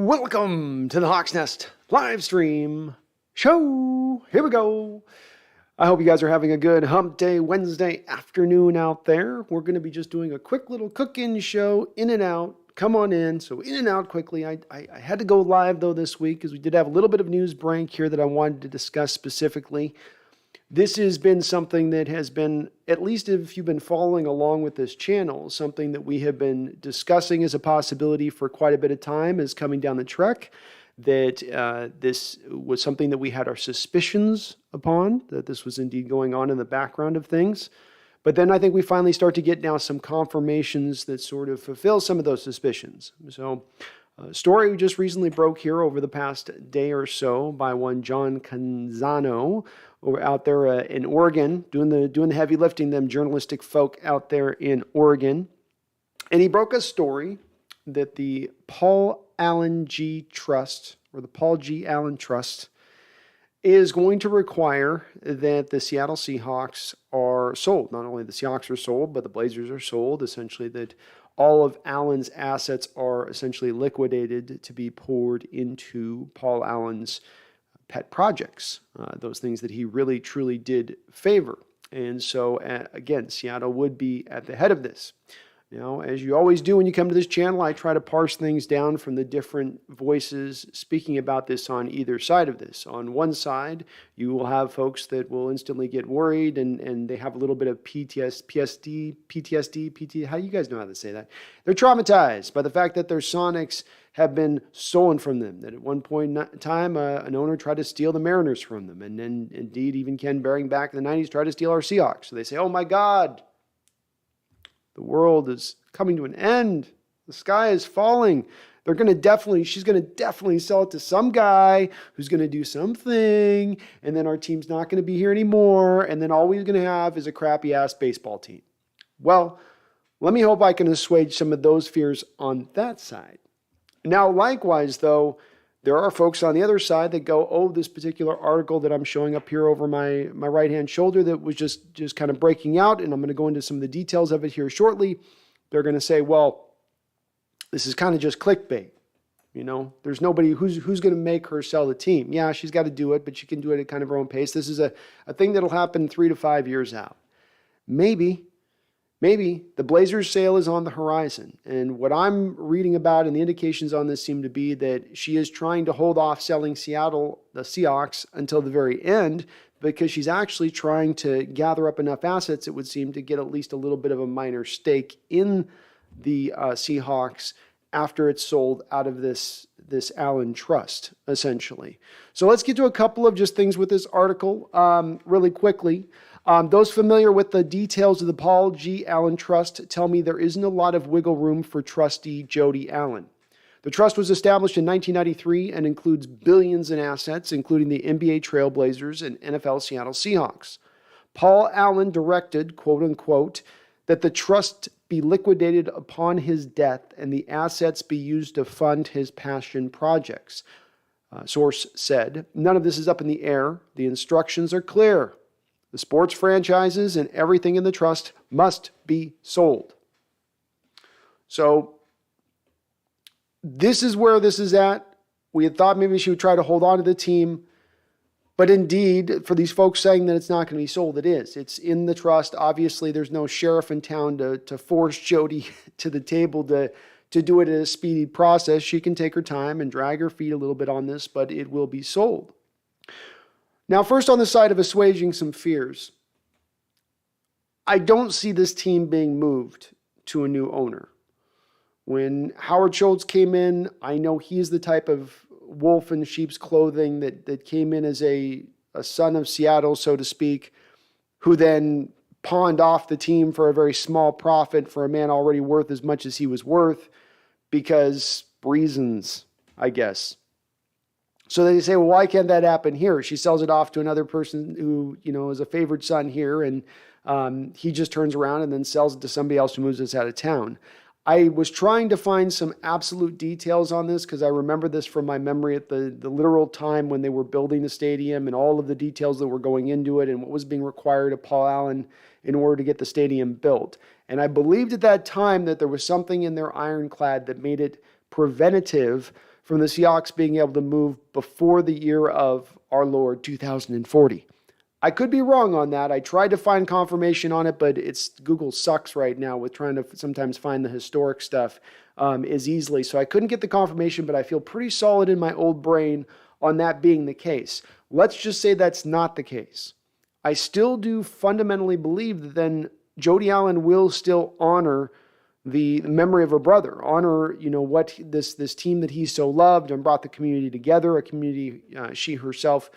Welcome to the Hawks Nest live stream show. Here we go. I hope you guys are having a good hump day Wednesday afternoon out there. We're going to be just doing a quick little cook-in show, in and out. Come on in. So in and out quickly. I had to go live though this week because we did have a little bit of news break here that I wanted to discuss specifically. This has been something that has been, at least if you've been following along with this channel, something that we have been discussing as a possibility for quite a bit of time is coming down the track, that this was something that we had our suspicions upon, that this was indeed going on in the background of things. But then I think we finally start to get now some confirmations that sort of fulfill some of those suspicions. So a story just recently broke here over the past day or so by one John Canzano, out there in Oregon, doing the heavy lifting, them journalistic folk out there in Oregon. And he broke a story that the Paul Allen G Trust, or the Paul G Allen Trust, is going to require that the Seattle Seahawks are sold. Not only the Seahawks are sold, but the Blazers are sold. Essentially that all of Allen's assets are essentially liquidated to be poured into Paul Allen's pet projects, those things that he really, truly did favor. And so, again, Seattle would be at the head of this. Now, as you always do when you come to this channel, I try to parse things down from the different voices speaking about this on either side of this. On one side, you will have folks that will instantly get worried and they have a little bit of PTSD, how do you guys know how to say that? They're traumatized by the fact that their Sonics have been stolen from them, that at one point in time, an owner tried to steal the Mariners from them, and then indeed even Ken Behring back in the 90s tried to steal our Seahawks. So they say, oh my God, the world is coming to an end. The sky is falling. She's going to definitely sell it to some guy who's going to do something, and then our team's not going to be here anymore, and then all we're going to have is a crappy-ass baseball team. Well, let me hope I can assuage some of those fears on that side. Now, likewise, though, there are folks on the other side that go, oh, this particular article that I'm showing up here over my right-hand shoulder that was just kind of breaking out, and I'm going to go into some of the details of it here shortly. They're going to say, well, this is kind of just clickbait. You know, there's nobody who's going to make her sell the team. Yeah, she's got to do it, but she can do it at kind of her own pace. This is a thing that'll happen 3 to 5 years out. Maybe the Blazers sale is on the horizon. And what I'm reading about and the indications on this seem to be that she is trying to hold off selling Seattle, the Seahawks, until the very end, because she's actually trying to gather up enough assets, it would seem, to get at least a little bit of a minor stake in the Seahawks after it's sold out of this Allen Trust, essentially. So let's get to a couple of just things with this article really quickly. Those familiar with the details of the Paul G. Allen Trust tell me there isn't a lot of wiggle room for trustee Jodi Allen. The trust was established in 1993 and includes billions in assets, including the NBA Trailblazers and NFL Seattle Seahawks. Paul Allen directed, quote unquote, that the trust be liquidated upon his death and the assets be used to fund his passion projects. Source said, none of this is up in the air. The instructions are clear. The sports franchises and everything in the trust must be sold. So this is where this is at. We had thought maybe she would try to hold on to the team. But indeed, for these folks saying that it's not going to be sold, it is. It's in the trust. Obviously, there's no sheriff in town to force Jodi to the table to do it in a speedy process. She can take her time and drag her feet a little bit on this, but it will be sold. Now, first on the side of assuaging some fears, I don't see this team being moved to a new owner. When Howard Schultz came in, I know he's the type of wolf in sheep's clothing that came in as a son of Seattle, so to speak, who then pawned off the team for a very small profit for a man already worth as much as he was worth because reasons, I guess. So they say, well, why can't that happen here? She sells it off to another person who, is a favored son here, and he just turns around and then sells it to somebody else who moves us out of town. I was trying to find some absolute details on this because I remember this from my memory at the literal time when they were building the stadium and all of the details that were going into it and what was being required of Paul Allen in order to get the stadium built. And I believed at that time that there was something in their ironclad that made it preventative from the Seahawks being able to move before the year of our Lord 2040. I could be wrong on that. I tried to find confirmation on it, but Google sucks right now with trying to sometimes find the historic stuff as easily. So I couldn't get the confirmation, but I feel pretty solid in my old brain on that being the case. Let's just say that's not the case. I still do fundamentally believe that then Jodi Allen will still honor the memory of her brother, honor, what this team that he so loved and brought the community together, a community she herself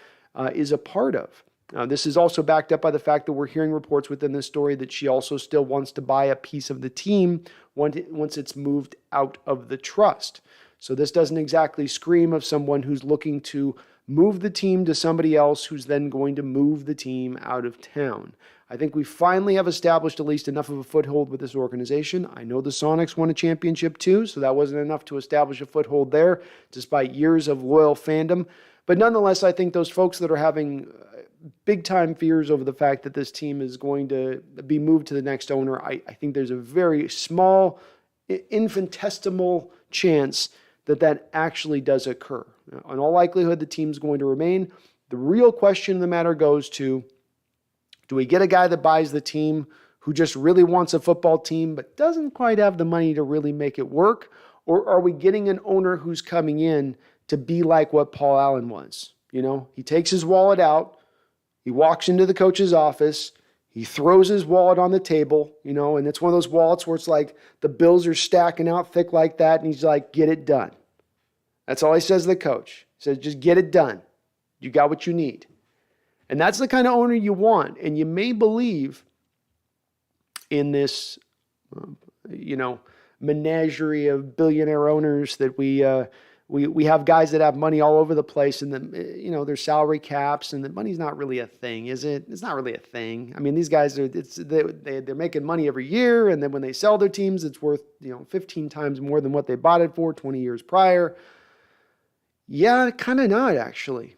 is a part of. This is also backed up by the fact that we're hearing reports within this story that she also still wants to buy a piece of the team once it's moved out of the trust. So this doesn't exactly scream of someone who's looking to move the team to somebody else who's then going to move the team out of town. I think we finally have established at least enough of a foothold with this organization. I know the Sonics won a championship too, so that wasn't enough to establish a foothold there, despite years of loyal fandom. But nonetheless, I think those folks that are having big-time fears over the fact that this team is going to be moved to the next owner, I think there's a very small, infinitesimal chance that actually does occur. In all likelihood, the team's going to remain. The real question in the matter goes to, do we get a guy that buys the team who just really wants a football team but doesn't quite have the money to really make it work? Or are we getting an owner who's coming in to be like what Paul Allen was? He takes his wallet out, he walks into the coach's office, he throws his wallet on the table, and it's one of those wallets where it's like the bills are stacking out thick like that, and he's like, get it done. That's all he says to the coach. He says, just get it done. You got what you need. And that's the kind of owner you want. And you may believe in this, menagerie of billionaire owners that we have guys that have money all over the place, and there's salary caps, and the money's not really a thing, is it? It's not really a thing. I mean, these guys they're making money every year, and then when they sell their teams, it's worth 15 times more than what they bought it for 20 years prior. Yeah, kind of not actually.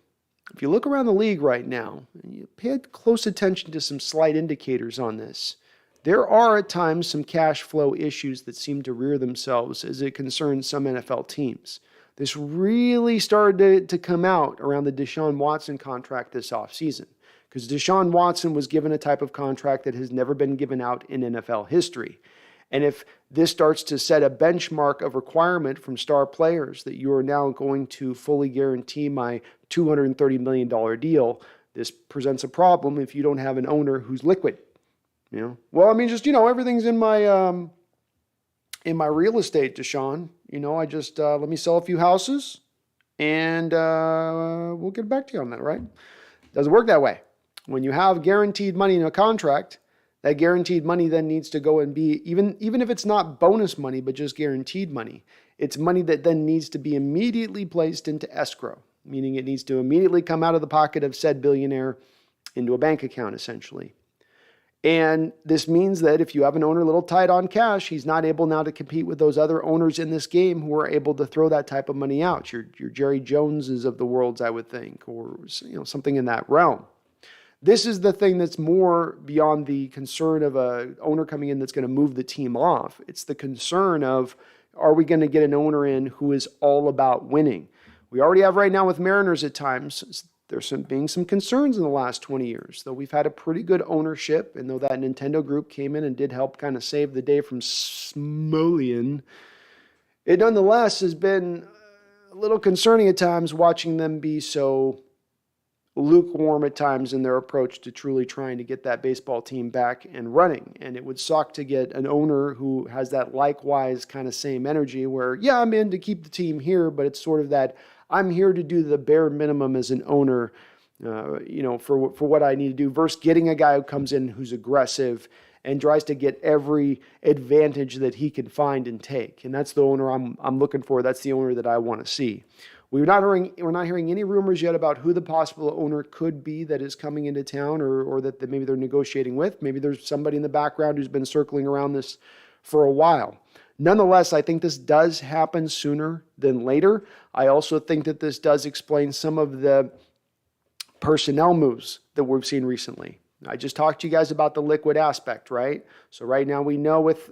If you look around the league right now, and you pay close attention to some slight indicators on this, there are at times some cash flow issues that seem to rear themselves as it concerns some NFL teams. This really started to come out around the Deshaun Watson contract this offseason, because Deshaun Watson was given a type of contract that has never been given out in NFL history. And if this starts to set a benchmark of requirement from star players that you are now going to fully guarantee my $230 million deal, this presents a problem if you don't have an owner who's liquid. Well, I mean, just, everything's in my real estate, Deshaun. I just, let me sell a few houses and we'll get back to you on that, right? Doesn't work that way. When you have guaranteed money in a contract, that guaranteed money then needs to go and be, even if it's not bonus money, but just guaranteed money, it's money that then needs to be immediately placed into escrow, meaning it needs to immediately come out of the pocket of said billionaire into a bank account, essentially. And this means that if you have an owner a little tight on cash, he's not able now to compete with those other owners in this game who are able to throw that type of money out. Your Jerry Joneses of the worlds, I would think, or something in that realm. This is the thing that's more beyond the concern of an owner coming in that's going to move the team off. It's the concern of, are we going to get an owner in who is all about winning? We already have right now with Mariners at times, there's being some concerns in the last 20 years, though we've had a pretty good ownership, and though that Nintendo group came in and did help kind of save the day from Smolian, it nonetheless has been a little concerning at times watching them be so lukewarm at times in their approach to truly trying to get that baseball team back and running. And it would suck to get an owner who has that likewise kind of same energy where, yeah, I'm in to keep the team here, but it's sort of that I'm here to do the bare minimum as an owner, for what I need to do, versus getting a guy who comes in who's aggressive and tries to get every advantage that he can find and take. And that's the owner I'm looking for. That's the owner that I want to see. We're not hearing any rumors yet about who the possible owner could be that is coming into town or that maybe they're negotiating with. Maybe there's somebody in the background who's been circling around this for a while. Nonetheless, I think this does happen sooner than later. I also think that this does explain some of the personnel moves that we've seen recently. I just talked to you guys about the liquid aspect, right? So right now we know with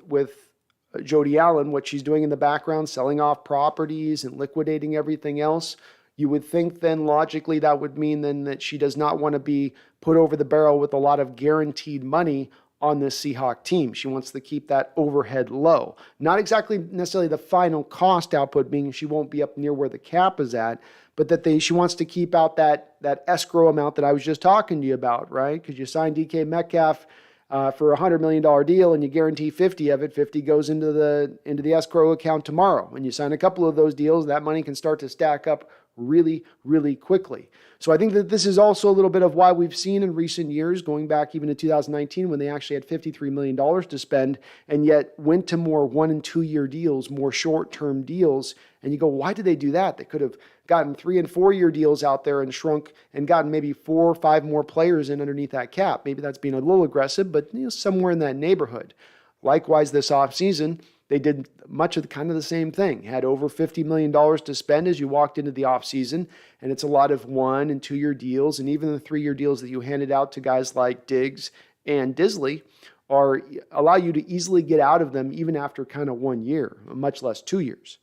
Jodi Allen, what she's doing in the background, selling off properties and liquidating everything else, you would think then logically that would mean then that she does not want to be put over the barrel with a lot of guaranteed money on this Seahawk team. She wants to keep that overhead low. Not exactly necessarily the final cost output, meaning she won't be up near where the cap is at, but that she wants to keep out that escrow amount that I was just talking to you about, right? Because you signed DK Metcalf for a $100 million deal and you guarantee 50 of it. 50 goes into the escrow account tomorrow. And you sign a couple of those deals, that money can start to stack up really, really quickly. So I think that this is also a little bit of why we've seen in recent years, going back even to 2019 when they actually had $53 million to spend and yet went to more 1 and 2 year deals, more short-term deals. And you go, why did they do that? They could have gotten 3 and 4 year deals out there and shrunk and gotten maybe 4 or 5 more players in underneath that cap. Maybe that's being a little aggressive, but somewhere in that neighborhood. Likewise, this offseason, they did much of kind of the same thing. Had over $50 million to spend as you walked into the offseason, and it's a lot of 1 and 2 year deals, and even the 3 year deals that you handed out to guys like Diggs and Disley allow you to easily get out of them even after kind of 1 year, much less 2 years.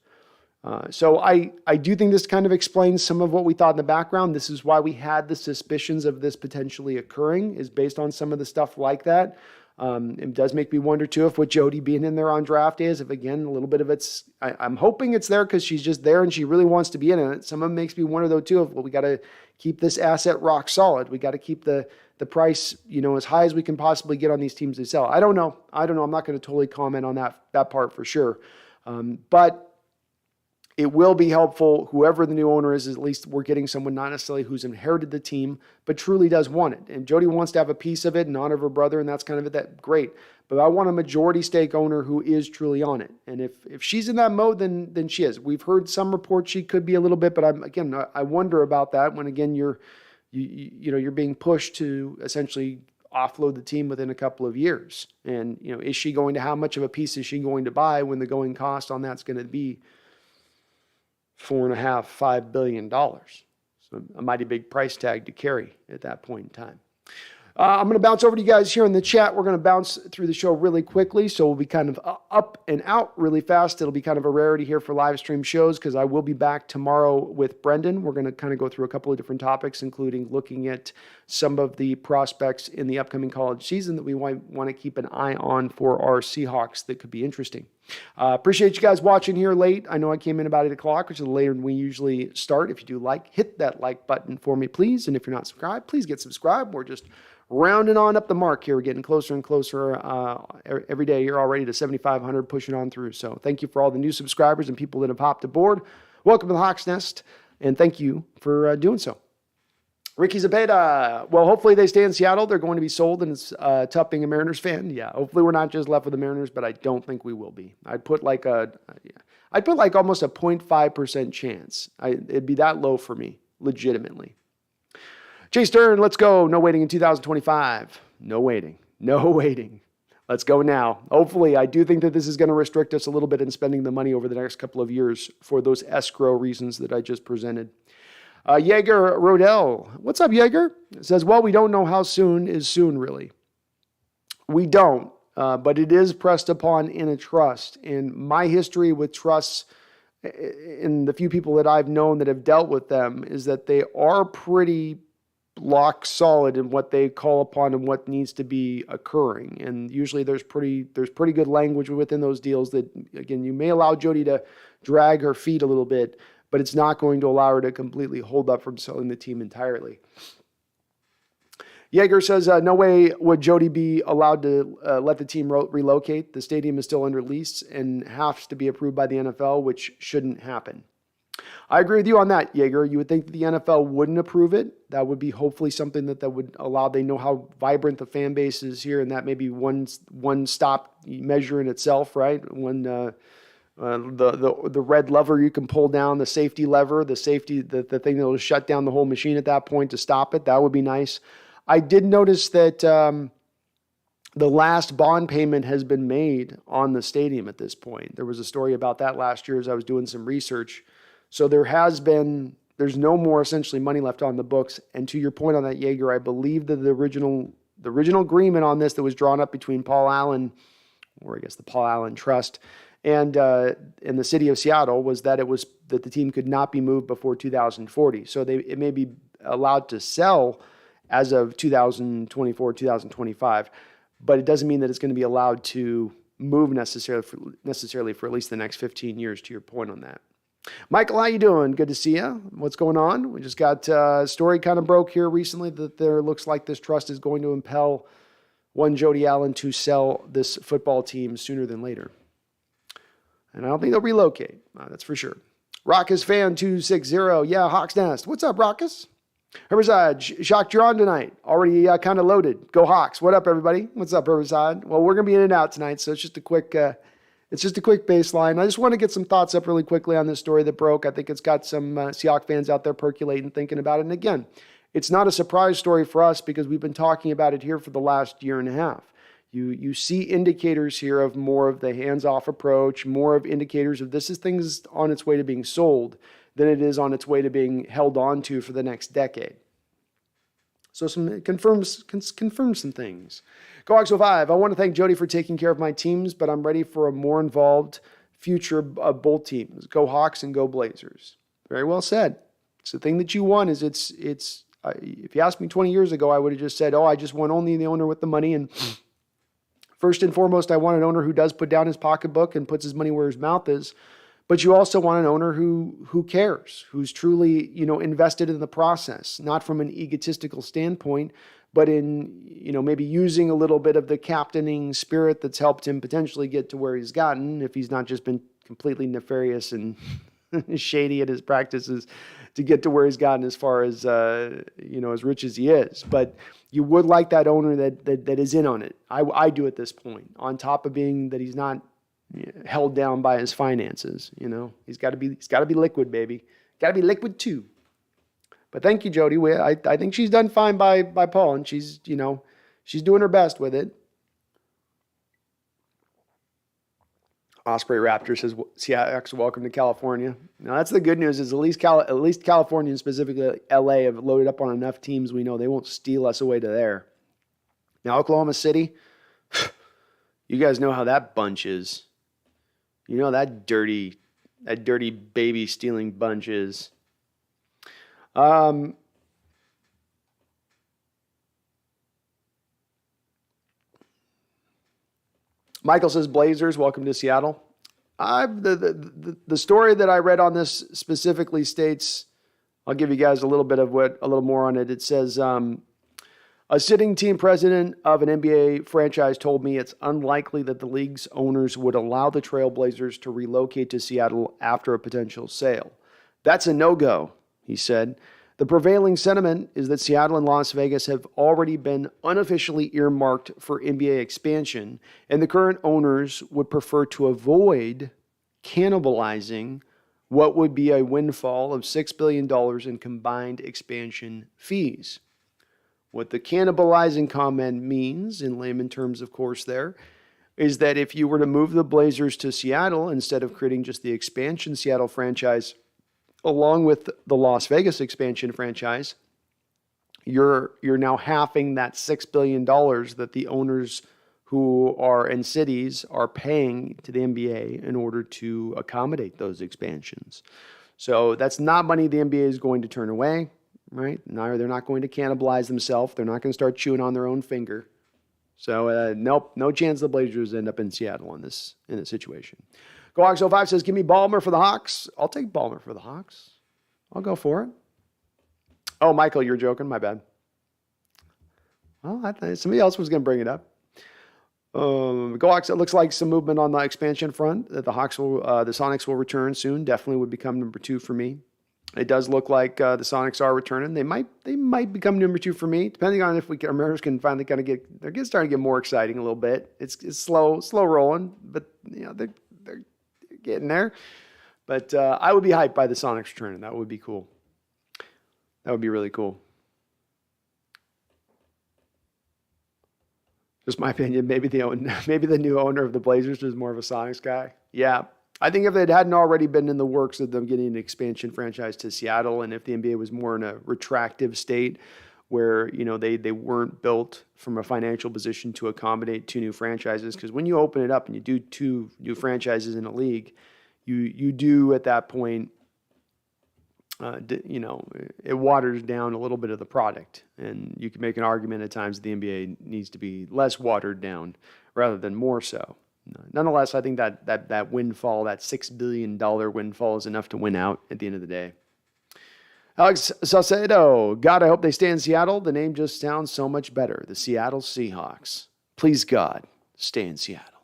So I do think this kind of explains some of what we thought in the background. This is why we had the suspicions of this potentially occurring, is based on some of the stuff like that. It does make me wonder too if with Jodi being in there on draft day is, if again, a little bit of I'm hoping it's there because she's just there and she really wants to be in it. Some of it makes me wonder though too, we got to keep this asset rock solid. We got to keep the price, as high as we can possibly get on these teams to sell. I don't know. I'm not going to totally comment on that part for sure. But it will be helpful, whoever the new owner is, at least we're getting someone not necessarily who's inherited the team, but truly does want it. And Jodi wants to have a piece of it in honor of her brother, and that's kind of it. That great. But I want a majority stake owner who is truly on it. And if she's in that mode, then she is. We've heard some reports she could be a little bit, but I wonder about that when again you're being pushed to essentially offload the team within a couple of years. And is she going to, how much of a piece is she going to buy when the going cost on that's going to be $4.5 billion. So a mighty big price tag to carry at that point in time. I'm going to bounce over to you guys here in the chat. We're going to bounce through the show really quickly, so we'll be kind of up and out really fast. It'll be kind of a rarity here for live stream shows because I will be back tomorrow with Brendan. We're going to kind of go through a couple of different topics, including looking at some of the prospects in the upcoming college season that we want to keep an eye on for our Seahawks that could be interesting. Appreciate you guys watching here late. I know I came in about 8 o'clock, which is later than we usually start. If you do hit that like button for me, please. And if you're not subscribed, please get subscribed. We're just rounding on up the mark here. We're getting closer and closer every day. You're already to 7,500, pushing on through. So thank you for all the new subscribers and people that have hopped aboard. Welcome to the Hawks Nest, and thank you for doing so. Ricky Zepeda, well, hopefully they stay in Seattle. They're going to be sold, and it's tough being a Mariners fan. Yeah, hopefully we're not just left with the Mariners, but I don't think we will be. I'd put like almost a 0.5% chance. It'd be that low for me, legitimately. Chase Stern, let's go. No waiting in 2025. No waiting. Let's go now. Hopefully, I do think that this is going to restrict us a little bit in spending the money over the next couple of years for those escrow reasons that I just presented. Jaeger Rodell. What's up, Jaeger? It says, well, we don't know how soon is soon, really. We don't, but it is pressed upon in a trust. And my history with trusts, in the few people that I've known that have dealt with them, is that they are pretty lock solid in what they call upon and what needs to be occurring. And usually there's pretty good language within those deals that, again, you may allow Jodi to drag her feet a little bit, but it's not going to allow her to completely hold up from selling the team entirely. Jaeger says, no way would Jodi be allowed to let the team relocate. The stadium is still under lease and has to be approved by the NFL, which shouldn't happen. I agree with you on that, Jaeger. You would think that the NFL wouldn't approve it. That would be hopefully something that would allow, they know how vibrant the fan base is here, and that may be one stop measure in itself, right? When the red lever you can pull down, the safety lever, the thing that will shut down the whole machine at that point to stop it, that would be nice. I did notice that the last bond payment has been made on the stadium at this point. There was a story about that last year as I was doing some research. So there's no more essentially money left on the books. And to your point on that, Jaeger, I believe that the original agreement on this that was drawn up between Paul Allen or I guess the Paul Allen Trust, and in the city of Seattle was that the team could not be moved before 2040. So it may be allowed to sell as of 2024, 2025, but it doesn't mean that it's going to be allowed to move necessarily for at least the next 15 years, to your point on that. Michael, how you doing? Good to see you. What's going on? We just got a story kind of broke here recently that there looks like this trust is going to impel one Jodi Allen to sell this football team sooner than later. And I don't think they'll relocate. That's for sure. Rockus fan 260. Yeah, Hawks Nest. What's up, Rockus? Herbicide, shocked you're on tonight. Already kind of loaded. Go Hawks. What up, everybody? What's up, Herbicide? Well, we're going to be in and out tonight, so it's just a quick baseline. I just want to get some thoughts up really quickly on this story that broke. I think it's got some Seahawks fans out there percolating, thinking about it. And again, it's not a surprise story for us because we've been talking about it here for the last year and a half. You see indicators here of more of the hands-off approach, more of indicators of this is things on its way to being sold than it is on its way to being held on to for the next decade. So confirms some things. GoX05, I want to thank Jodi for taking care of my teams, but I'm ready for a more involved future of both teams. Go Hawks and go Blazers. Very well said. It's the thing that you want is if you asked me 20 years ago, I would have just said, I just want only the owner with the money. And first and foremost, I want an owner who does put down his pocketbook and puts his money where his mouth is. But you also want an owner who cares, who's truly, invested in the process, not from an egotistical standpoint, but in, maybe using a little bit of the captaining spirit that's helped him potentially get to where he's gotten, if he's not just been completely nefarious and shady at his practices to get to where he's gotten as far as, as rich as he is. But you would like that owner that is in on it. I do at this point, on top of being that he's not held down by his finances. He's got to be liquid, baby. Got to be liquid too. But thank you, Jodi. I think she's done fine by Paul, and she's doing her best with it. Osprey Raptor says, Seahawks, welcome to California. Now that's the good news is at least California and specifically LA have loaded up on enough teams we know they won't steal us away to there. Now Oklahoma City, you guys know how that bunch is. That dirty baby stealing bunch is. Michael says, Blazers, welcome to Seattle. The story that I read on this specifically states, I'll give you guys a little more on it. It says, a sitting team president of an NBA franchise told me it's unlikely that the league's owners would allow the Trailblazers to relocate to Seattle after a potential sale. That's a no-go, he said. The prevailing sentiment is that Seattle and Las Vegas have already been unofficially earmarked for NBA expansion, and the current owners would prefer to avoid cannibalizing what would be a windfall of $6 billion in combined expansion fees. What the cannibalizing comment means, in layman terms, of course, is that if you were to move the Blazers to Seattle instead of creating just the expansion Seattle franchise, along with the Las Vegas expansion franchise, you're now halving that $6 billion that the owners who are in cities are paying to the NBA in order to accommodate those expansions. So that's not money the NBA is going to turn away. Right? No, they're not going to cannibalize themselves. They're not going to start chewing on their own finger. So, nope, no chance the Blazers end up in Seattle in this situation. GoHawks05 says, give me Ballmer for the Hawks. I'll take Ballmer for the Hawks. I'll go for it. Oh, Michael, you're joking. My bad. Well, I thought somebody else was going to bring it up. GoHawks, it looks like some movement on the expansion front. That the Sonics will return soon. Definitely would become number 2 for me. It does look like the Sonics are returning. They might become number 2 for me, depending on if our Mariners can finally kind of they're starting to get more exciting a little bit. It's slow rolling, but they're getting there. But I would be hyped by the Sonics returning. That would be cool. That would be really cool. Just my opinion. Maybe the new owner of the Blazers is more of a Sonics guy. Yeah. I think if it hadn't already been in the works of them getting an expansion franchise to Seattle, and if the NBA was more in a retractive state, where, they weren't built from a financial position to accommodate two new franchises. Because when you open it up and you do two new franchises in a league, you do at that point, it waters down a little bit of the product. And you can make an argument at times the NBA needs to be less watered down rather than more so. Nonetheless, I think that windfall, that $6 billion windfall, is enough to win out at the end of the day. Alex Saucedo, God, I hope they stay in Seattle. The name just sounds so much better. The Seattle Seahawks. Please, God, stay in Seattle.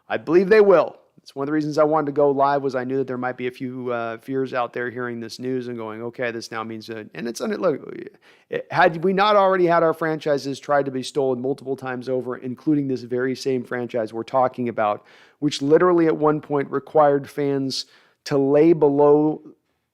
I believe they will. It's one of the reasons I wanted to go live was I knew that there might be a few fears out there hearing this news and going, okay, this now means that. And it's, look, had we not already had our franchises tried to be stolen multiple times over, including this very same franchise we're talking about, which literally at one point required fans to lay below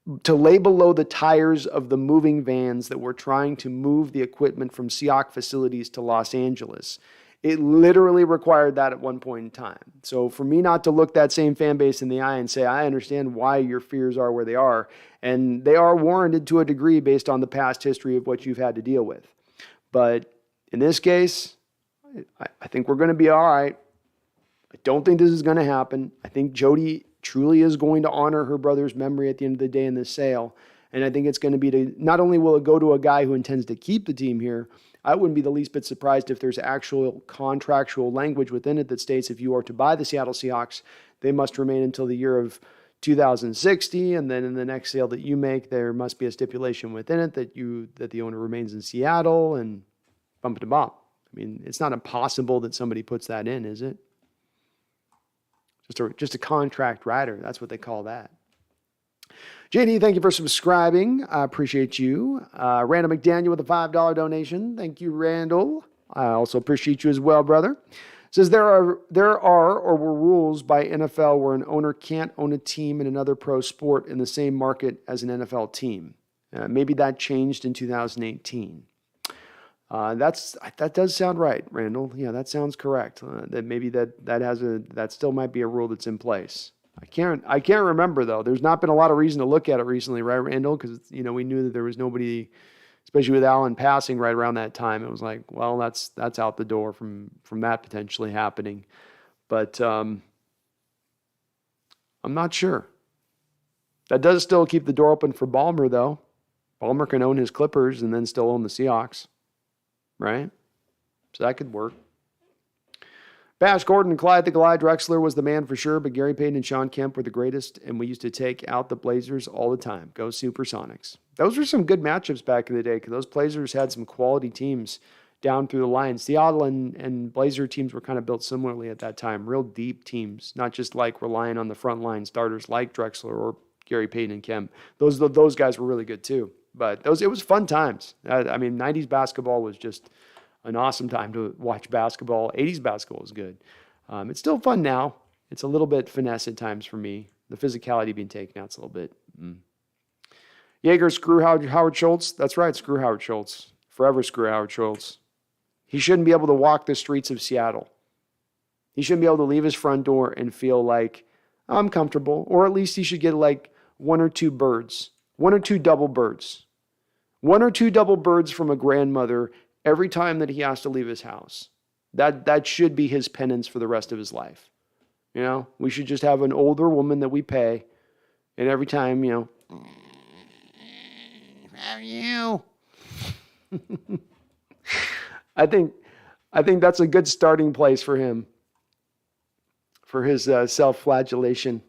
the tires of the moving vans that were trying to move the equipment from Seahawks facilities to Los Angeles. It literally required that at one point in time. So for me not to look that same fan base in the eye and say, I understand why your fears are where they are, and they are warranted to a degree based on the past history of what you've had to deal with. But in this case, I think we're going to be all right. I don't think this is going to happen. I think Jodi truly is going to honor her brother's memory at the end of the day in this sale. And I think it's going to be not only will it go to a guy who intends to keep the team here, I wouldn't be the least bit surprised if there's actual contractual language within it that states if you are to buy the Seattle Seahawks, they must remain until the year of 2060, and then in the next sale that you make, there must be a stipulation within it that the owner remains in Seattle and bump to bump. I mean, it's not impossible that somebody puts that in, is it? Just a contract rider. That's what they call that. JD, thank you for subscribing. I appreciate you. Randall McDaniel with a $5 donation. Thank you, Randall. I also appreciate you as well, brother. Says there are or were rules by NFL where an owner can't own a team in another pro sport in the same market as an NFL team. Maybe that changed in 2018. That does sound right, Randall. Yeah, that sounds correct. That maybe that still might be a rule that's in place. I can't remember though. There's not been a lot of reason to look at it recently, right, Randall? Because we knew that there was nobody, especially with Allen passing right around that time. It was like, well, that's out the door from that potentially happening. But I'm not sure. That does still keep the door open for Ballmer though. Ballmer can own his Clippers and then still own the Seahawks, right? So that could work. Bash Gordon and Clyde the Glide Drexler was the man for sure, but Gary Payton and Sean Kemp were the greatest, and we used to take out the Blazers all the time. Go Supersonics. Those were some good matchups back in the day because those Blazers had some quality teams down through the line. Seattle and Blazer teams were kind of built similarly at that time. Real deep teams, not just like relying on the front line starters like Drexler or Gary Payton and Kemp. Those guys were really good too. But it was fun times. I mean, 90s basketball was just an awesome time to watch basketball. 80s basketball was good. It's still fun now. It's a little bit finesse at times for me. The physicality being taken out, it's a little bit. Jaeger, screw Howard Schultz. That's right, screw Howard Schultz. Forever screw Howard Schultz. He shouldn't be able to walk the streets of Seattle. He shouldn't be able to leave his front door and feel like, I'm comfortable. Or at least he should get like one or two double birds. One or two double birds from a grandmother every time that he has to leave his house. That should be his penance for the rest of his life. We should just have an older woman that we pay, and every time, how are you? I think that's a good starting place for him, for his self-flagellation.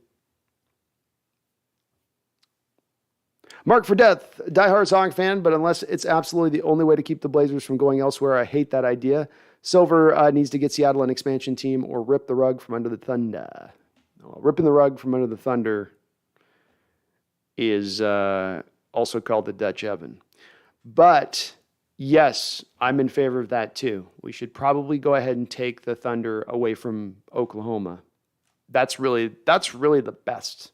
Mark for Death, diehard Sonic fan, but unless it's absolutely the only way to keep the Blazers from going elsewhere, I hate that idea. Silver needs to get Seattle an expansion team or rip the rug from under the Thunder. Ripping the rug from under the Thunder is also called the Dutch oven. But yes, I'm in favor of that too. We should probably go ahead and take the Thunder away from Oklahoma. That's really the best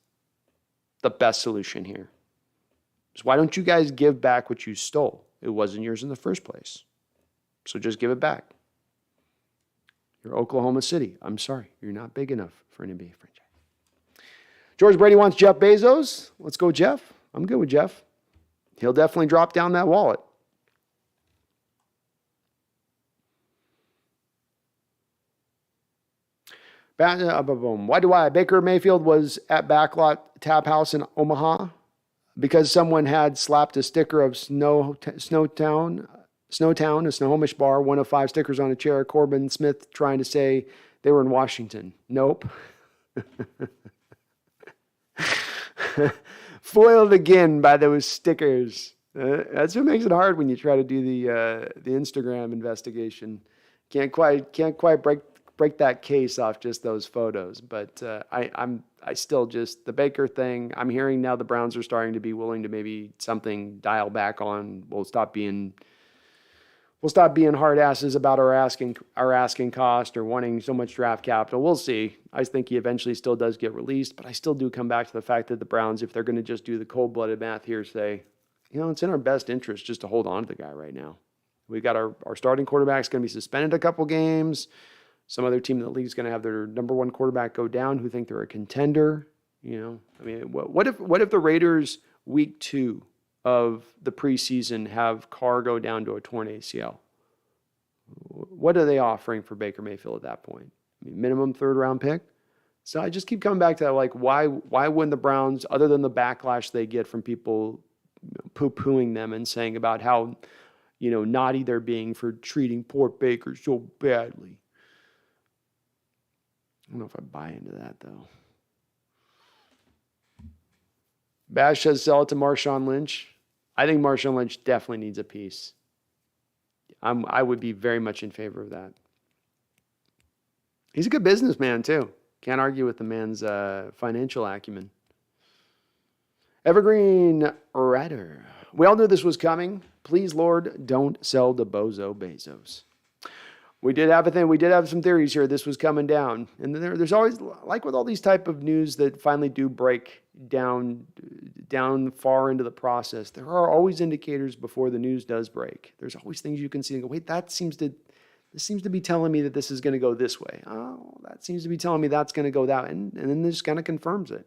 solution here. So why don't you guys give back what you stole? It wasn't yours in the first place. So just give it back. You're Oklahoma City. I'm sorry. You're not big enough for an NBA franchise. George Brady wants Jeff Bezos. Let's go, Jeff. I'm good with Jeff. He'll definitely drop down that wallet. Why do I? Baker Mayfield was at Backlot Tap House in Omaha because someone had slapped a sticker of Snowtown, a Snohomish bar, one of 5 stickers on a chair. Corbin Smith trying to say they were in Washington. Nope. Foiled again by those stickers. That's what makes it hard when you try to do the Instagram investigation. Can't quite break that case off just those photos. But I still just the Baker thing. I'm hearing now the Browns are starting to be willing to maybe something dial back on. We'll stop being hard asses about our asking cost or wanting so much draft capital. We'll see. I think he eventually still does get released, but I still do come back to the fact that the Browns, if they're going to just do the cold-blooded math here, say, it's in our best interest just to hold on to the guy right now. We've got our starting quarterback's going to be suspended a couple games. Some other team in the league is going to have their number 1 quarterback go down who think they're a contender. What if the Raiders week 2 of the preseason have Carr go down to a torn ACL? What are they offering for Baker Mayfield at that point? Minimum 3rd-round pick? So I just keep coming back to that, like, why wouldn't the Browns, other than the backlash they get from people poo-pooing them and saying about how, naughty they're being for treating poor Baker so badly. I don't know if I buy into that, though. Bash says sell it to Marshawn Lynch. I think Marshawn Lynch definitely needs a piece. I would be very much in favor of that. He's a good businessman, too. Can't argue with the man's financial acumen. Evergreen Rider. We all knew this was coming. Please, Lord, don't sell to Bozo Bezos. We did have a thing. We did have some theories here. This was coming down. And then there's always, like with all these type of news that finally do break down far into the process, there are always indicators before the news does break. There's always things you can see and go, wait, this seems to be telling me that this is going to go this way. Oh, that seems to be telling me that's going to go that way. And then this kind of confirms it.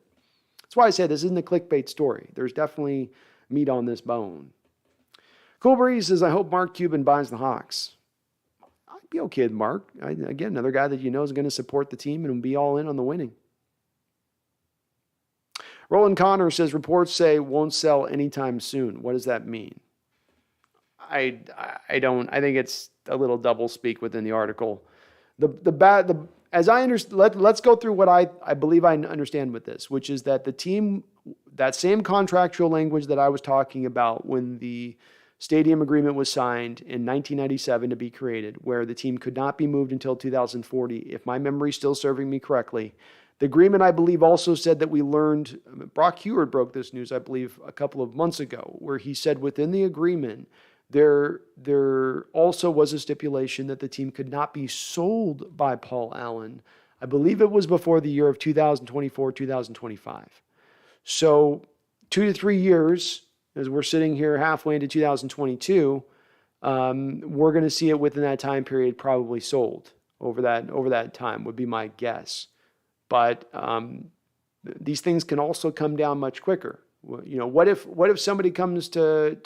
That's why I say this isn't a clickbait story. There's definitely meat on this bone. Cool Breeze says, I hope Mark Cuban buys the Hawks. I'd be okay with Mark. Again, another guy that is going to support the team and be all in on the winning. Roland Connor says, reports say won't sell anytime soon. What does that mean? I think it's a little double speak within the article. As I understand, let's go through what I believe I understand with this, which is that the team, that same contractual language that I was talking about when the stadium agreement was signed in 1997 to be created, where the team could not be moved until 2040, if my memory is still serving me correctly. The agreement, I believe, also said that we learned, Brock Heward broke this news, I believe, a couple of months ago, where he said within the agreement, there also was a stipulation that the team could not be sold by Paul Allen. I believe it was before the year of 2024, 2025. So 2 to 3 years, as we're sitting here halfway into 2022, we're going to see it within that time period probably sold over that time would be my guess. But these things can also come down much quicker. What if somebody comes to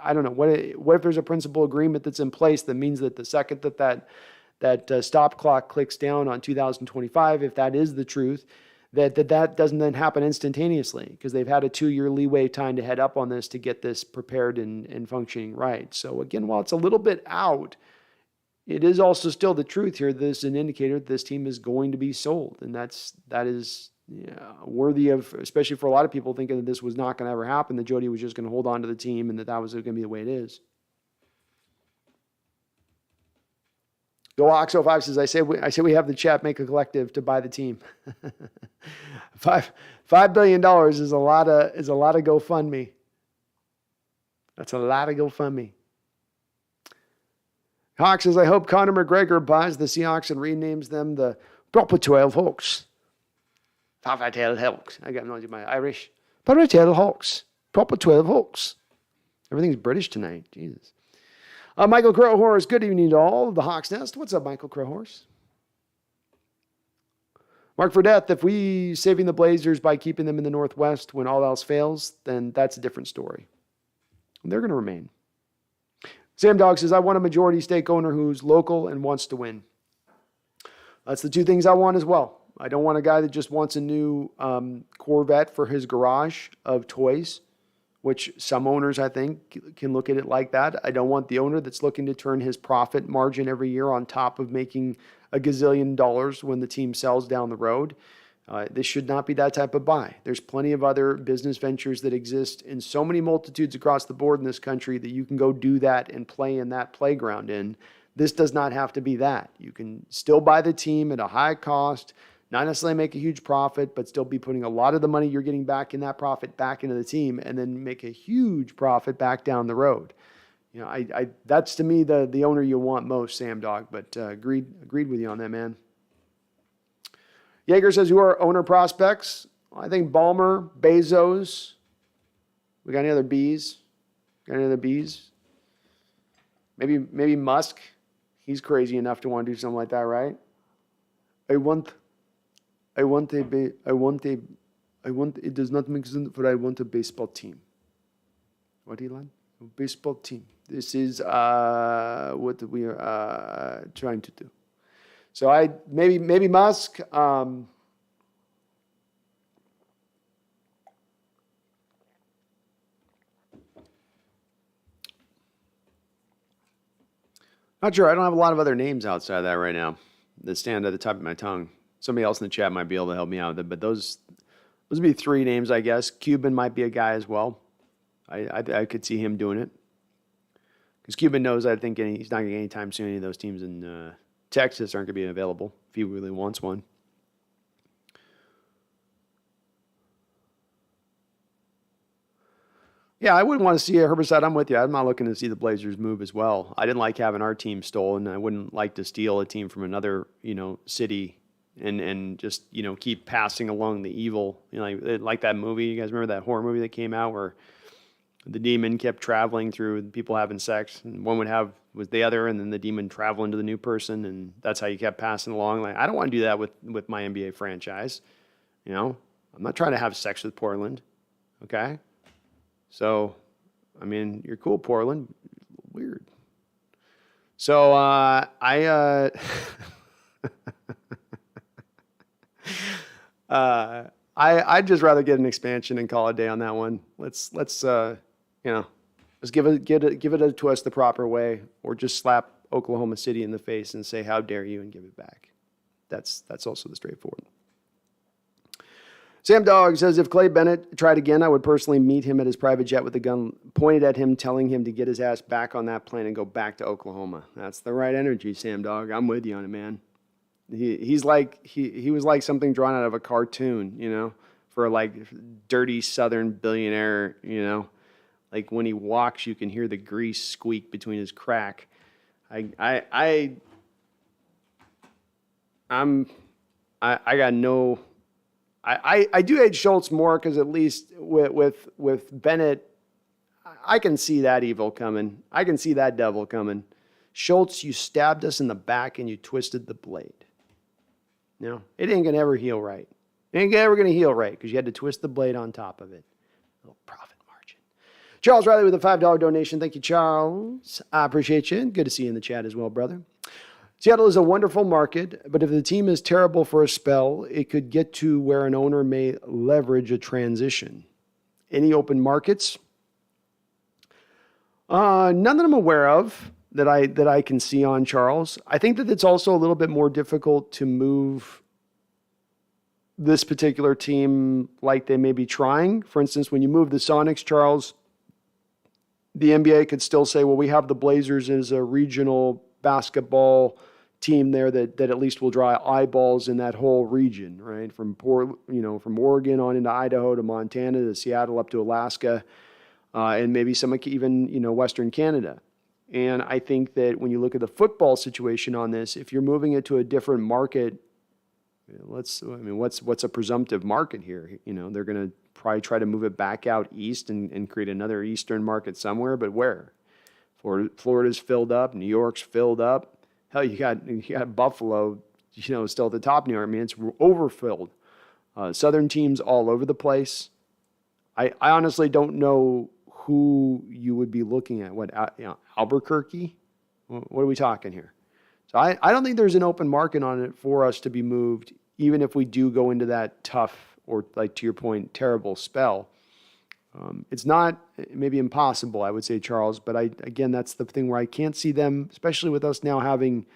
I don't know, what if there's a principal agreement that's in place that means that the second that stop clock clicks down on 2025, if that is the truth, that doesn't then happen instantaneously because they've had a 2-year leeway time to head up on this to get this prepared and functioning right. So again, while it's a little bit out, it is also still the truth here. This is an indicator that this team is going to be sold, and that is worthy of, especially for a lot of people thinking that this was not going to ever happen, that Jodi was just going to hold on to the team and that was going to be the way it is. Go Oxo5 says, I say we have the chat make a collective to buy the team. $5 billion is a lot of GoFundMe. That's a lot of GoFundMe. Hawk says, I hope Conor McGregor buys the Seahawks and renames them the Proper 12 Hawks. Proper 12 Hawks. I got no idea my Irish. Proper 12 Hawks. Proper 12 Hawks. Everything's British tonight. Jesus. Michael Crowhorse, good evening to all. The Hawks Nest. What's up, Michael Crowhorse? Mark Fredette, if we saving the Blazers by keeping them in the Northwest when all else fails, then that's a different story. They're going to remain. Sam Dog says, I want a majority stake owner who's local and wants to win. That's the two things I want as well. I don't want a guy that just wants a new Corvette for his garage of toys, which some owners, I think, can look at it like that. I don't want the owner that's looking to turn his profit margin every year on top of making a gazillion dollars when the team sells down the road. This should not be that type of buy. There's plenty of other business ventures that exist in so many multitudes across the board in this country that you can go do that and play in that playground in. This does not have to be that. You can still buy the team at a high cost, not necessarily make a huge profit, but still be putting a lot of the money you're getting back in that profit back into the team and then make a huge profit back down the road. You know, that's to me the owner you want most, Sam Dog, but agreed with you on that, man. Yeager says, who are owner prospects? Well, I think Ballmer, Bezos. We got any other Bs? Maybe Musk. He's crazy enough to want to do something like that, right? It does not make sense, but I want a baseball team. What, Elon? A baseball team. This is what we are trying to do. So maybe Musk. Not sure. I don't have a lot of other names outside of that right now that stand at the top of my tongue. Somebody else in the chat might be able to help me out with it, but those would be three names, I guess. Cuban might be a guy as well. I could see him doing it because Cuban knows. I think he's not going to get any time soon. Any of those teams in Texas aren't going to be available if he really wants one. Yeah, I wouldn't want to see a Herbicide. I'm with you. I'm not looking to see the Blazers move as well. I didn't like having our team stolen. I wouldn't like to steal a team from another, city and just, keep passing along the evil. Like that movie. You guys remember that horror movie that came out where the demon kept traveling through people having sex, and one was the other, and then the demon traveling to the new person, and that's how you kept passing along. Like, I don't want to do that with my NBA franchise. I'm not trying to have sex with Portland. Okay. So, you're cool, Portland. Weird. So, I'd just rather get an expansion and call it a day on that one. Let's give it to us the proper way, or just slap Oklahoma City in the face and say, "How dare you?" and give it back. That's also the straightforward. Sam Dog says, if Clay Bennett tried again, I would personally meet him at his private jet with a gun pointed at him, telling him to get his ass back on that plane and go back to Oklahoma. That's the right energy, Sam Dog. I'm with you on it, man. He was like something drawn out of a cartoon, for like dirty Southern billionaire, like when he walks, you can hear the grease squeak between his crack. I got no. I do hate Schultz more because at least with Bennett, I can see that evil coming. I can see that devil coming. Schultz, you stabbed us in the back and you twisted the blade. It ain't going to ever heal right. It ain't ever going to heal right because you had to twist the blade on top of it. Little profit margin. Charles Riley with a $5 donation. Thank you, Charles. I appreciate you. Good to see you in the chat as well, brother. Seattle is a wonderful market, but if the team is terrible for a spell, it could get to where an owner may leverage a transition. Any open markets? None that I'm aware of that I can see on, Charles. I think that it's also a little bit more difficult to move this particular team like they may be trying. For instance, when you move the Sonics, Charles, the NBA could still say, well, we have the Blazers as a regional basketball team there that at least will draw eyeballs in that whole region, right? From Oregon on into Idaho to Montana to Seattle up to Alaska, and maybe some even Western Canada. And I think that when you look at the football situation on this, if you're moving it to a different market, what's a presumptive market here? They're going to probably try to move it back out east and create another eastern market somewhere, but where? Florida's filled up. New York's filled up. Hell, you got Buffalo, still at the top New York. It's overfilled. Southern teams all over the place. I honestly don't know who you would be looking at. What, Albuquerque? What are we talking here? So I don't think there's an open market on it for us to be moved, even if we do go into that tough or, like to your point, terrible spell. It's not maybe impossible, I would say, Charles, but again, that's the thing where I can't see them, especially with us now having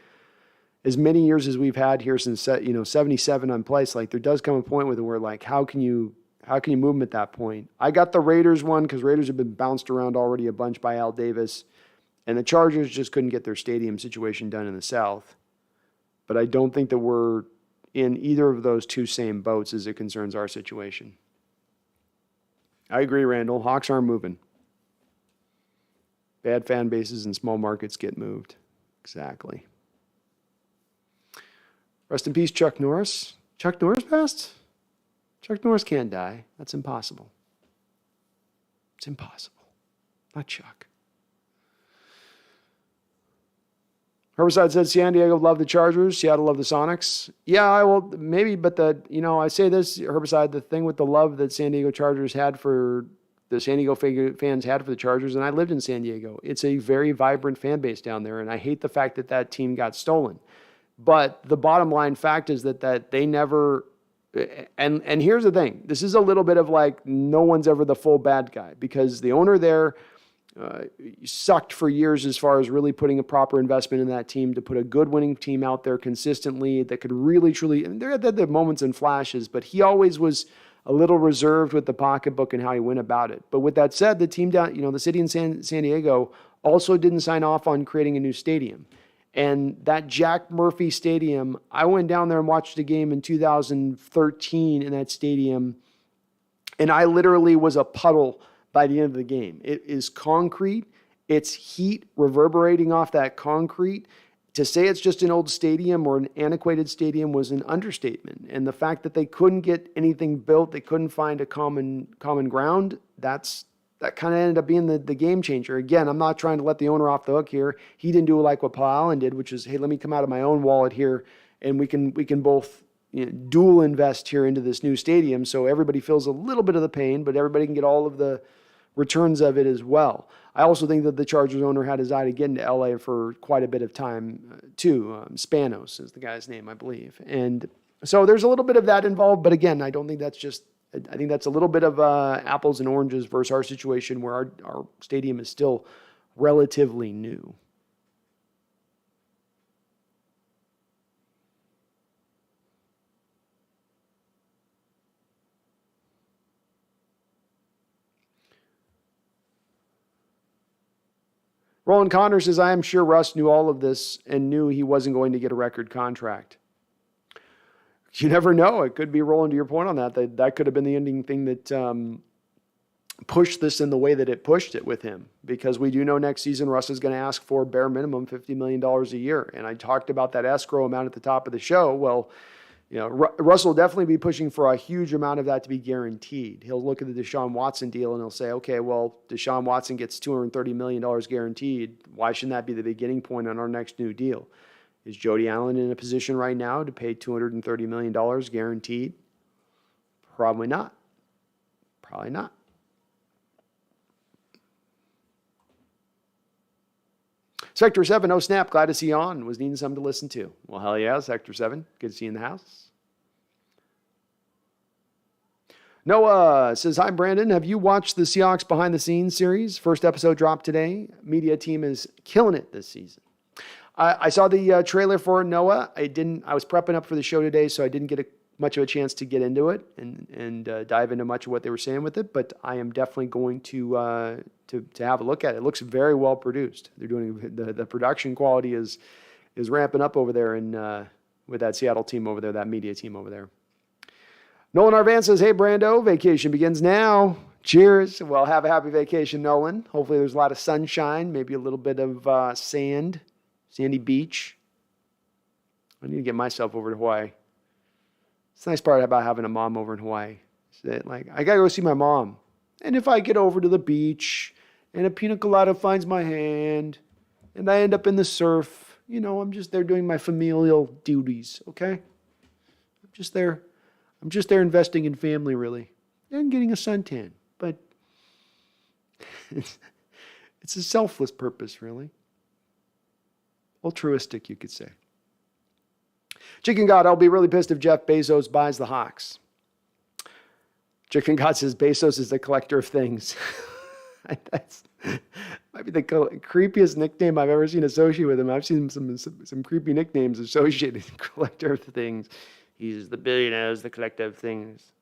as many years as we've had here since 77 on place. Like there does come a point where we're like, how can you move them at that point? I got the Raiders one because Raiders have been bounced around already a bunch by Al Davis, and the Chargers just couldn't get their stadium situation done in the South. But I don't think that we're in either of those two same boats as it concerns our situation. I agree, Randall. Hawks aren't moving. Bad fan bases and small markets get moved. Exactly. Rest in peace, Chuck Norris. Chuck Norris passed? Chuck Norris can't die. That's impossible. It's impossible. Not Chuck. Herbicide said San Diego love the Chargers, Seattle love the Sonics. Yeah, I will maybe, but I say this, Herbicide, the thing with the love that San Diego Chargers had for the San Diego fans had for the Chargers, and I lived in San Diego. It's a very vibrant fan base down there, and I hate the fact that team got stolen. But the bottom line fact is that they never, and here's the thing, this is a little bit of like no one's ever the full bad guy, because the owner there sucked for years as far as really putting a proper investment in that team to put a good winning team out there consistently that could really, truly, and there had the moments and flashes, but he always was a little reserved with the pocketbook and how he went about it. But with that said, the team down, the city in San Diego also didn't sign off on creating a new stadium. And that Jack Murphy Stadium, I went down there and watched a game in 2013 in that stadium, and I literally was a puddle by the end of the game. It is concrete. It's heat reverberating off that concrete. To say it's just an old stadium or an antiquated stadium was an understatement. And the fact that they couldn't get anything built, they couldn't find a common ground, that kind of ended up being the game changer. Again, I'm not trying to let the owner off the hook here. He didn't do like what Paul Allen did, which is, hey, let me come out of my own wallet here, and we can both dual invest here into this new stadium, so everybody feels a little bit of the pain, but everybody can get all of the returns of it as well. I also think that the Chargers owner had his eye to get into LA for quite a bit of time too. Spanos is the guy's name, I believe. And so there's a little bit of that involved, but again, I don't think that's just, I think that's a little bit of apples and oranges versus our situation where our stadium is still relatively new. Roland Connor says, I am sure Russ knew all of this and knew he wasn't going to get a record contract. You never know. It could be, Roland, to your point on that could have been the ending thing that pushed this in the way that it pushed it with him. Because we do know next season Russ is going to ask for bare minimum $50 million a year. And I talked about that escrow amount at the top of the show. Well, Russ will definitely be pushing for a huge amount of that to be guaranteed. He'll look at the Deshaun Watson deal and he'll say, okay, well, Deshaun Watson gets $230 million guaranteed. Why shouldn't that be the beginning point on our next new deal? Is Jodi Allen in a position right now to pay $230 million guaranteed? Probably not. Probably not. Sector 7, no snap. Glad to see you on. Was needing something to listen to. Well, hell yeah, Sector 7. Good to see you in the house. Noah says, hi, Brandon. Have you watched the Seahawks Behind the Scenes series? First episode dropped today. Media team is killing it this season. I saw the trailer for it, Noah. I was prepping up for the show today, so I didn't get much of a chance to get into it and dive into much of what they were saying with it, but I am definitely going to have a look at it. It looks very well produced. They're doing the production quality is ramping up over there with that Seattle team over there, that media team over there. Nolan Arvan says, hey, Brando, vacation begins now. Cheers. Well, have a happy vacation, Nolan. Hopefully there's a lot of sunshine, maybe a little bit of sandy beach. I need to get myself over to Hawaii. It's the nice part about having a mom over in Hawaii. Is that, like, I got to go see my mom. And if I get over to the beach and a pina colada finds my hand and I end up in the surf, I'm just there doing my familial duties, okay? I'm just there investing in family, really, and getting a suntan. But it's a selfless purpose, really. altruistic, you could say. Chicken God, I'll be really pissed if Jeff Bezos buys the Hawks. Chicken God says Bezos is the collector of things. That's might be the creepiest nickname I've ever seen associated with him. I've seen some creepy nicknames associated with collector of things. He's the billionaire, is the collector of things.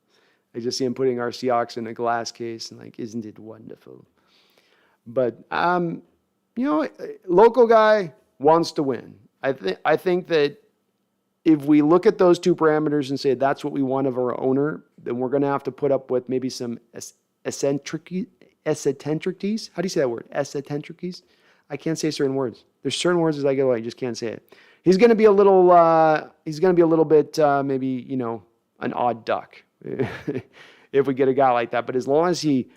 I just see him putting our Seahawks in a glass case and like, isn't it wonderful? But local guy wants to win. I think that if we look at those two parameters and say that's what we want of our owner, then we're going to have to put up with maybe some eccentricities. How do you say that word? Eccentricities? I can't say certain words. There's certain words as I go, I just can't say it. He's going to be a little bit, maybe, an odd duck if we get a guy like that. But as long as he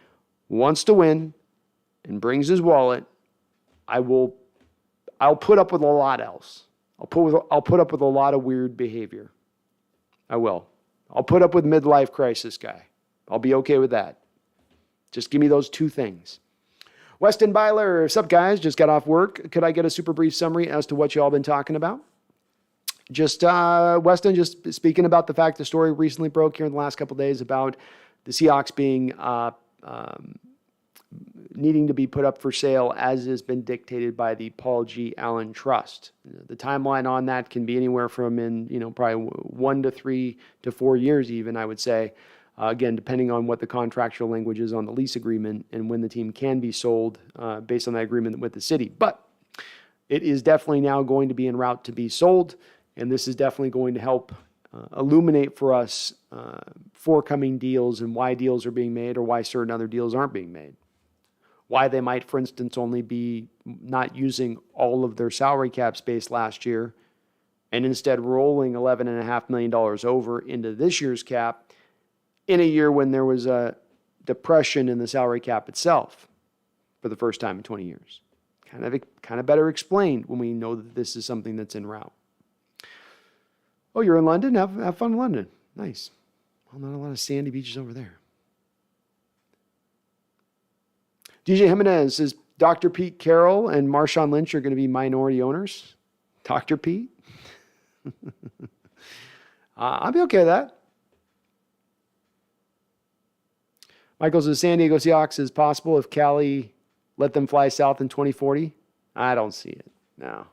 wants to win and brings his wallet, I'll put up with a lot else. I'll put up with a lot of weird behavior. I will. I'll put up with midlife crisis guy. I'll be okay with that. Just give me those two things. Weston Byler, what's up, guys? Just got off work. Could I get a super brief summary as to what you all been talking about? Weston, just speaking about the fact the story recently broke here in the last couple of days about the Seahawks being needing to be put up for sale as has been dictated by the Paul G. Allen Trust. The timeline on that can be anywhere from probably 1 to 3 to 4 years even, I would say. Again, depending on what the contractual language is on the lease agreement and when the team can be sold based on that agreement with the city. But it is definitely now going to be en route to be sold, and this is definitely going to help illuminate for us forthcoming deals and why deals are being made or why certain other deals aren't being made. Why they might, for instance, only be not using all of their salary cap space last year and instead rolling $11.5 million over into this year's cap in a year when there was a depression in the salary cap itself for the first time in 20 years. Kind of better explained when we know that this is something that's en route. Oh, you're in London? Have fun in London. Nice. Well, not a lot of sandy beaches over there. DJ Jimenez says Dr. Pete Carroll and Marshawn Lynch are going to be minority owners. Dr. Pete? I'll be okay with that. Michael says San Diego Seahawks is possible if Cali let them fly south in 2040. I don't see it. No.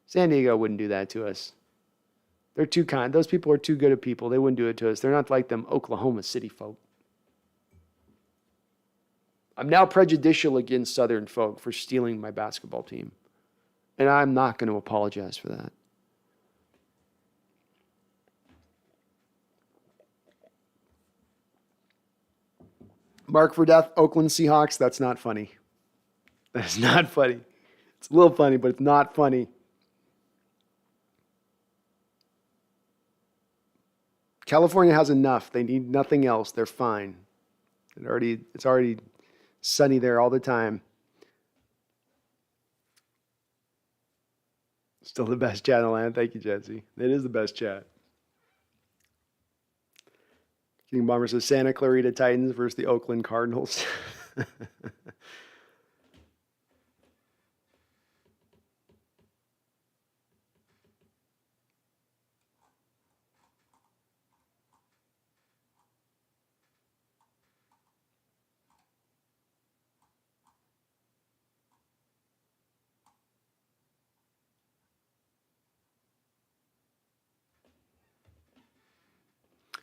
San Diego wouldn't do that to us. They're too kind. Those people are too good of people. They wouldn't do it to us. They're not like them Oklahoma City folk. I'm now prejudicial against Southern folk for stealing my basketball team. And I'm not going to apologize for that. Mark for Death, Oakland Seahawks. That's not funny. That's not funny. It's a little funny, but it's not funny. California has enough. They need nothing else. They're fine. It's already sunny there all the time. Still the best chat in the land. Thank you, Jesse. It is the best chat. King Bomber says Santa Clarita Titans versus the Oakland Cardinals.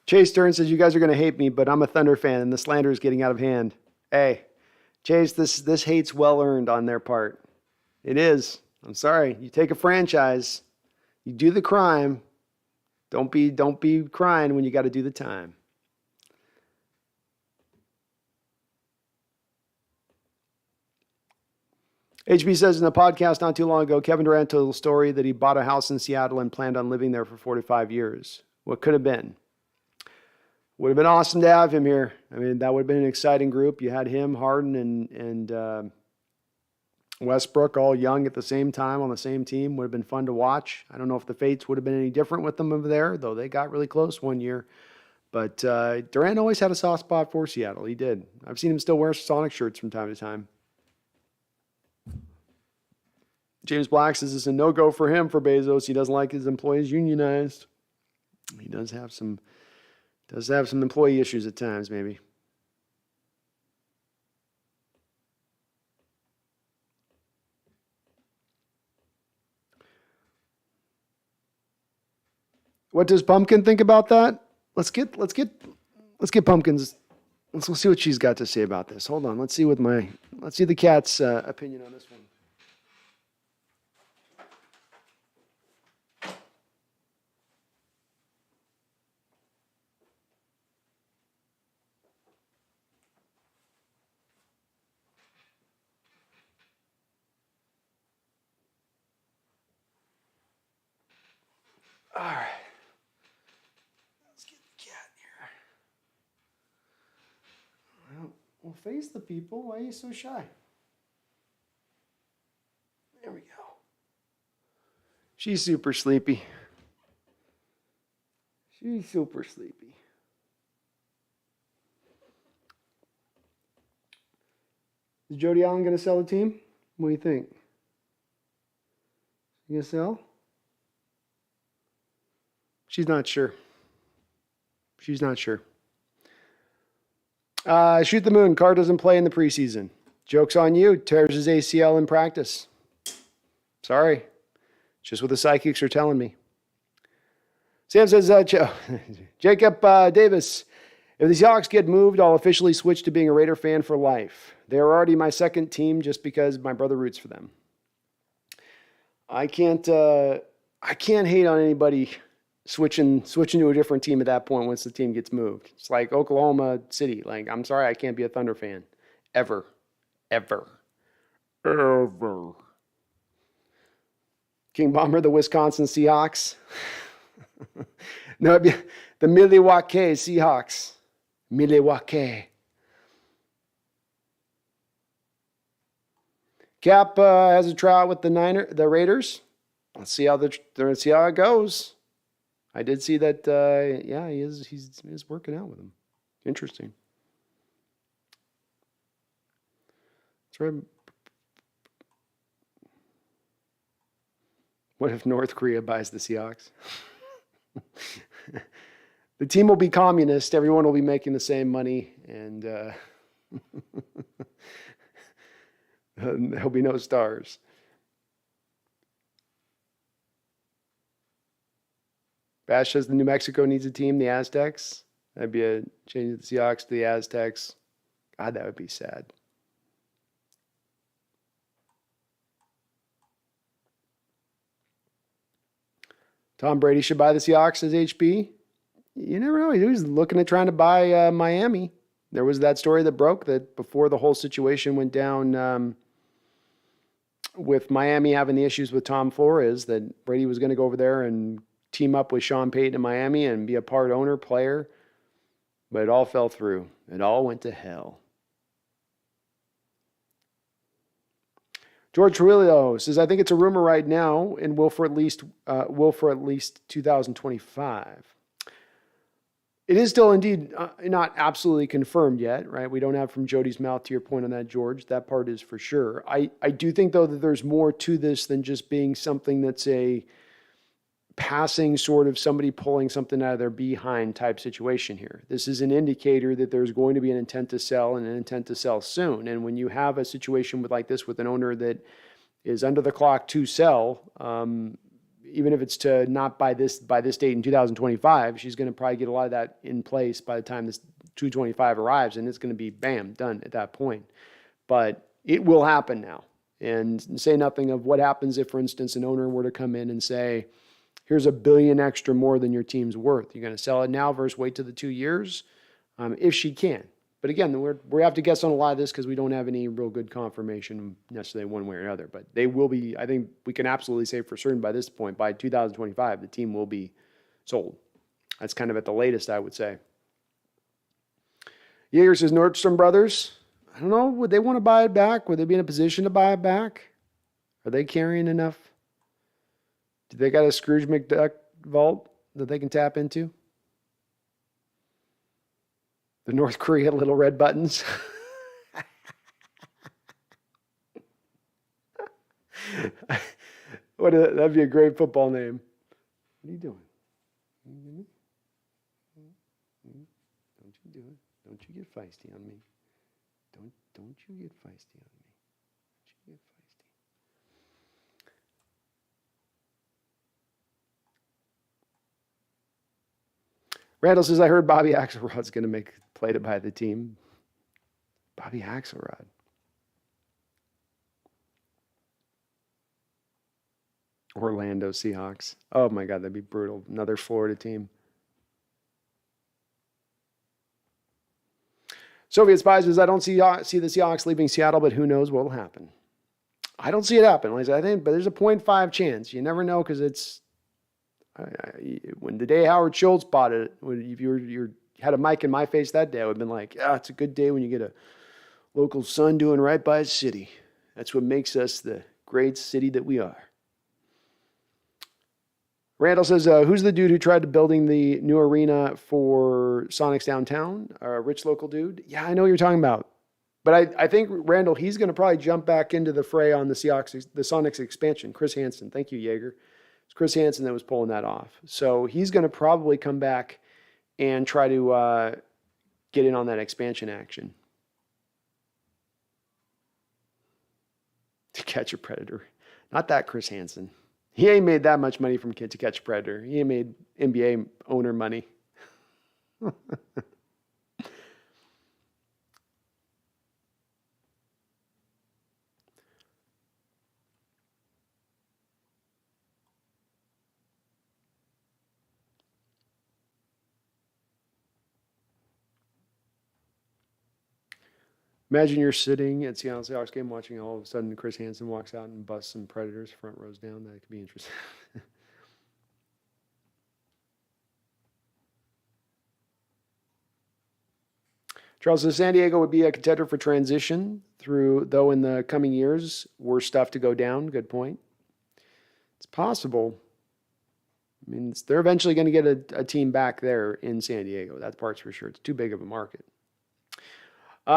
Chase Stern says, you guys are going to hate me, but I'm a Thunder fan, and the slander is getting out of hand. Hey, Chase, this hate's well-earned on their part. It is. I'm sorry. You take a franchise, you do the crime. Don't be crying when you got to do the time. HB says in a podcast not too long ago, Kevin Durant told a story that he bought a house in Seattle and planned on living there for 45 years. What could have been? Would have been awesome to have him here. I mean, that would have been an exciting group. You had him, Harden, and Westbrook all young at the same time on the same team. Would have been fun to watch. I don't know if the fates would have been any different with them over there, though they got really close one year. But Durant always had a soft spot for Seattle. He did. I've seen him still wear Sonic shirts from time to time. James Black says it's a no-go for him, for Bezos. He doesn't like his employees unionized. He does have some employee issues at times, maybe. What does Pumpkin think about that? Let's get Pumpkin's. Let's see what she's got to say about this. Hold on. Let's see the cat's opinion on this one. All right. Let's get the cat here. Well, face the people. Why are you so shy? There we go. She's super sleepy. She's super sleepy. Is Jodi Allen going to sell the team? What do you think? You going to sell? She's not sure. She's not sure. Shoot the moon. Carr doesn't play in the preseason. Joke's on you. Tears his ACL in practice. Sorry. Just what the psychics are telling me. Sam says, Jacob Davis, if the Seahawks get moved, I'll officially switch to being a Raider fan for life. They're already my second team just because my brother roots for them. I can't hate on anybody switching to a different team at that point once the team gets moved. It's like Oklahoma City. Like, I'm sorry, I can't be a Thunder fan. Ever. King Bomber, the Wisconsin Seahawks. No, it'd be the Milwaukee Seahawks. Milwaukee. Cap has a trial with the Raiders. Let's see how it goes. I did see that. He's working out with them. Interesting. That's right. What if North Korea buys the Seahawks? The team will be communist. Everyone will be making the same money, and there'll be no stars. Bash says the New Mexico needs a team, the Aztecs. That'd be a change of the Seahawks to the Aztecs. God, that would be sad. Tom Brady should buy the Seahawks as HB. You never know. He was looking at trying to buy Miami. There was that story that broke that before the whole situation went down with Miami having the issues with Tom Flores, that Brady was going to go over there and team up with Sean Payton in Miami and be a part owner, player. But it all fell through. It all went to hell. George Trujillo says, I think it's a rumor right now and will for at least 2025. It is still indeed not absolutely confirmed yet, right? We don't have from Jody's mouth, to your point on that, George. That part is for sure. I do think, though, that there's more to this than just being something that's a passing sort of somebody pulling something out of their behind type situation here. This is an indicator that there's going to be an intent to sell and an intent to sell soon. And when you have a situation like this with an owner that is under the clock to sell, even if it's to not by this date in 2025, she's going to probably get a lot of that in place by the time this 225 arrives, and it's going to be bam, done at that point. But it will happen now. And say nothing of what happens if, for instance, an owner were to come in and say, here's $1 billion extra more than your team's worth. You're going to sell it now versus wait to the 2 years, if she can. But again, we have to guess on a lot of this because we don't have any real good confirmation necessarily one way or another. But they will be, I think we can absolutely say for certain by this point, by 2025, the team will be sold. That's kind of at the latest, I would say. Jaeger says, Nordstrom Brothers, I don't know, would they want to buy it back? Would they be in a position to buy it back? Are they carrying enough? Do they got a Scrooge McDuck vault that they can tap into? The North Korea little red buttons. That'd be a great football name. What are you doing? Don't you do it. Don't you get feisty on me. Don't you get feisty on me. Don't you get feisty. Randall says, I heard Bobby Axelrod's going to make a play to buy the team. Bobby Axelrod. Orlando Seahawks. Oh my God, that'd be brutal. Another Florida team. Soviet Spy says, I don't see the Seahawks leaving Seattle, but who knows what will happen. I don't see it happen. Like I think, but there's a 0.5 chance. You never know because it's when the day Howard Schultz bought it. If you had a mic in my face that day, I would have been like, yeah, it's a good day when you get a local son doing right by his city. That's what makes us the great city that we are. Randall says, who's the dude who tried to building the new arena for Sonics downtown? A rich local dude? Yeah, I know what you're talking about. But I think, Randall, he's going to probably jump back into the fray on the Sonics expansion. Chris Hansen. Thank you, Yeager. It's Chris Hansen that was pulling that off. So he's going to probably come back and try to get in on that expansion action. To Catch a Predator. Not that Chris Hansen. He ain't made that much money from To Catch a Predator. He ain't made NBA owner money. Imagine you're sitting at Seattle Seahawks game watching, all of a sudden Chris Hansen walks out and busts some Predators front rows down. That could be interesting. Charles says San Diego would be a contender for transition though in the coming years, worse stuff to go down. Good point. It's possible. I mean, they're eventually going to get a team back there in San Diego. That part's for sure. It's too big of a market.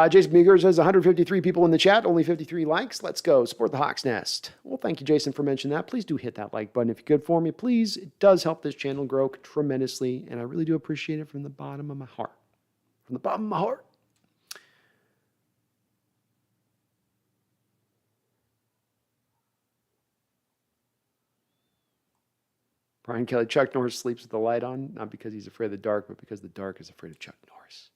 Jason Meager says 153 people in the chat, only 53 likes. Let's go. Support the Hawks Nest. Well, thank you, Jason, for mentioning that. Please do hit that like button if you could for me. Please. It does help this channel grow tremendously, and I really do appreciate it from the bottom of my heart. From the bottom of my heart. Brian Kelly, Chuck Norris sleeps with the light on, not because he's afraid of the dark, but because the dark is afraid of Chuck Norris.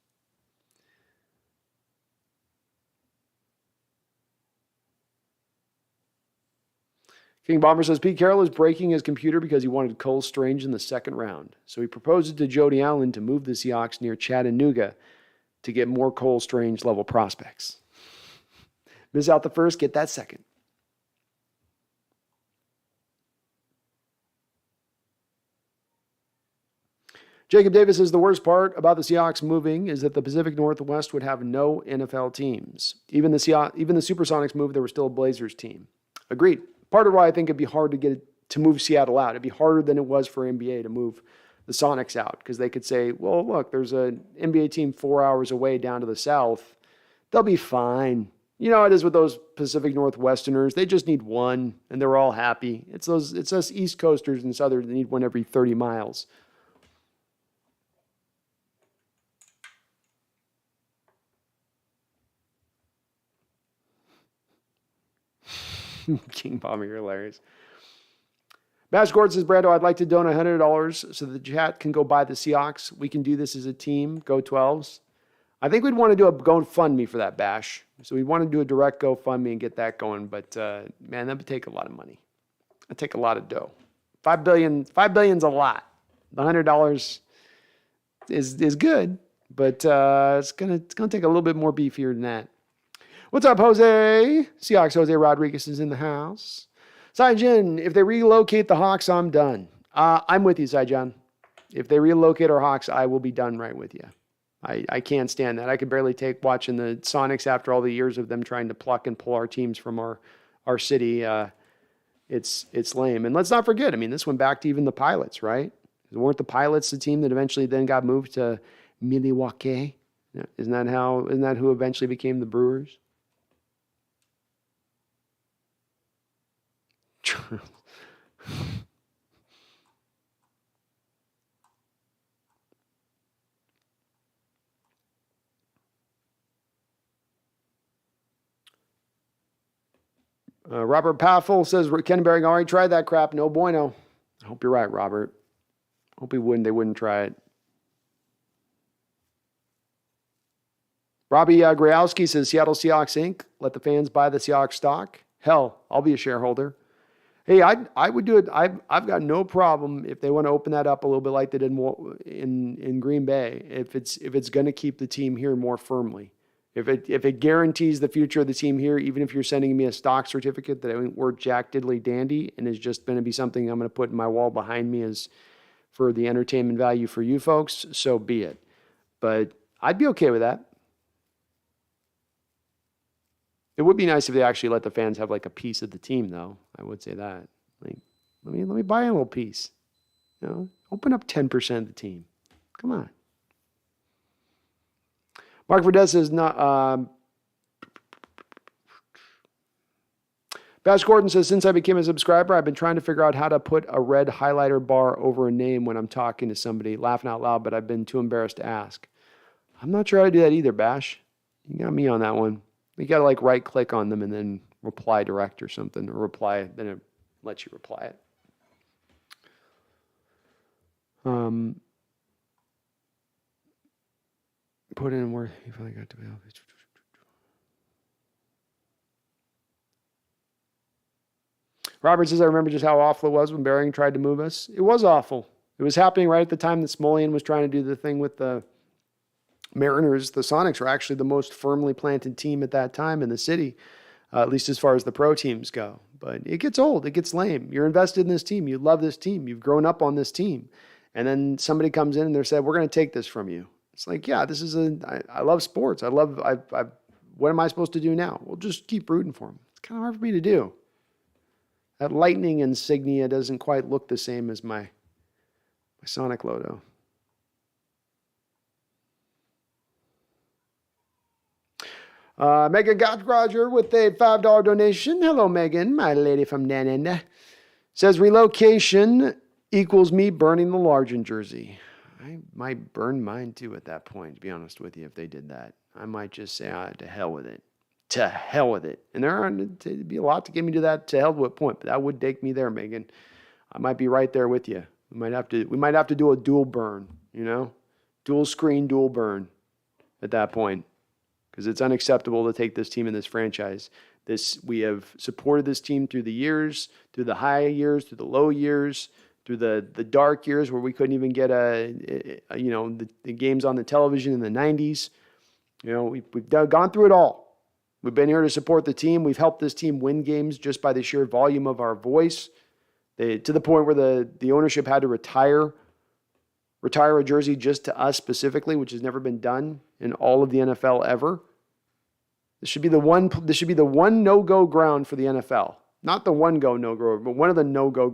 King Bomber says Pete Carroll is breaking his computer because he wanted Cole Strange in the second round. So he proposes to Jodi Allen to move the Seahawks near Chattanooga to get more Cole Strange level prospects. Miss out the first, get that second. Jacob Davis says the worst part about the Seahawks moving is that the Pacific Northwest would have no NFL teams. Even the Supersonics moved, there was still a Blazers team. Agreed. Part of why I think it'd be hard to move Seattle out. It'd be harder than it was for NBA to move the Sonics out because they could say, well, look, there's an NBA team 4 hours away down to the south. They'll be fine. You know how it is with those Pacific Northwesterners. They just need one, and they're all happy. It's us East Coasters and Southern that need one every 30 miles. King Bomber, you're hilarious. Bash Gord says, Brando, I'd like to donate $100 so the chat can go buy the Seahawks. We can do this as a team. Go 12s. I think we'd want to do a GoFundMe for that, Bash. So we'd want to do a direct GoFundMe and get that going. But, man, that would take a lot of money. That'd take a lot of dough. $5 billion's a lot. The $100 is good, but it's gonna take a little bit more beefier than that. What's up, Jose? Seahawks Jose Rodriguez is in the house. Saijan, if they relocate the Hawks, I'm done. I'm with you, Saijan. If they relocate our Hawks, I will be done right with you. I can't stand that. I could barely take watching the Sonics after all the years of them trying to pluck and pull our teams from our city. It's lame. And let's not forget, I mean, this went back to even the Pilots, right? Weren't the Pilots the team that eventually then got moved to Milwaukee? Isn't that who eventually became the Brewers? Robert Paffel says Ken Berry already tried that crap. No bueno. I hope you're right, Robert. Hope they wouldn't try it. Robbie Grayowski says Seattle Seahawks Inc. Let the fans buy the Seahawks stock. Hell, I'll be a shareholder. Hey, I would do it. I've got no problem if they want to open that up a little bit like they did in Green Bay. If it's going to keep the team here more firmly. If it guarantees the future of the team here, even if you're sending me a stock certificate that ain't worth jack diddly dandy and is just going to be something I'm going to put in my wall behind me as for the entertainment value for you folks, so be it. But I'd be okay with that. It would be nice if they actually let the fans have like a piece of the team, though. I would say that. Like, let me buy a little piece. You know, open up 10% of the team. Come on. Mark Verdez says not. Bash Gordon says, since I became a subscriber, I've been trying to figure out how to put a red highlighter bar over a name when I'm talking to somebody, laughing out loud, but I've been too embarrassed to ask. I'm not sure how to do that either, Bash. You got me on that one. You got to like right click on them and then reply direct or something, or reply, then it lets you reply it. Put in where you finally got to be. Robert says, I remember just how awful it was when Behring tried to move us. It was awful. It was happening right at the time that Smolian was trying to do the thing with the Mariners. The Sonics were actually the most firmly planted team at that time in the city, at least as far as the pro teams go. But it gets old. It gets lame. You're invested in this team. You love this team. You've grown up on this team. And then somebody comes in and they said, we're going to take this from you. It's like, yeah, this is I love sports. What am I supposed to do now? Well, just keep rooting for them. It's kind of hard for me to do. That lightning insignia doesn't quite look the same as my Sonic logo. Megan Roger with a $5 donation. Hello, Megan, my lady from Dan End. Says relocation equals me burning the Largent jersey. I might burn mine too at that point, to be honest with you, if they did that. I might just say, to hell with it. To hell with it. And there'd be a lot to get me to that to hell with point, but that would take me there, Megan. I might be right there with you. We might have to do a dual burn, you know? Dual screen, dual burn at that point. Because it's unacceptable to take this team in this franchise. We have supported this team through the years, through the high years, through the low years, through the dark years where we couldn't even get the games on the television in the 90s. You know, we've gone through it all. We've been here to support the team. We've helped this team win games just by the sheer volume of our voice. To the point where the ownership had to retire a jersey just to us specifically, which has never been done in all of the NFL ever. This should be the one no-go ground for the NFL. Not the one go no-go, but one of the no-go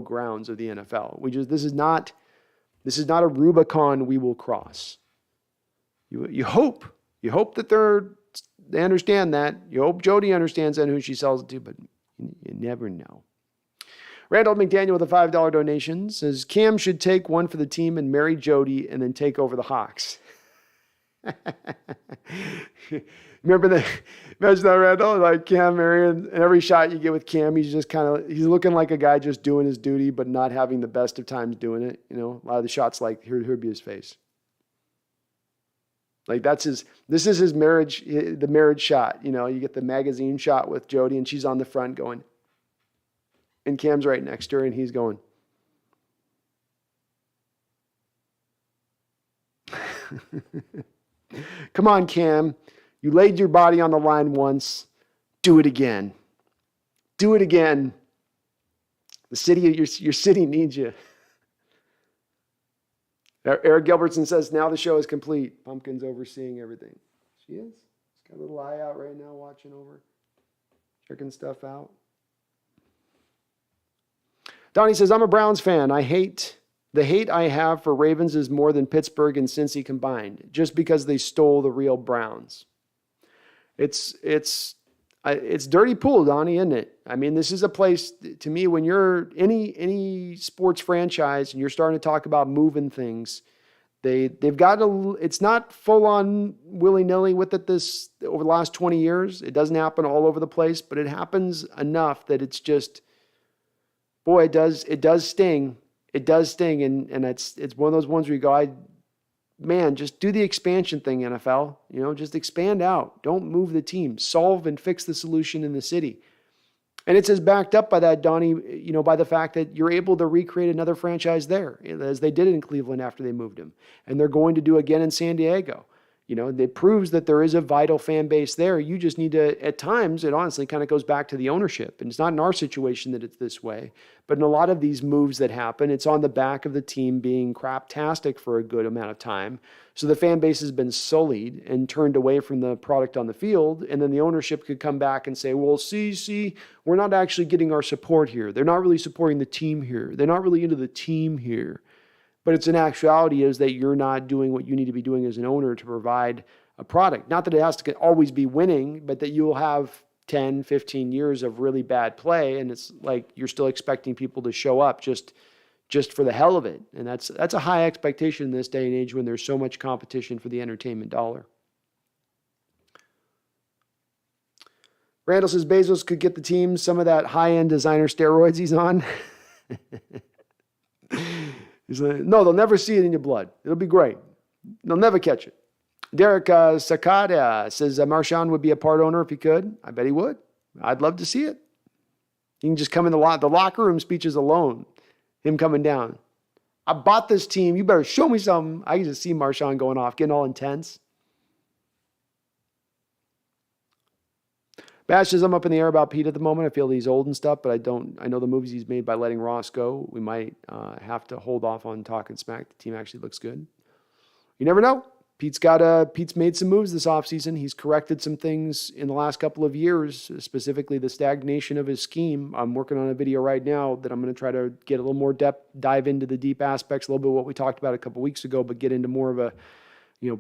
grounds of the NFL. This is not a Rubicon we will cross. You hope that they understand that. You hope Jodi understands that and who she sells it to, but you never know. Randall McDaniel with a $5 donation says, Cam should take one for the team and marry Jodi and then take over the Hawks. Imagine that, Randall? Like Cam marrying, and every shot you get with Cam, he's he's looking like a guy just doing his duty, but not having the best of times doing it. You know, a lot of the shots like, here'd be his face. Like this is his marriage, the marriage shot. You know, you get the magazine shot with Jodi and she's on the front going, and Cam's right next to her and he's going. Come on, Cam. You laid your body on the line once. Do it again. Do it again. Your city needs you. Eric Gilbertson says, now the show is complete. Pumpkin's overseeing everything. She is. She's got a little eye out right now watching over, checking stuff out. Donnie says, I'm a Browns fan. The hate I have for Ravens is more than Pittsburgh and Cincy combined, just because they stole the real Browns. It's dirty pool, Donnie, isn't it? I mean, this is a place to me when you're any sports franchise and you're starting to talk about moving things. They've got to. It's not full on willy nilly with it. This over the last 20 years, it doesn't happen all over the place, but it happens enough that it's just, boy, it does sting. It does sting, and it's one of those ones where you go, man, just do the expansion thing, NFL. Just expand out. Don't move the team. Solve and fix the solution in the city. And it's as backed up by that, Donnie, by the fact that you're able to recreate another franchise there, as they did in Cleveland after they moved him. And they're going to do again in San Diego. It proves that there is a vital fan base there. You just need to, at times, it honestly kind of goes back to the ownership. And it's not in our situation that it's this way, but in a lot of these moves that happen, it's on the back of the team being craptastic for a good amount of time. So the fan base has been sullied and turned away from the product on the field. And then the ownership could come back and say, well, see, we're not actually getting our support here. They're not really supporting the team here. They're not really into the team here. But it's in actuality is that you're not doing what you need to be doing as an owner to provide a product. Not that it has to always be winning, but that you'll have 10, 15 years of really bad play. And it's like you're still expecting people to show up just for the hell of it. And that's a high expectation in this day and age when there's so much competition for the entertainment dollar. Randall says Bezos could get the team some of that high-end designer steroids he's on. He's like, no, they'll never see it in your blood. It'll be great. They'll never catch it. Derek Sakada says Marshawn would be a part owner if he could. I bet he would. I'd love to see it. He can just come in the locker room speeches alone. Him coming down. I bought this team. You better show me something. I can just see Marshawn going off, getting all intense. Bash says, I'm up in the air about Pete at the moment. I feel he's old and stuff, but I know the moves he's made by letting Ross go. We might have to hold off on talking smack. The team actually looks good. You never know. Pete's made some moves this offseason. He's corrected some things in the last couple of years, specifically the stagnation of his scheme. I'm working on a video right now that I'm going to try to get a little more depth, dive into the deep aspects, a little bit of what we talked about a couple weeks ago, but get into more of a,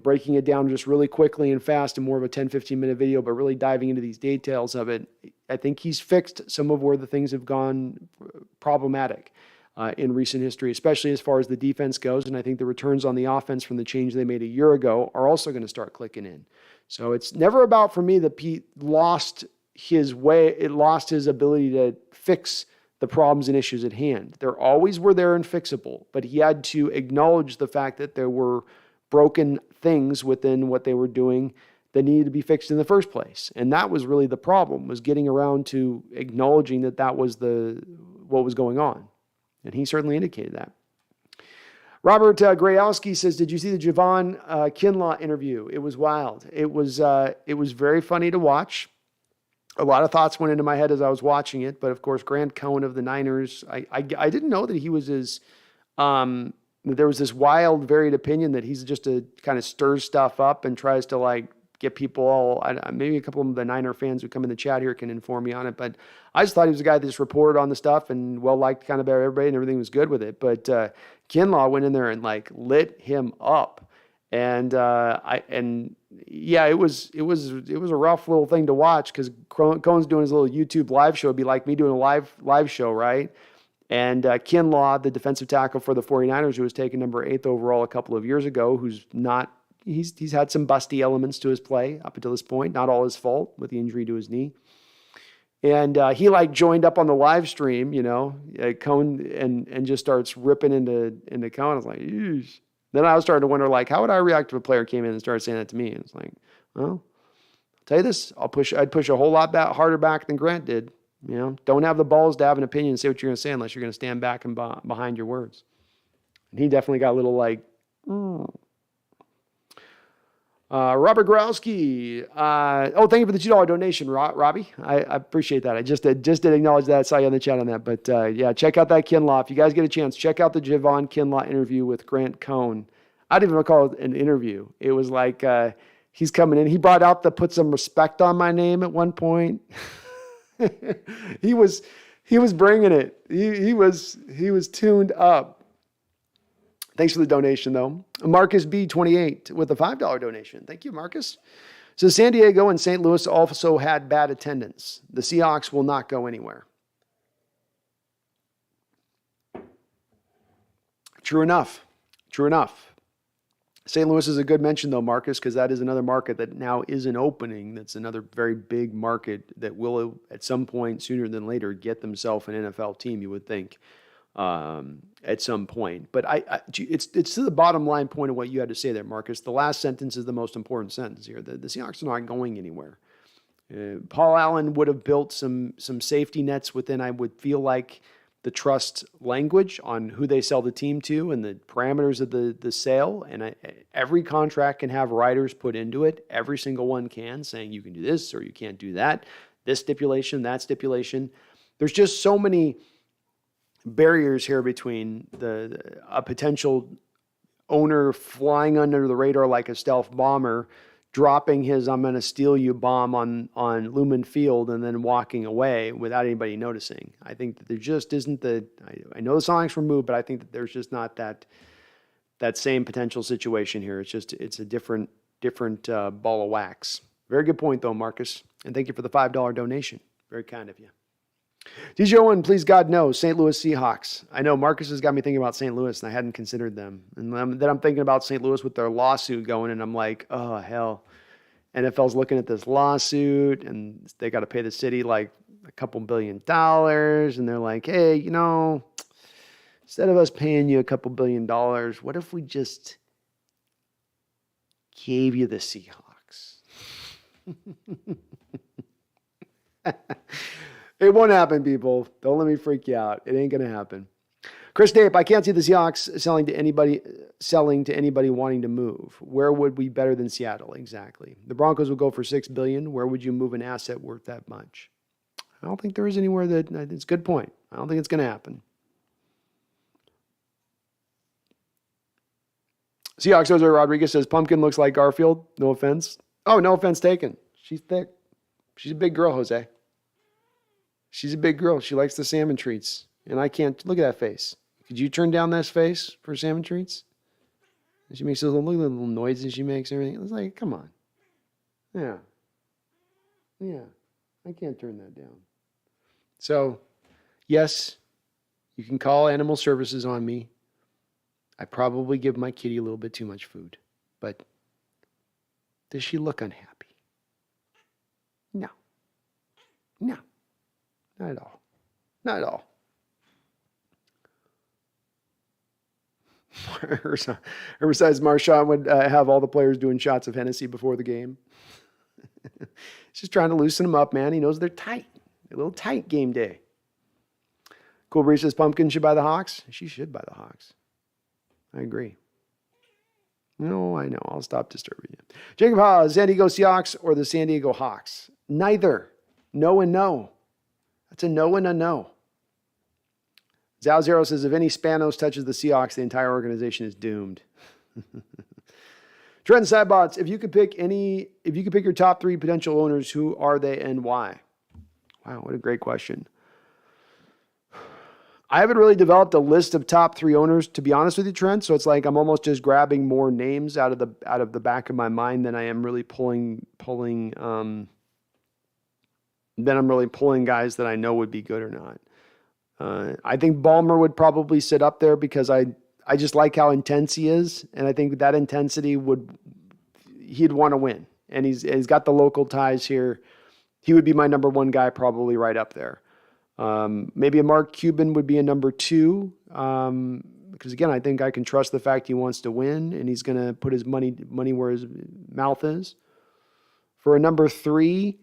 breaking it down just really quickly and fast and more of a 10, 15-minute video, but really diving into these details of it. I think he's fixed some of where the things have gone problematic in recent history, especially as far as the defense goes. And I think the returns on the offense from the change they made a year ago are also going to start clicking in. So it's never about, for me, that Pete lost his ability to fix the problems and issues at hand. They always were there and fixable, but he had to acknowledge the fact that there were broken things within what they were doing that needed to be fixed in the first place. And that was really the problem, was getting around to acknowledging that was what was going on. And he certainly indicated that. Robert Grayowski says, did you see the Javon Kinlaw interview? It was wild. It was very funny to watch. A lot of thoughts went into my head as I was watching it. But of course, Grant Cohn of the Niners, I didn't know that he was there was this wild, varied opinion that he's just a kind of stirs stuff up and tries to get people all, maybe a couple of the Niner fans who come in the chat here can inform me on it. But I just thought he was a guy that just reported on the stuff and well-liked kind of by everybody and everything was good with it. But Kinlaw went in there and lit him up. And it was a rough little thing to watch because Cohen's doing his little YouTube live show. It'd be like me doing a live show, right? And Kinlaw, the defensive tackle for the 49ers, who was taken number 8 overall a couple of years ago, he's had some busty elements to his play up until this point, not all his fault with the injury to his knee. And he joined up on the live stream, Cohen, and just starts ripping into Cohen. I was like, eesh. Then I was starting to wonder, how would I react if a player came in and started saying that to me? And it's like, well, I'll tell you this, I'd push a whole lot harder back than Grant did. Don't have the balls to have an opinion and say what you're going to say unless you're going to stand back and behind your words. And he definitely got a little Robert Growski. Thank you for the $2 donation, Robbie. I appreciate that. I just did acknowledge that. I saw you on the chat on that. But check out that Kinlaw. If you guys get a chance, check out the Javon Kinlaw interview with Grant Cohn. I didn't even call it an interview. It was he's coming in. He brought out the put some respect on my name at one point. He was bringing it. He was tuned up. Thanks for the donation, though. Marcus B28 with a $5 donation. Thank you, Marcus. So San Diego and St. Louis also had bad attendance. The Seahawks will not go anywhere. True enough. True enough. St. Louis is a good mention, though, Marcus, because that is another market that now is an opening. That's another very big market that will, at some point, sooner than later, get themselves an NFL team, you would think, at some point. But it's to the bottom line point of what you had to say there, Marcus. The last sentence is the most important sentence here. The Seahawks are not going anywhere. Paul Allen would have built some safety nets within, I would feel like, the trust language on who they sell the team to and the parameters of the sale. And every contract can have riders put into it. Every single one can, saying you can do this or you can't do that. This stipulation, that stipulation. There's just so many barriers here between a potential owner flying under the radar like a stealth bomber, dropping his "I'm going to steal you" bomb on Lumen Field and then walking away without anybody noticing. I think that there just isn't I know the Sonics were moved, but I think that there's just not that same potential situation here. It's a different ball of wax. Very good point, though, Marcus. And thank you for the $5 donation. Very kind of you. DJ Owen, please God, no. St. Louis Seahawks. I know Marcus has got me thinking about St. Louis, and I hadn't considered them. And then I'm thinking about St. Louis with their lawsuit going, and I'm like, oh, hell. NFL's looking at this lawsuit, and they got to pay the city like a couple $1 billion. And they're like, hey, instead of us paying you a couple $1 billion, what if we just gave you the Seahawks? It won't happen, people. Don't let me freak you out. It ain't going to happen. Chris Dape, I can't see the Seahawks selling to anybody wanting to move. Where would we better than Seattle? Exactly. The Broncos will go for $6 billion. Where would you move an asset worth that much? I don't think there is anywhere that. It's a good point. I don't think it's going to happen. Seahawks Jose Rodriguez says Pumpkin looks like Garfield. No offense. Oh, no offense taken. She's thick. She's a big girl, Jose. She's a big girl. She likes the salmon treats. And I can't. Look at that face. Could you turn down that face for salmon treats? And she makes those little noises she makes and everything. It's like, come on. Yeah. I can't turn that down. So, yes, you can call animal services on me. I probably give my kitty a little bit too much food. But does she look unhappy? No. Not at all. Not at all. Besides, Marshawn would have all the players doing shots of Hennessy before the game. He's just trying to loosen them up, man. He knows they're tight. A little tight game day. Cool Breeze says Pumpkin should buy the Hawks. She should buy the Hawks. I agree. No, I know. I'll stop disturbing you. Jacob Haas, San Diego Seahawks or the San Diego Hawks? Neither. No and no. That's a no and a no. Zao Zero says if any Spanos touches the Seahawks, the entire organization is doomed. Trent Sidebots, if you could pick your top 3 potential owners, who are they and why? Wow, what a great question. I haven't really developed a list of top 3 owners, to be honest with you, Trent. So it's like I'm almost just grabbing more names out of the back of my mind than I am really pulling guys that I know would be good or not. I think Ballmer would probably sit up there because I just like how intense he is, and I think that intensity he'd want to win, and he's got the local ties here. He would be my number 1 guy, probably right up there. Maybe a Mark Cuban would be a number 2, because again, I think I can trust the fact he wants to win, and he's going to put his money where his mouth is. For a number 3,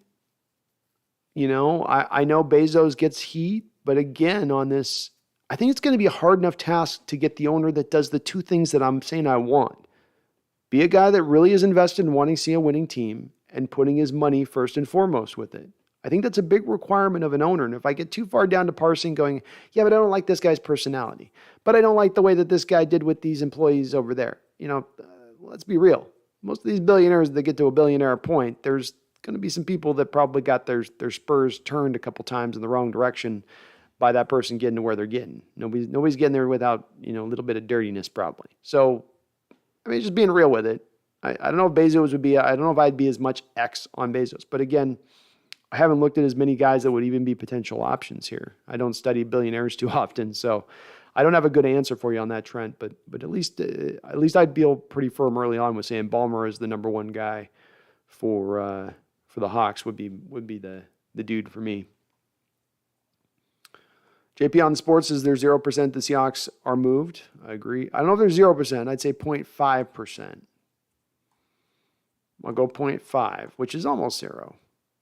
I know Bezos gets heat, but again, on this, I think it's going to be a hard enough task to get the owner that does the 2 things that I'm saying I want. Be a guy that really is invested in wanting to see a winning team and putting his money first and foremost with it. I think that's a big requirement of an owner. And if I get too far down to parsing going, yeah, but I don't like this guy's personality, but I don't like the way that this guy did with these employees over there. Let's be real. Most of these billionaires that get to a billionaire point, there's going to be some people that probably got their spurs turned a couple times in the wrong direction by that person getting to where they're getting. Nobody's getting there without, a little bit of dirtiness probably. So, just being real with it. I don't know if Bezos would be, I don't know if I'd be as much X on Bezos. But again, I haven't looked at as many guys that would even be potential options here. I don't study billionaires too often, so I don't have a good answer for you on that, Trent. But at least I'd feel pretty firm early on with saying Ballmer is the number one guy for the Hawks would be the dude for me. JP on sports says there's 0% the Seahawks are moved. I agree. I don't know if there's 0%. I'd say 0.5%. I'll go 0.5, which is almost zero.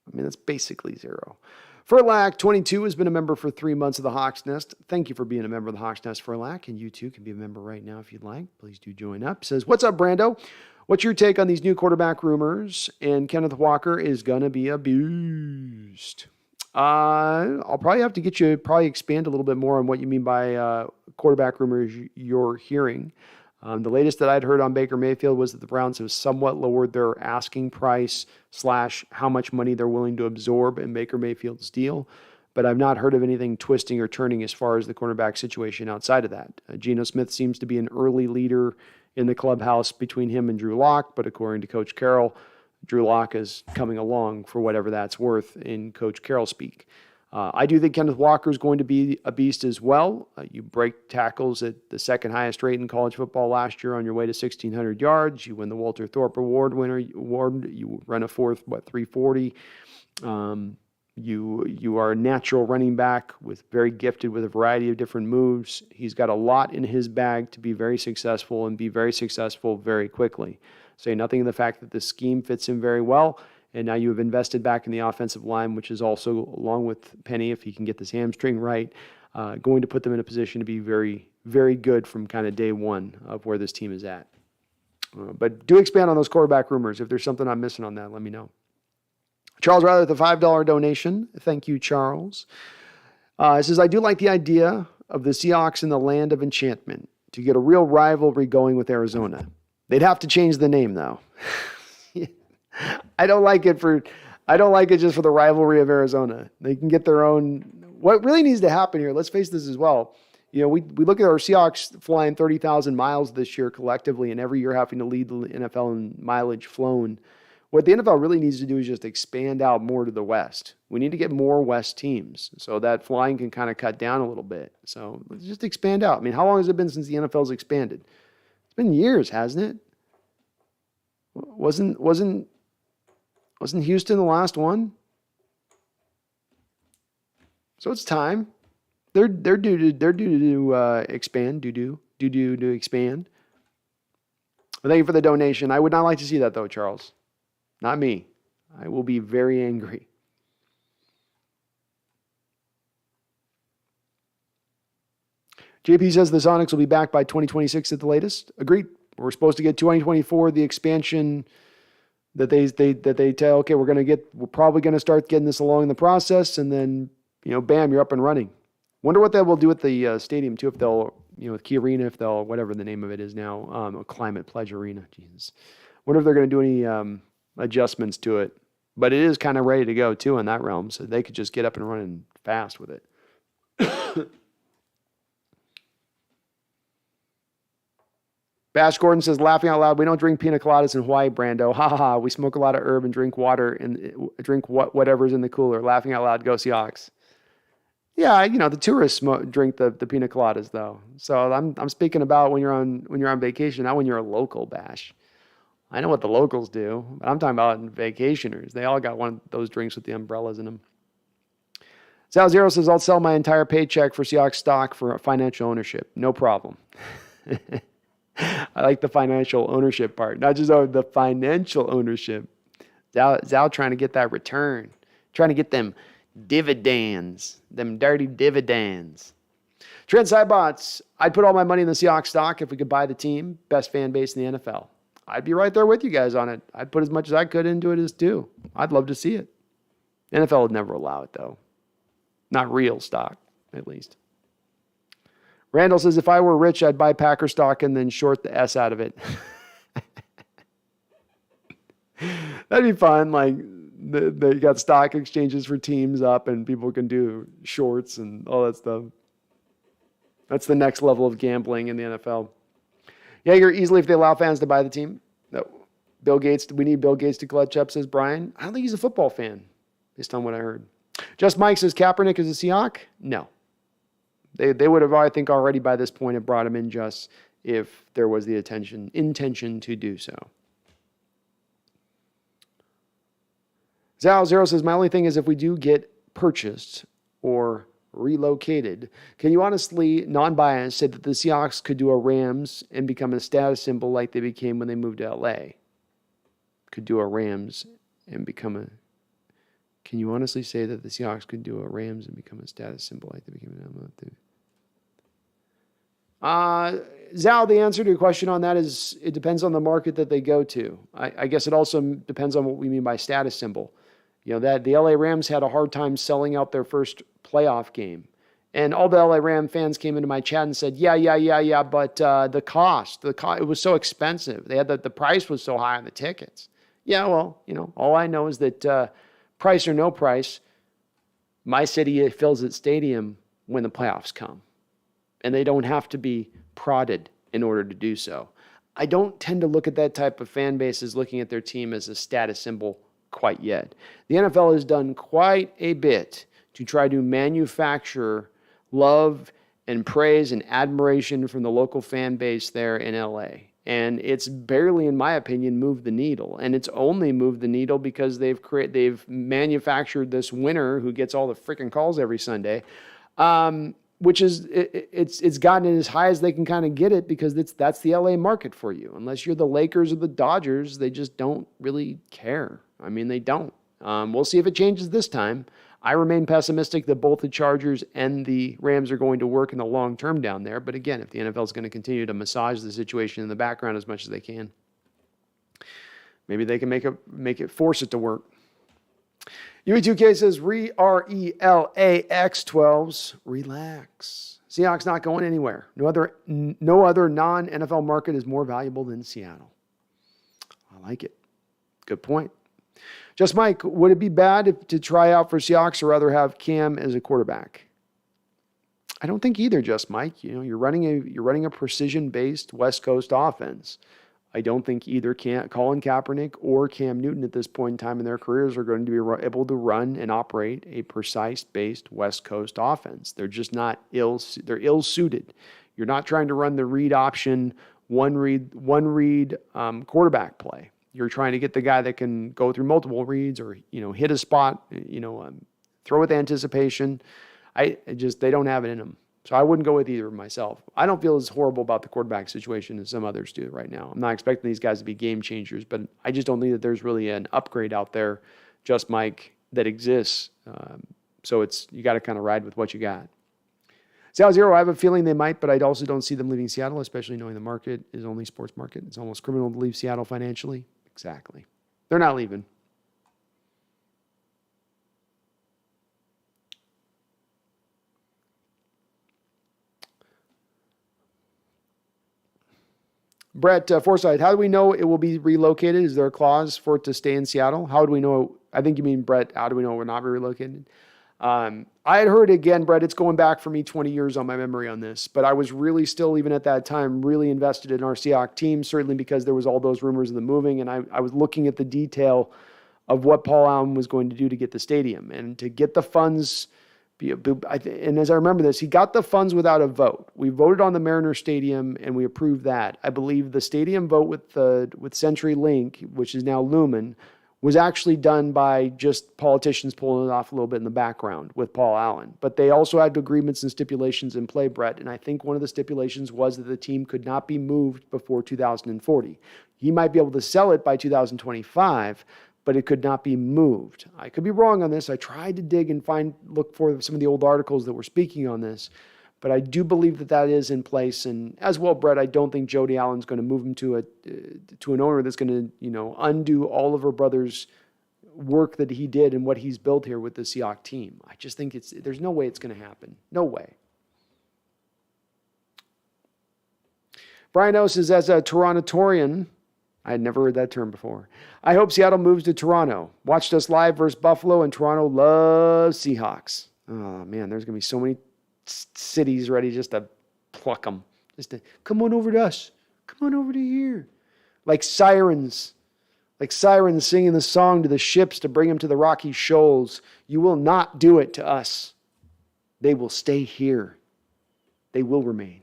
I mean, that's basically zero. Furlack, 22, has been a member for 3 months of the Hawks Nest. Thank you for being a member of the Hawks Nest, Furlack, and you too can be a member right now if you'd like. Please do join up. Says, what's up, Brando? What's your take on these new quarterback rumors? And Kenneth Walker is going to be abused. I'll probably have to get you expand a little bit more on what you mean by quarterback rumors you're hearing. The latest that I'd heard on Baker Mayfield was that the Browns have somewhat lowered their asking price / how much money they're willing to absorb in Baker Mayfield's deal. But I've not heard of anything twisting or turning as far as the cornerback situation outside of that. Geno Smith seems to be an early leader in the clubhouse between him and Drew Lock, but according to Coach Carroll, Drew Lock is coming along for whatever that's worth in Coach Carroll speak. I do think Kenneth Walker is going to be a beast as well. You break tackles at the second highest rate in college football last year on your way to 1,600 yards. You win the Walter Thorpe Award. You run a fourth, 340. You are a natural running back very gifted with a variety of different moves. He's got a lot in his bag to be very successful and be very successful very quickly. Say nothing of the fact that the scheme fits him very well. And now you have invested back in the offensive line, which is also, along with Penny, if he can get this hamstring right, going to put them in a position to be very, very good from kind of day one of where this team is at. But do expand on those quarterback rumors. If there's something I'm missing on that, let me know. Charles Rather, the $5 donation. Thank you, Charles. It says, I do like the idea of the Seahawks in the land of enchantment to get a real rivalry going with Arizona. They'd have to change the name, though. I don't like it just for the rivalry of Arizona. They can get their own. What really needs to happen here, let's face this as well. You know, we look at our Seahawks flying 30,000 miles this year collectively, and every year having to lead the NFL in mileage flown. What the NFL really needs to do is just expand out more to the West. We need to get more West teams so that flying can kind of cut down a little bit. So let's just expand out. I mean, how long has it been since the NFL's expanded? It's been years, hasn't it? Wasn't Houston the last one? So it's time. They're due to expand. Due to expand. But thank you for the donation. I would not like to see that though, Charles. Not me. I will be very angry. JP says the Sonics will be back by 2026 at the latest. Agreed. We're supposed to get 2024, the expansion that they tell, okay, we're probably going to start getting this along in the process, and then, bam, you're up and running. Wonder what that will do with the stadium too, if they'll, with Key Arena, if they'll, whatever the name of it is now, Climate Pledge Arena. Jesus. Wonder if they're going to do any adjustments to it. But it is kind of ready to go too in that realm, so they could just get up and running fast with it. Bash Gordon says, laughing out loud, we don't drink pina coladas in Hawaii, Brando. Ha ha ha. We smoke a lot of herb and drink water and drink whatever's in the cooler. Laughing out loud, go Seahawks. Yeah, the tourists drink the pina coladas though. So I'm speaking about when you're on vacation, not when you're a local, Bash. I know what the locals do, but I'm talking about vacationers. They all got one of those drinks with the umbrellas in them. Sal Zero says, I'll sell my entire paycheck for Seahawks stock for financial ownership. No problem. I like the financial ownership part, not just the financial ownership. Zal trying to get that return, trying to get them dividends, them dirty dividends. Trent Cybots, I'd put all my money in the Seahawks stock if we could buy the team, best fan base in the NFL. I'd be right there with you guys on it. I'd put as much as I could into it as too. I'd love to see it. NFL would never allow it though. Not real stock, at least. Randall says, if I were rich, I'd buy Packer stock and then short the S out of it. That'd be fun. Like, they got stock exchanges for teams up and people can do shorts and all that stuff. That's the next level of gambling in the NFL. Jaeger, easily if they allow fans to buy the team. No. Bill Gates, we need Bill Gates to clutch up, says Brian. I don't think he's a football fan, based on what I heard. Just Mike says Kaepernick is a Seahawk. No. They would have, I think, already by this point have brought him in just if there was the intention to do so. Zal0 says, my only thing is if we do get purchased or relocated, can you honestly, non-biased, say that the Seahawks could do a Rams and become a status symbol like they became when they moved to LA? Could do a Rams and become a... Can you honestly say that the Seahawks could do a Rams and become a status symbol like they became an Zal, the answer to your question on that is it depends on the market that they go to. I guess it also depends on what we mean by status symbol. You know, that the LA Rams had a hard time selling out their first playoff game. And all the LA Ram fans came into my chat and said, yeah, but the cost, it was so expensive. They had the price was so high on the tickets. Yeah, well, you know, all I know is that price or no price, my city fills its stadium when the playoffs come. And they don't have to be prodded in order to do so. I don't tend to look at that type of fan base as looking at their team as a status symbol quite yet. The NFL has done quite a bit to try to manufacture love and praise and admiration from the local fan base there in LA. And it's barely, in my opinion, moved the needle. And it's only moved the needle because they've manufactured this winner who gets all the freaking calls every Sunday. Which is, it's gotten it as high as they can kind of get it because that's the LA market for you. Unless you're the Lakers or the Dodgers, they just don't really care. I mean, they don't. We'll see if it changes this time. I remain pessimistic that both the Chargers and the Rams are going to work in the long term down there. But again, if the NFL is going to continue to massage the situation in the background as much as they can, maybe they can force it to work. UE2K says, RELAX12s, relax. Seahawks not going anywhere. No other non-NFL market is more valuable than Seattle. I like it. Good point. Just Mike, would it be bad to try out for Seahawks or rather have Cam as a quarterback? I don't think either, Just Mike. You know, you're running a precision-based West Coast offense. I don't think either Colin Kaepernick or Cam Newton at this point in time in their careers are going to be able to run and operate a precise-based West Coast offense. They're just not they're ill-suited. You're not trying to run the read option, one read quarterback play. You're trying to get the guy that can go through multiple reads or, you know, hit a spot, throw with anticipation. They don't have it in them. So I wouldn't go with either myself. I don't feel as horrible about the quarterback situation as some others do right now. I'm not expecting these guys to be game changers, but I just don't think that there's really an upgrade out there, Just Mike, that exists. So you got to kind of ride with what you got. Sal0, I have a feeling they might, but I also don't see them leaving Seattle, especially knowing the market is only sports market. It's almost criminal to leave Seattle financially. Exactly. They're not leaving. Brett Forsythe, how do we know it will be relocated? Is there a clause for it to stay in Seattle? How do we know? I think you mean, Brett, how do we know it will not be relocated? I had heard again, Brett, it's going back for me 20 years on my memory on this, but I was really still, even at that time, really invested in our Seahawks team, certainly because there was all those rumors of the moving, and I was looking at the detail of what Paul Allen was going to do to get the stadium and to get the funds. And as I remember this, he got the funds without a vote. We voted on the Mariners Stadium and we approved that. I believe the stadium vote with CenturyLink, which is now Lumen, was actually done by just politicians pulling it off a little bit in the background with Paul Allen. But they also had agreements and stipulations in play, Brett. And I think one of the stipulations was that the team could not be moved before 2040. He might be able to sell it by 2025, but it could not be moved. I could be wrong on this. I tried to dig and look for some of the old articles that were speaking on this, but I do believe that is in place. And as well, Brett, I don't think Jodi Allen's going to move him to an owner that's going to, undo all of her brother's work that he did and what he's built here with the Seahawks team. I just think there's no way it's going to happen. No way. Brian O says, as a Torontotorian, I had never heard that term before. I hope Seattle moves to Toronto. Watched us live versus Buffalo, and Toronto loves Seahawks. Oh, man, there's going to be so many cities ready just to pluck them. Just to, come on over to us. Come on over to here. Like sirens like sirens singing the song to the ships to bring them to the rocky shoals. You will not do it to us. They will stay here. They will remain.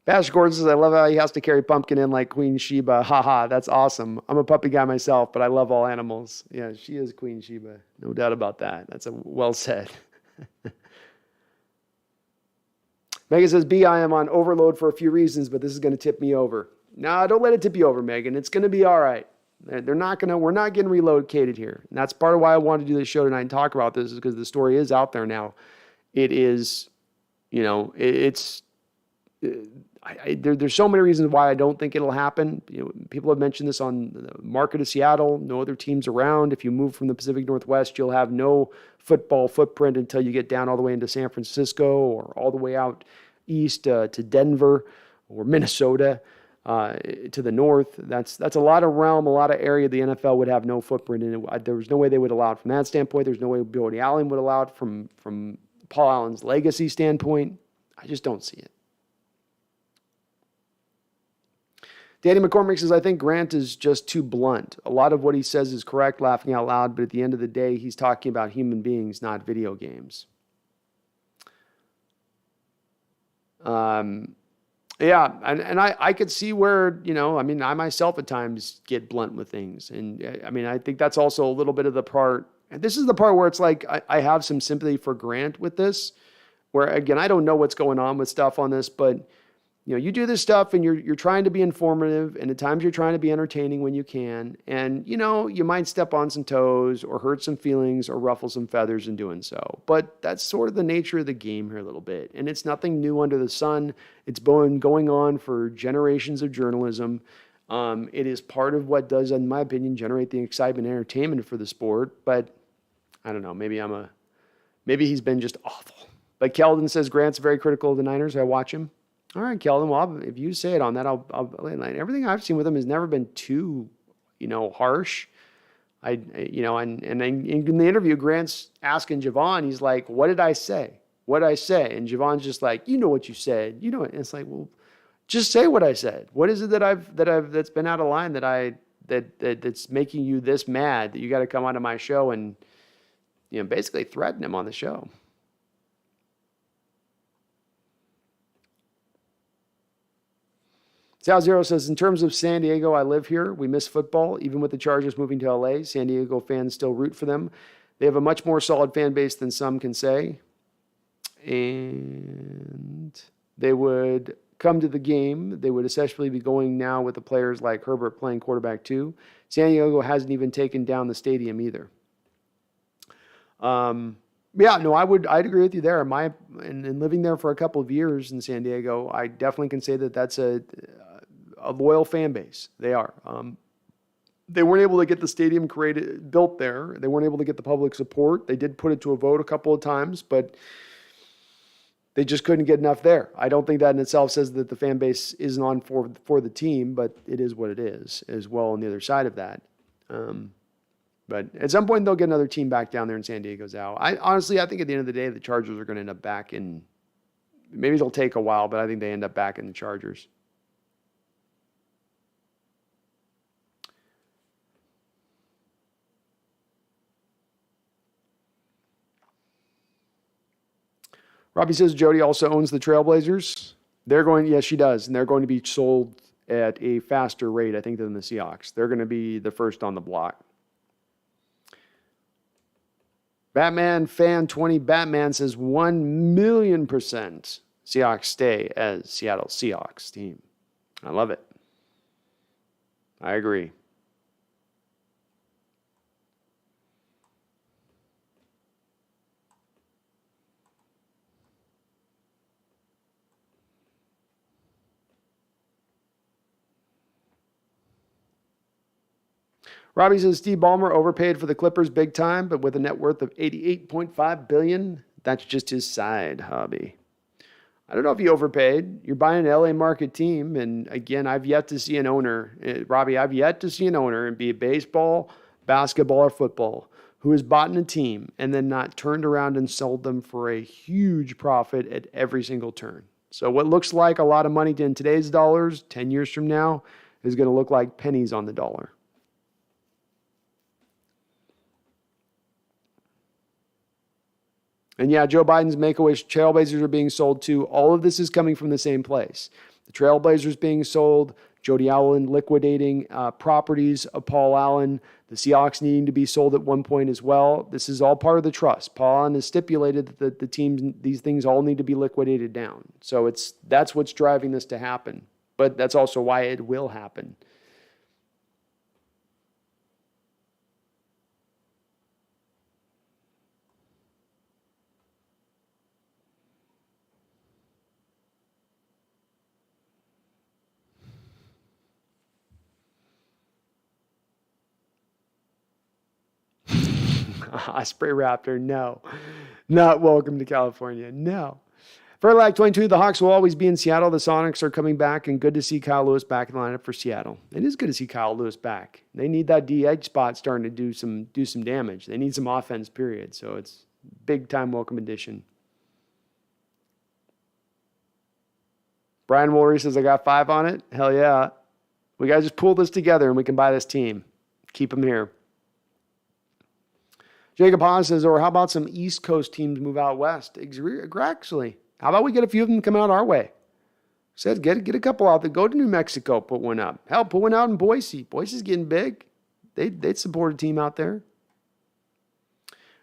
Bash Gordon says, I love how he has to carry Pumpkin in like Queen Sheba. Haha, that's awesome. I'm a puppy guy myself, but I love all animals. Yeah, she is Queen Sheba. No doubt about that. That's well said. Megan says, B, I am on overload for a few reasons, but this is going to tip me over. No, don't let it tip you over, Megan. It's going to be all right. We're not getting relocated here. And that's part of why I wanted to do this show tonight and talk about this, is because the story is out there now. It is, there's so many reasons why I don't think it'll happen. People have mentioned this on the market of Seattle. No other teams around. If you move from the Pacific Northwest, you'll have no football footprint until you get down all the way into San Francisco or all the way out east to Denver or Minnesota to the north. That's a lot of realm, a lot of area the NFL would have no footprint in. There was no way they would allow it from that standpoint. There's no way Jodi Allen would allow it from Paul Allen's legacy standpoint. I just don't see it. Danny McCormick says, I think Grant is just too blunt. A lot of what he says is correct, laughing out loud, but at the end of the day, he's talking about human beings, not video games. Yeah, and I could see where, I myself at times get blunt with things. And I think that's also a little bit of the part, and this is the part where it's like, I have some sympathy for Grant with this, where again, I don't know what's going on with stuff on this, but you do this stuff and you're trying to be informative, and at times you're trying to be entertaining when you can. And, you might step on some toes or hurt some feelings or ruffle some feathers in doing so. But that's sort of the nature of the game here a little bit. And it's nothing new under the sun. It's been going on for generations of journalism. It is part of what does, in my opinion, generate the excitement and entertainment for the sport. But I don't know, maybe he's been just awful. But Keldon says Grant's very critical of the Niners. I watch him. All right, Keldon. Well, if you say it on that, I'll everything I've seen with him has never been too, harsh. And in the interview, Grant's asking Javon, he's like, "What did I say? What did I say?" And Javon's just like, "You know what you said. You know it." And it's like, well, just say what I said. What is it that's been out of line that's making you this mad that you got to come onto my show and, basically threaten him on the show? Sal Zero says, in terms of San Diego, I live here. We miss football. Even with the Chargers moving to LA, San Diego fans still root for them. They have a much more solid fan base than some can say. And they would come to the game. They would especially be going now with the players like Herbert playing quarterback too. San Diego hasn't even taken down the stadium either. Yeah, no, I'd agree with you there. And living there for a couple of years in San Diego, I definitely can say that that's a loyal fan base. They are. They weren't able to get the stadium built there. They weren't able to get the public support. They did put it to a vote a couple of times, but they just couldn't get enough there. I don't think that in itself says that the fan base isn't on for the team, but it is what it is as well on the other side of that. But at some point, they'll get another team back down there in San Diego's out. I think at the end of the day, the Chargers are going to end up back in. Maybe it'll take a while, but I think they end up back in the Chargers. Robbie says Jodi also owns the Trailblazers. Yes, she does, and they're going to be sold at a faster rate, I think, than the Seahawks. They're going to be the first on the block. Batman Fan 20 Batman says 1,000,000% Seahawks stay as Seattle Seahawks team. I love it. I agree. Robbie says Steve Ballmer overpaid for the Clippers big time, but with a net worth of $88.5 billion, that's just his side hobby. I don't know if he overpaid. You're buying an LA market team, and again, I've yet to see an owner, Robbie, I've yet to see an owner, and be it baseball, basketball, or football, who has bought in a team and then not turned around and sold them for a huge profit at every single turn. So what looks like a lot of money in today's dollars, 10 years from now, is going to look like pennies on the dollar. And yeah, Joe Biden's Make-A-Wish Trailblazers are being sold too. All of this is coming from the same place. The Trailblazers being sold, Jodi Allen liquidating properties of Paul Allen, the Seahawks needing to be sold at one point as well. This is all part of the trust. Paul Allen has stipulated that the teams, these things all need to be liquidated down. So that's what's driving this to happen. But that's also why it will happen. Osprey Raptor, no. Not welcome to California, no. For like 22, the Hawks will always be in Seattle. The Sonics are coming back, and good to see Kyle Lewis back in the lineup for Seattle. It is good to see Kyle Lewis back. They need that DH spot starting to do some damage. They need some offense, period. So it's big time welcome addition. Brian Woolery says, I got 5 on it. Hell yeah. We got to just pull this together and we can buy this team. Keep them here. Jacob Haas says, or how about some East Coast teams move out west? Actually, how about we get a few of them come out our way? Said get a couple out there. Go to New Mexico, put one up. Hell, put one out in Boise. Boise's getting big. They'd support a team out there.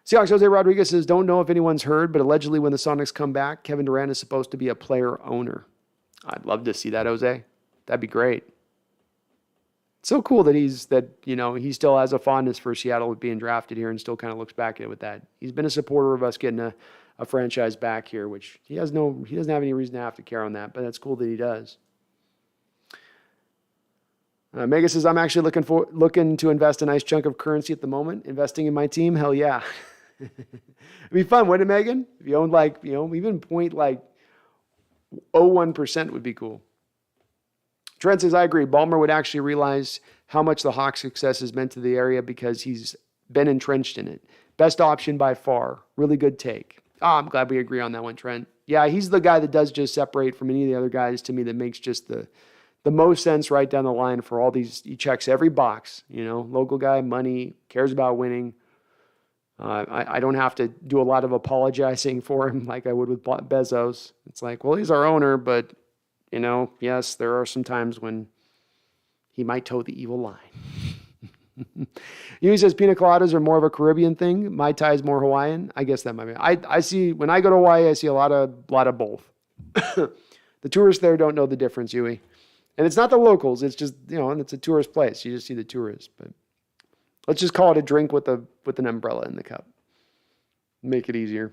Seahawks Jose Rodriguez says, don't know if anyone's heard, but allegedly when the Sonics come back, Kevin Durant is supposed to be a player owner. I'd love to see that, Jose. That'd be great. So cool that he still has a fondness for Seattle with being drafted here and still kind of looks back at it with that. He's been a supporter of us getting a franchise back here, which he doesn't have any reason to have to care on that, but that's cool that he does. Mega says, I'm actually looking to invest a nice chunk of currency at the moment. Investing in my team, hell yeah. It'd be fun, wouldn't it, Megan? If you owned even 0.01% would be cool. Trent says, I agree. Ballmer would actually realize how much the Hawks' success has meant to the area because he's been entrenched in it. Best option by far. Really good take. I'm glad we agree on that one, Trent. Yeah, he's the guy that does just separate from any of the other guys to me that makes just the most sense right down the line for all these. He checks every box, local guy, money, cares about winning. I don't have to do a lot of apologizing for him like I would with Bezos. It's like, well, he's our owner, but yes, there are some times when he might toe the evil line. He says pina coladas are more of a Caribbean thing. Mai Tai is more Hawaiian. I guess that might be. I see, when I go to Hawaii, I see a lot of both. The tourists there don't know the difference, Huey. And it's not the locals. It's just, and it's a tourist place. You just see the tourists. But let's just call it a drink with an umbrella in the cup. Make it easier.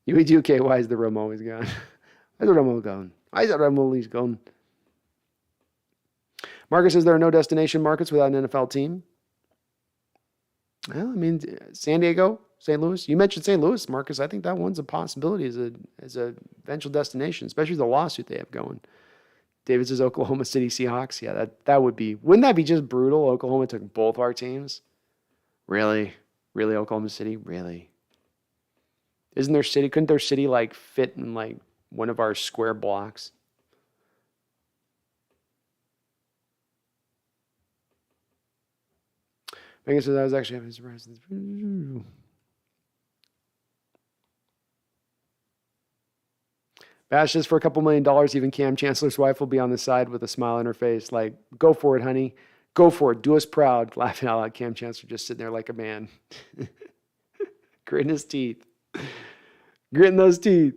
UEGK, why is the rum always gone? Why is the rum always gone? Why is that rum always gone? Marcus says there are no destination markets without an NFL team. Well, San Diego, St. Louis. You mentioned St. Louis, Marcus. I think that one's a possibility as a eventual destination, especially the lawsuit they have going. David says Oklahoma City Seahawks. Yeah, that would be. Wouldn't that be just brutal? Oklahoma took both our teams. Really, Oklahoma City, really. Couldn't their city fit in one of our square blocks? Megan says I was actually having surprised. Bash says for a couple $1 million, even Cam Chancellor's wife will be on the side with a smile on her face. Like, go for it, honey. Go for it. Do us proud. Laughing out loud. Cam Chancellor just sitting there like a man. Gritting his teeth. Gritting those teeth.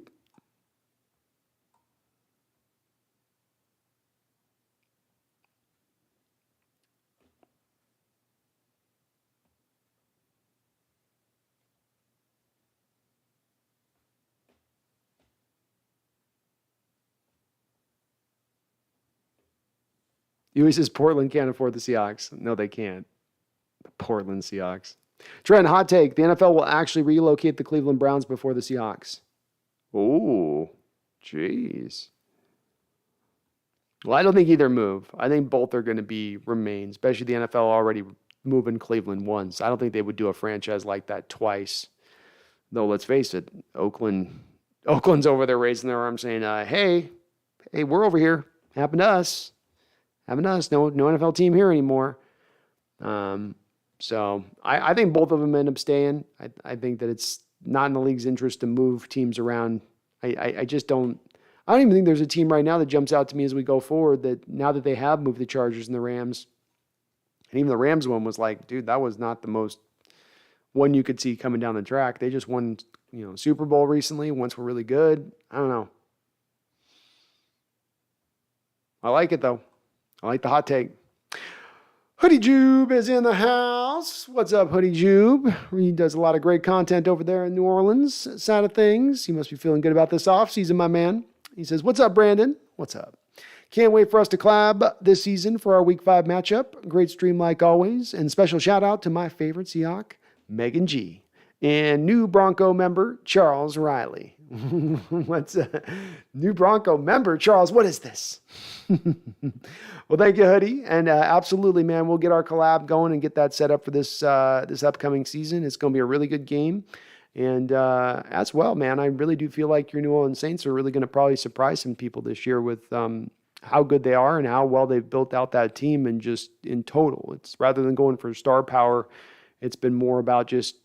Huey says Portland can't afford the Seahawks. No, they can't. The Portland Seahawks. Trent, hot take. The NFL will actually relocate the Cleveland Browns before the Seahawks. Oh, jeez. Well, I don't think either move. I think both are going to remain, especially the NFL already moving Cleveland once. I don't think they would do a franchise like that twice. Though let's face it, Oakland's over there raising their arms saying, hey, we're over here. Happened to us. Happened to us. No NFL team here anymore. So I think both of them end up staying. I think that it's not in the league's interest to move teams around. I just don't. I don't even think there's a team right now that jumps out to me as we go forward that now that they have moved the Chargers and the Rams, and even the Rams one was like, dude, that was not the most one you could see coming down the track. They just won, Super Bowl recently. Once were really good. I don't know. I like it though. I like the hot take. Hoodie Jube is in the house. What's up, Hoodie Jube? He does a lot of great content over there in New Orleans side of things. He must be feeling good about this offseason, my man. He says, what's up, Brandon? What's up? Can't wait for us to collab this season for our Week 5 matchup. Great stream like always. And special shout out to my favorite Seahawk, Megan G. And new Bronco member, Charles Riley. What's new Bronco member, Charles? What is this? Well, thank you, Hoodie. And absolutely, man, we'll get our collab going and get that set up for this upcoming season. It's going to be a really good game. And as well, man, I really do feel like your New Orleans Saints are really going to probably surprise some people this year with how good they are and how well they've built out that team and just in total. It's rather than going for star power, it's been more about just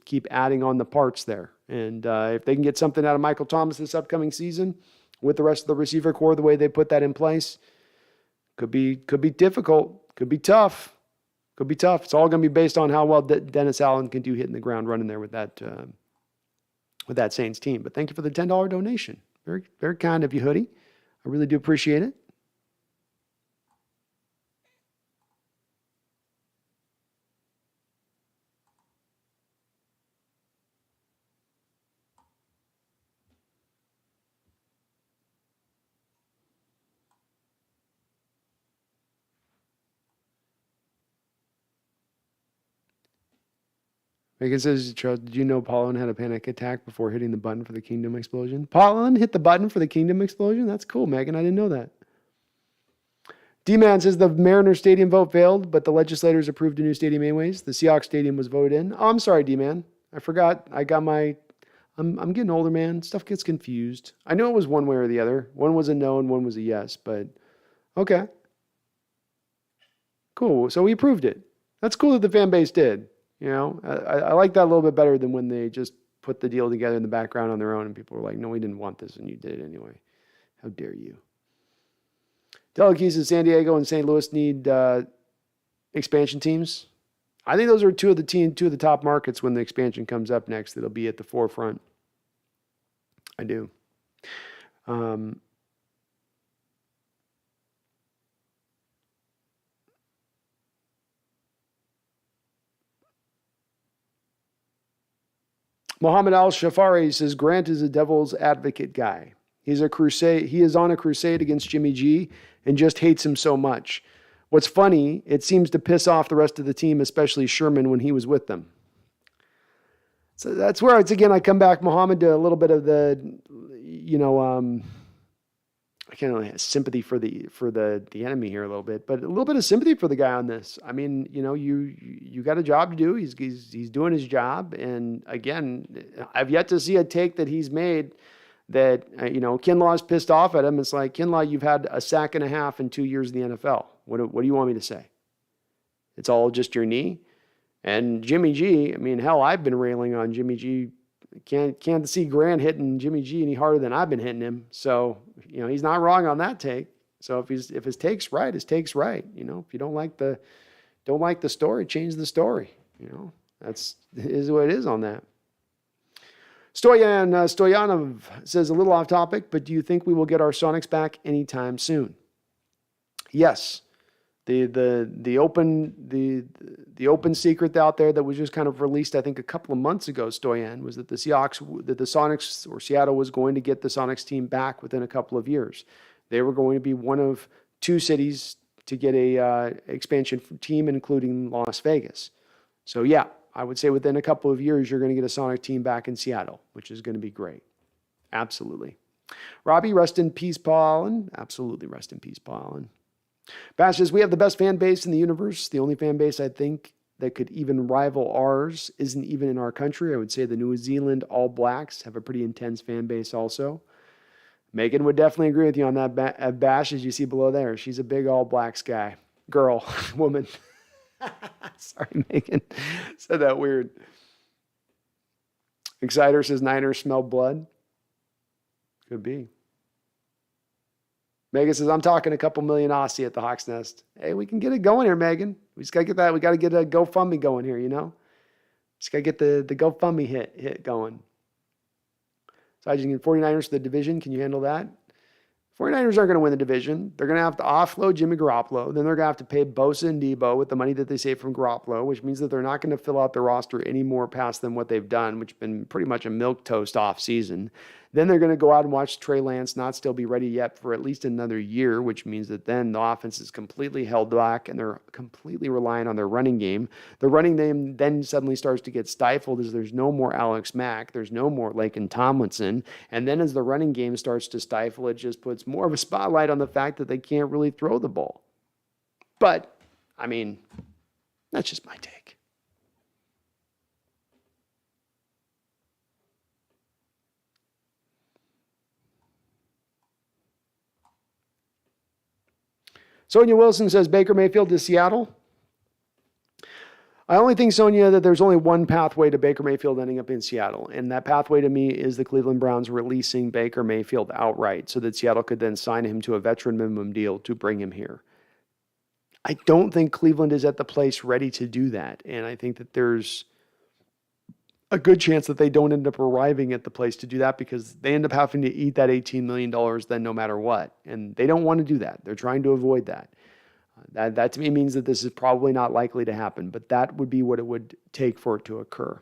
keep adding on the parts there. And if they can get something out of Michael Thomas this upcoming season with the rest of the receiver core, the way they put that in place, could be difficult, could be tough. Could be tough. It's all going to be based on how well Dennis Allen can do hitting the ground running there with that Saints team. But thank you for the $10 donation. Very, very kind of you, Hoodie. I really do appreciate it. Megan says, Charles, did you know Pollen had a panic attack before hitting the button for the Kingdom explosion? Pollen hit the button for the Kingdom explosion? That's cool, Megan. I didn't know that. D-Man says the Mariners Stadium vote failed, but the legislators approved a new stadium anyways. The Seahawks Stadium was voted in. Oh, I'm sorry, D-Man. I forgot. I'm getting older, man. Stuff gets confused. I knew it was one way or the other. One was a no and one was a yes, but okay. Cool. So we approved it. That's cool that the fan base did. I like that a little bit better than when they just put the deal together in the background on their own and people were like, no, we didn't want this and you did it anyway. How dare you? Delakeys in San Diego and St. Louis need expansion teams. I think those are two of the top markets when the expansion comes up next. That'll be at the forefront. I do. Muhammad Al-Shafari says Grant is a devil's advocate guy. He is on a crusade against Jimmy G and just hates him so much. What's funny, it seems to piss off the rest of the team, especially Sherman when he was with them. So that's where I come back, Muhammad, to a little bit of the, I can't really have sympathy for the enemy here a little bit, but a little bit of sympathy for the guy on this. I mean, you got a job to do. He's doing his job, and again, I've yet to see a take that he's made that Kinlaw's pissed off at him. It's like, Kinlaw, you've had a sack and a half in 2 years in the NFL. What do you want me to say? It's all just your knee. And Jimmy G, I mean, hell, I've been railing on Jimmy G. Can't see Grant hitting Jimmy G any harder than I've been hitting him. So, he's not wrong on that take. So if his take's right, his take's right. If you don't like the story, change the story. That's is what it is on that. Stoyanov says a little off topic, but do you think we will get our Sonics back anytime soon? Yes. The open secret out there that was just kind of released, I think, a couple of months ago, Stoyan, was that the Sonics or Seattle was going to get the Sonics team back within a couple of years. They were going to be one of two cities to get a expansion team, including Las Vegas. So yeah, I would say within a couple of years, you're going to get a Sonic team back in Seattle, which is going to be great. Absolutely. Robbie, rest in peace, Paul Allen. Absolutely rest in peace, Paul Allen. Bash says, we have the best fan base in the universe. The only fan base I think that could even rival ours isn't even in our country. I would say the New Zealand All Blacks have a pretty intense fan base also. Megan would definitely agree with you on that, Bash, as you see below there. She's a big All Blacks guy. Girl, woman. Sorry, Megan. Said that weird. Exciter says, Niners smell blood. Could be. Megan says, I'm talking a couple million Aussie at the Hawks Nest. Hey, we can get it going here, Megan. We just got to get that. We got to get a GoFundMe going here, you know? Just got to get the GoFundMe hit going. So I just get 49ers for the division. Can you handle that? 49ers aren't going to win the division. They're going to have to offload Jimmy Garoppolo. Then they're going to have to pay Bosa and Debo with the money that they save from Garoppolo, which means that they're not going to fill out the roster any more past than what they've done, which has been pretty much a milquetoast off season. Then they're going to go out and watch Trey Lance not still be ready yet for at least another year, which means that then the offense is completely held back and they're completely relying on their running game. The running game then suddenly starts to get stifled as there's no more Alex Mack, there's no more Laken Tomlinson, and then as the running game starts to stifle, it just puts more of a spotlight on the fact that they can't really throw the ball. But, I mean, that's just my take. Sonia Wilson says, Baker Mayfield to Seattle. I only think, Sonia, that there's only one pathway to Baker Mayfield ending up in Seattle. And that pathway to me is the Cleveland Browns releasing Baker Mayfield outright so that Seattle could then sign him to a veteran minimum deal to bring him here. I don't think Cleveland is at the place ready to do that. And I think that there's a good chance that they don't end up arriving at the place to do that because they end up having to eat that $18 million then no matter what. And they don't want to do that. They're trying to avoid that. That to me means that this is probably not likely to happen, but that would be what it would take for it to occur.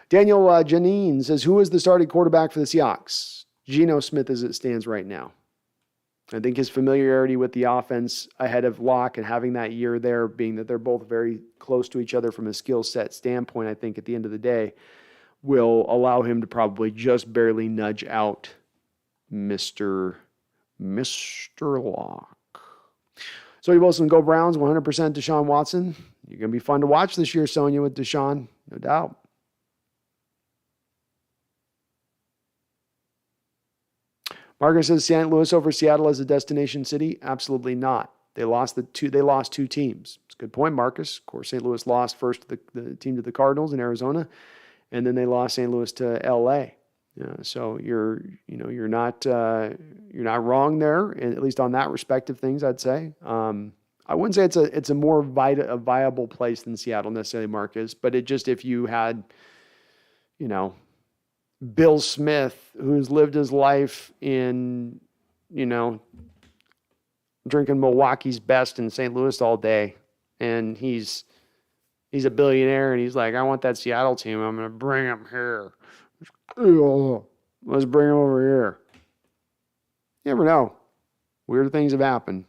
Daniel Janine says, who is the starting quarterback for the Seahawks? Geno Smith as it stands right now. I think his familiarity with the offense ahead of Locke and having that year there, being that they're both very close to each other from a skill set standpoint, I think at the end of the day, will allow him to probably just barely nudge out Mr. Locke. So you Wilson, go Browns, 100% Deshaun Watson. You're going to be fun to watch this year, Sonia, with Deshaun, no doubt. Margaret says St. Louis over Seattle as a destination city. Absolutely not. They lost two teams. It's a good point, Marcus. Of course, St. Louis lost first to the team to the Cardinals in Arizona, and then they lost St. Louis to LA. So you're not wrong there, at least on that respect of things. I'd say I wouldn't say it's a more viable place than Seattle necessarily, Marcus. But it just if you had, Bill Smith, who's lived his life in, drinking Milwaukee's Best in St. Louis all day, and he's a billionaire, and he's like, I want that Seattle team. I'm going to bring him here. Let's bring him over here. You never know. Weird things have happened.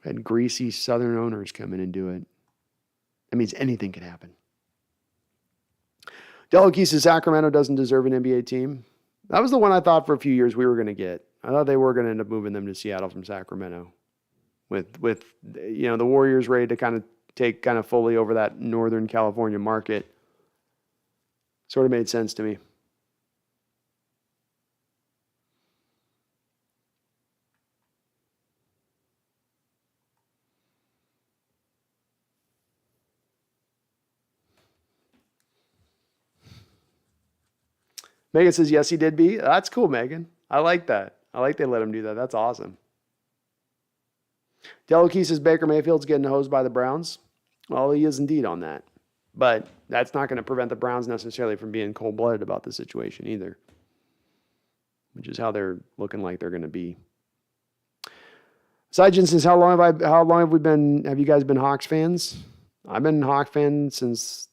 We had greasy Southern owners come in and do it. That means anything can happen. Delakey says Sacramento doesn't deserve an NBA team. That was the one I thought for a few years we were going to get. I thought they were going to end up moving them to Seattle from Sacramento. With the Warriors ready to take fully over that Northern California market. Sort of made sense to me. Megan says, yes, he did be. That's cool, Megan. I like that. I like they let him do that. That's awesome. Delakey says Baker Mayfield's getting hosed by the Browns. Well, he is indeed on that. But that's not going to prevent the Browns necessarily from being cold-blooded about the situation either, which is how they're looking like they're going to be. Sijin says, how long have you guys been Hawks fans? I've been Hawk fan since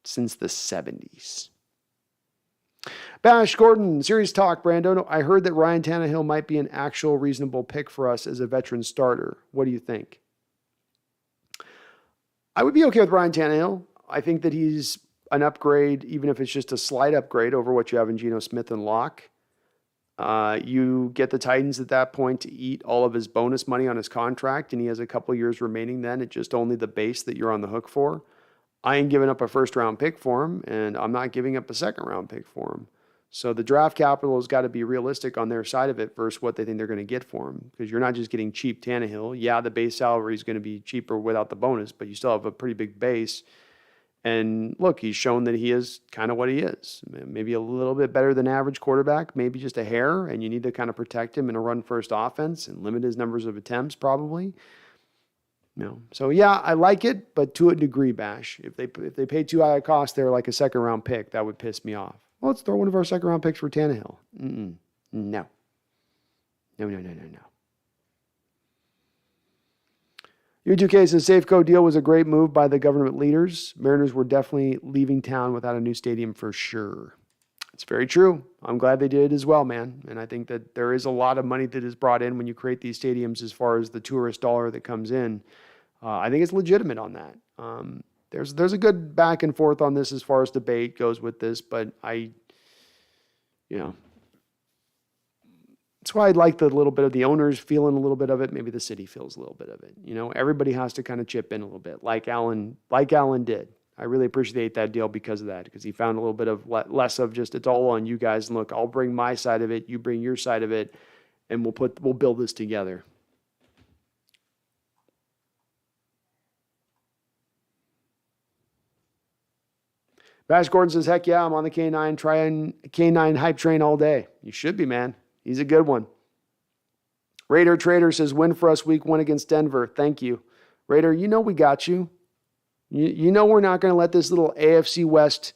the 70s. Bash Gordon, serious talk, Brando. I heard that Ryan Tannehill might be an actual reasonable pick for us as a veteran starter. What do you think? I would be okay with Ryan Tannehill. I think that he's an upgrade, even if it's just a slight upgrade over what you have in Geno Smith and Locke. You get the Titans at that point to eat all of his bonus money on his contract, and he has a couple years remaining then. It's just only the base that you're on the hook for. I ain't giving up a first-round pick for him, and I'm not giving up a second-round pick for him. So the draft capital has got to be realistic on their side of it versus what they think they're going to get for him. Because you're not just getting cheap Tannehill. Yeah, the base salary is going to be cheaper without the bonus, but you still have a pretty big base. And look, he's shown that he is kind of what he is. Maybe a little bit better than average quarterback, maybe just a hair, and you need to kind of protect him in a run-first offense and limit his numbers of attempts probably. So yeah, I like it, but to a degree, Bash. If they pay too high a cost, they're like a second-round pick. That would piss me off. Well, let's throw one of our second-round picks for Tannehill. No. U2K says Safeco deal was a great move by the government leaders. Mariners were definitely leaving town without a new stadium for sure. It's very true. I'm glad they did it as well, man. And I think that there is a lot of money that is brought in when you create these stadiums as far as the tourist dollar that comes in. I think it's legitimate on that. There's a good back and forth on this as far as debate goes with this, but that's why I'd like the little bit of the owners feeling a little bit of it. Maybe the city feels a little bit of it. Everybody has to kind of chip in a little bit, like Allen did. I really appreciate that deal because of that, because he found a little bit of less of just it's all on you guys. And look, I'll bring my side of it, you bring your side of it, and we'll build this together. Bash Gordon says, heck yeah, I'm on the K9 hype train all day. You should be, man. He's a good one. Raider Trader says, win for us week 1 against Denver. Thank you. Raider, we got you. You know we're not going to let this little AFC West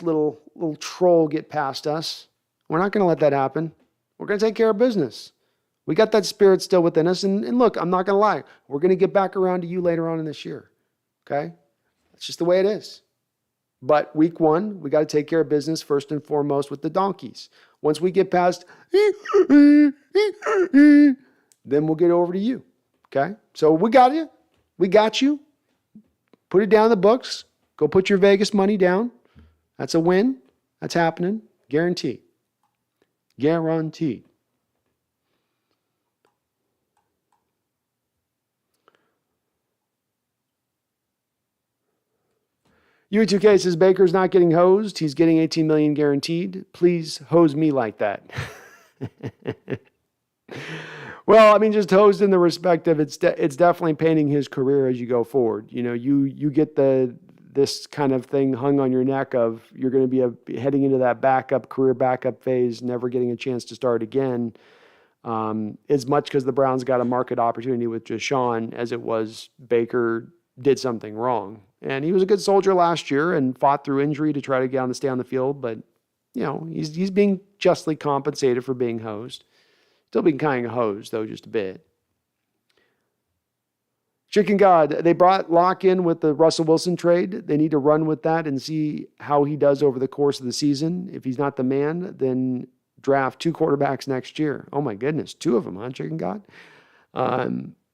little troll get past us. We're not going to let that happen. We're going to take care of business. We got that spirit still within us. And look, I'm not going to lie. We're going to get back around to you later on in this year. Okay? That's just the way it is. But week 1, we got to take care of business first and foremost with the donkeys. Once we get past, then we'll get over to you. Okay? So we got you. We got you. Put it down in the books. Go put your Vegas money down. That's a win. That's happening. Guaranteed. Guaranteed. U2K says Baker's not getting hosed. He's getting $18 million guaranteed. Please hose me like that. Well, I mean, just hosed in the respect of it's definitely painting his career as you go forward. You get this kind of thing hung on your neck of you're going to be heading into that career backup phase, never getting a chance to start again. As much because the Browns got a market opportunity with Deshaun as it was Baker did something wrong. And he was a good soldier last year and fought through injury to try to stay on the field. But, he's being justly compensated for being hosed. Still being kind of hosed, though, just a bit. Chicken God, they brought Locke in with the Russell Wilson trade. They need to run with that and see how he does over the course of the season. If he's not the man, then draft 2 quarterbacks next year. Oh, my goodness. 2 of them, huh, Chicken God?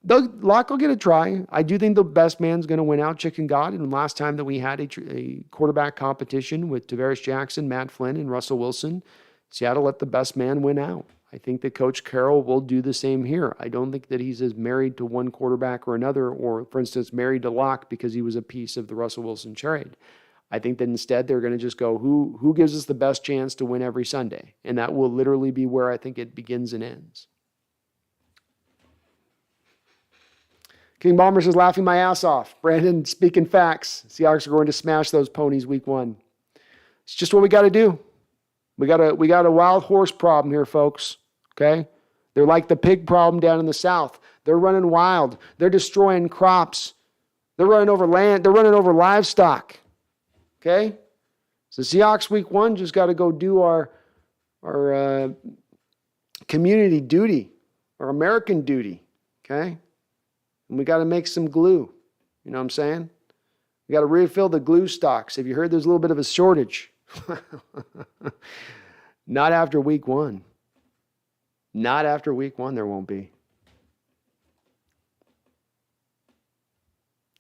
Locke will get a try. I do think the best man's going to win out, Chicken God. And last time that we had a quarterback competition with Tavares Jackson, Matt Flynn, and Russell Wilson, Seattle let the best man win out. I think that Coach Carroll will do the same here. I don't think that he's as married to one quarterback or another, or, for instance, married to Locke because he was a piece of the Russell Wilson trade. I think that instead they're going to just go, who gives us the best chance to win every Sunday? And that will literally be where I think it begins and ends. King Bomber says, laughing my ass off. Brandon, speaking facts. Seahawks are going to smash those ponies week 1. It's just what we got to do. We got a wild horse problem here, folks. Okay? They're like the pig problem down in the South. They're running wild. They're destroying crops. They're running over land. They're running over livestock. Okay? So Seahawks week 1 just got to go do our community duty, our American duty. Okay? And we got to make some glue. You know what I'm saying? We got to refill the glue stocks. Have you heard there's a little bit of a shortage? Not after week 1. Not after week 1, there won't be.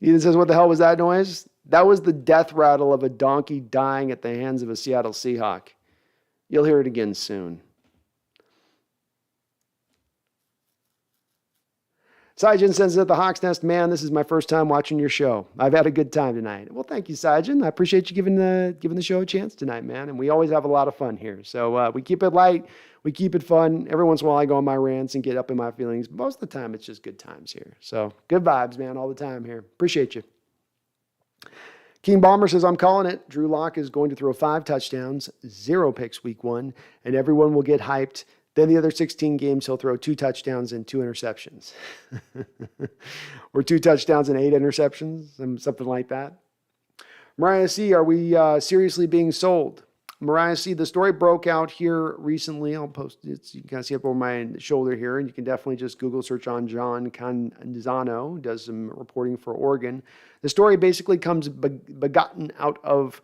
Ethan says, what the hell was that noise? That was the death rattle of a donkey dying at the hands of a Seattle Seahawk. You'll hear it again soon. Sajan says at the Hawks Nest, man, this is my first time watching your show. I've had a good time tonight. Well, thank you, Sajan. I appreciate you giving the show a chance tonight, man. And we always have a lot of fun here. So we keep it light. We keep it fun. Every once in a while I go on my rants and get up in my feelings. Most of the time it's just good times here. So good vibes, man, all the time here. Appreciate you. King Bomber says, I'm calling it. Drew Lock is going to throw 5 touchdowns, 0 picks week 1, and everyone will get hyped. Then the other 16 games, he'll throw 2 touchdowns and 2 interceptions. Or 2 touchdowns and 8 interceptions, something like that. Mariah C., are we seriously being sold? Mariah C., the story broke out here recently. I'll post it. You can kind of see up over my shoulder here, and you can definitely just Google search on John Canzano, who does some reporting for Oregon. The story basically comes begotten out of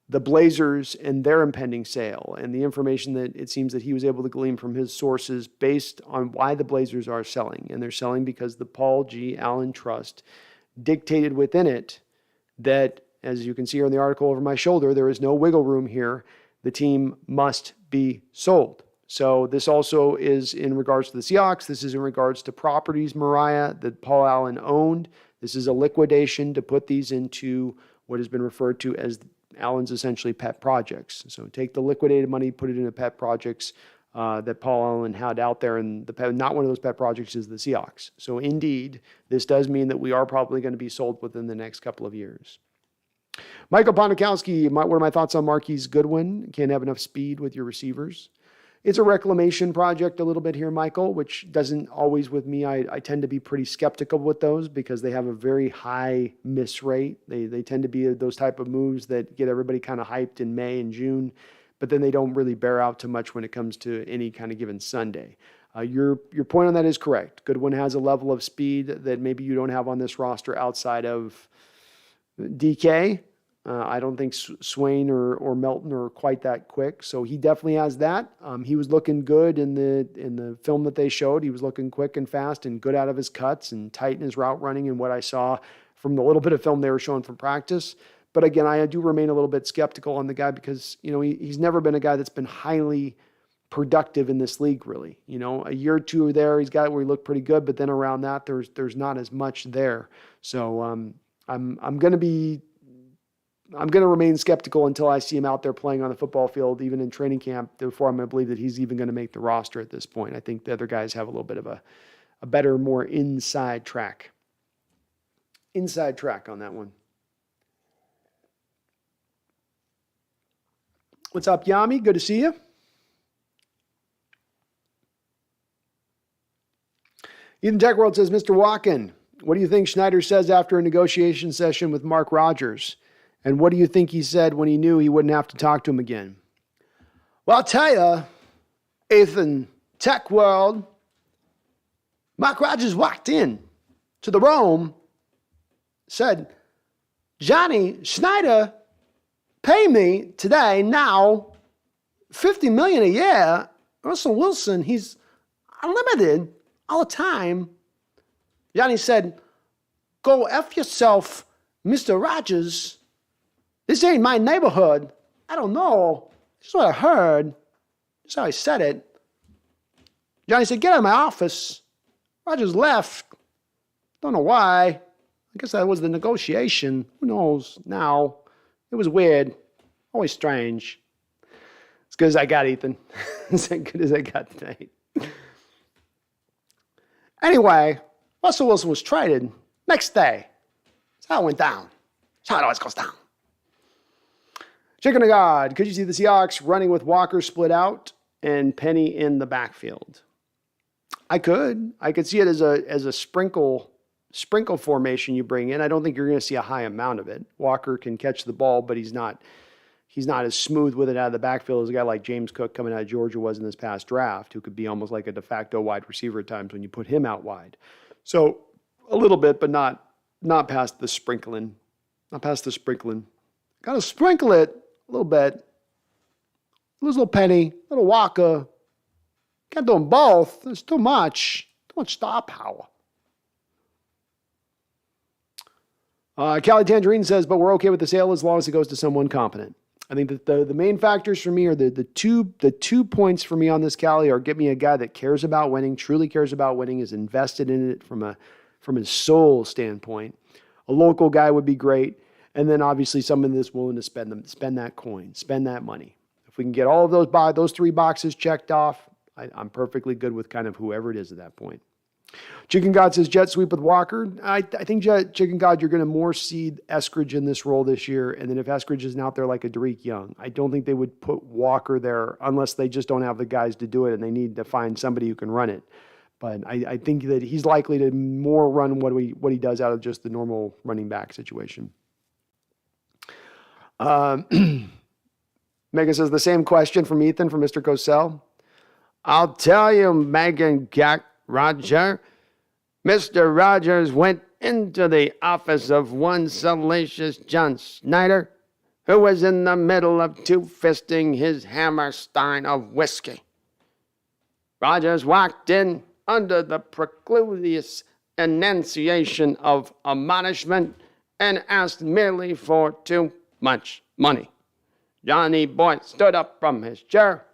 the Blazers and their impending sale, and the information that it seems that he was able to glean from his sources based on why the Blazers are selling. And they're selling because the Paul G. Allen Trust dictated within it that, as you can see here in the article over my shoulder, there is no wiggle room here. The team must be sold. So this also is in regards to the Seahawks. This is in regards to properties, Mariah, that Paul Allen owned. This is a liquidation to put these into what has been referred to as Allen's essentially pet projects. So take the liquidated money, put it into pet projects that Paul Allen had out there, and not one of those pet projects is the Seahawks. So indeed, this does mean that we are probably going to be sold within the next couple of years. Michael Pondakowski, what are my thoughts on Marquise Goodwin? Can't have enough speed with your receivers. It's a reclamation project a little bit here, Michael, which doesn't always with me. I tend to be pretty skeptical with those because they have a very high miss rate. They tend to be those type of moves that get everybody kind of hyped in May and June, but then they don't really bear out too much when it comes to any kind of given Sunday. Your point on that is correct. Goodwin has a level of speed that maybe you don't have on this roster outside of DK. I don't think Swain or Melton are quite that quick, so he definitely has that. He was looking good in the film that they showed. He was looking quick and fast and good out of his cuts and tight in his route running and what I saw from the little bit of film they were showing from practice. But again, I do remain a little bit skeptical on the guy because he's never been a guy that's been highly productive in this league, really. A year or two there, he's got it where he looked pretty good, but then around that, there's not as much there. So I'm going to remain skeptical until I see him out there playing on the football field, even in training camp, before I'm going to believe that he's even going to make the roster at this point. I think the other guys have a little bit of a better, more inside track on that one. What's up, Yami? Good to see you. Ethan Tech World says, Mr. Walken, what do you think Schneider says after a negotiation session with Mark Rodgers? And what do you think he said when he knew he wouldn't have to talk to him again? Well, I'll tell you, Ethan, Tech World, Mark Rodgers walked in to the room, said, Johnny Schneider, pay me today, now, $50 million a year. Russell Wilson, he's unlimited all the time. Johnny said, go F yourself, Mr. Rodgers. This ain't my neighborhood. I don't know. This is what I heard. This is how he said it. Johnny said, get out of my office. Rodgers left. Don't know why. I guess that was the negotiation. Who knows now? It was weird. Always strange. As good as I got, Ethan. As good as I got tonight. Anyway, Russell Wilson was traded next day. That's how it went down. That's how it always goes down. Chicken to God, could you see the Seahawks running with Walker split out and Penny in the backfield? I could. I could see it as a sprinkle formation you bring in. I don't think you're going to see a high amount of it. Walker can catch the ball, but he's not as smooth with it out of the backfield as a guy like James Cook coming out of Georgia was in this past draft, who could be almost like a de facto wide receiver at times when you put him out wide. So a little bit, but not past the sprinkling. Not past the sprinkling. Got to sprinkle it a little bit. Lose a little Penny, a little Walker. Can't do them both. There's too much star power. Callie Tangerine says, but we're okay with the sale as long as it goes to someone competent. I think that the main factors for me are the two points for me on this, Callie, are get me a guy that cares about winning, truly cares about winning, is invested in it from his soul standpoint. A local guy would be great. And then obviously someone that's willing to spend that coin, spend that money. If we can get all of those three boxes checked off, I'm perfectly good with kind of whoever it is at that point. Chicken God says jet sweep with Walker. I think Chicken God, you're going to more see Eskridge in this role this year. And then if Eskridge isn't out there like a Derek Young, I don't think they would put Walker there unless they just don't have the guys to do it and they need to find somebody who can run it. But I think that he's likely to more run what he does out of just the normal running back situation. Megan says the same question from Ethan from Mr. Cosell. I'll tell you, Megan Jack Roger. Mr. Rogers went into the office of one salacious John Snyder, who was in the middle of two-fisting his Hammerstein of whiskey. Rogers walked in under the precludious enunciation of admonishment and asked merely for too much money. Johnny Boy stood up from his chair,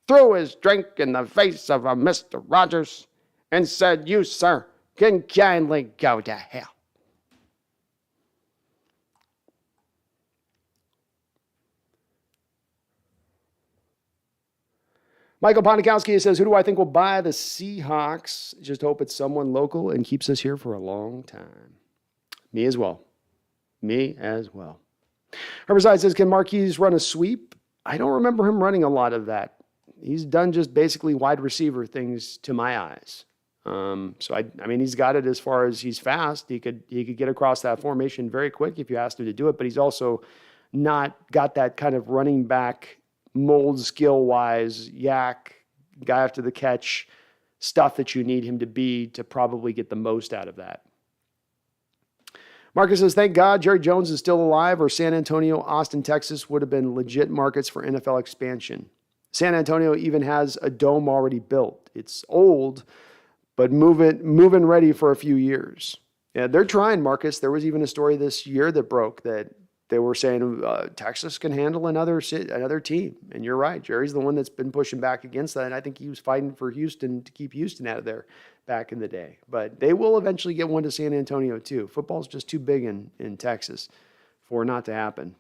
threw his drink in the face of a Mr. Rogers, and said, "You, sir, can kindly go to hell." Michael Ponikowski says, who do I think will buy the Seahawks? Just hope it's someone local and keeps us here for a long time. Me as well. Herbicide says, can Marquise run a sweep? I don't remember him running a lot of that. He's done just basically wide receiver things to my eyes. So I mean, he's got it as far as he's fast. He could get across that formation very quick if you asked him to do it, but he's also not got that kind of running back mold skill-wise, yak, guy after the catch stuff that you need him to be to probably get the most out of that. Marcus says, thank God Jerry Jones is still alive, or San Antonio, Austin, Texas would have been legit markets for NFL expansion. San Antonio even has a dome already built. It's old, but moving ready for a few years. Yeah, they're trying, Marcus. There was even a story this year that broke that they were saying Texas can handle another team. And you're right. Jerry's the one that's been pushing back against that. And I think he was fighting for Houston to keep Houston out of there back in the day. But they will eventually get one to San Antonio too. Football's just too big in Texas for it not to happen.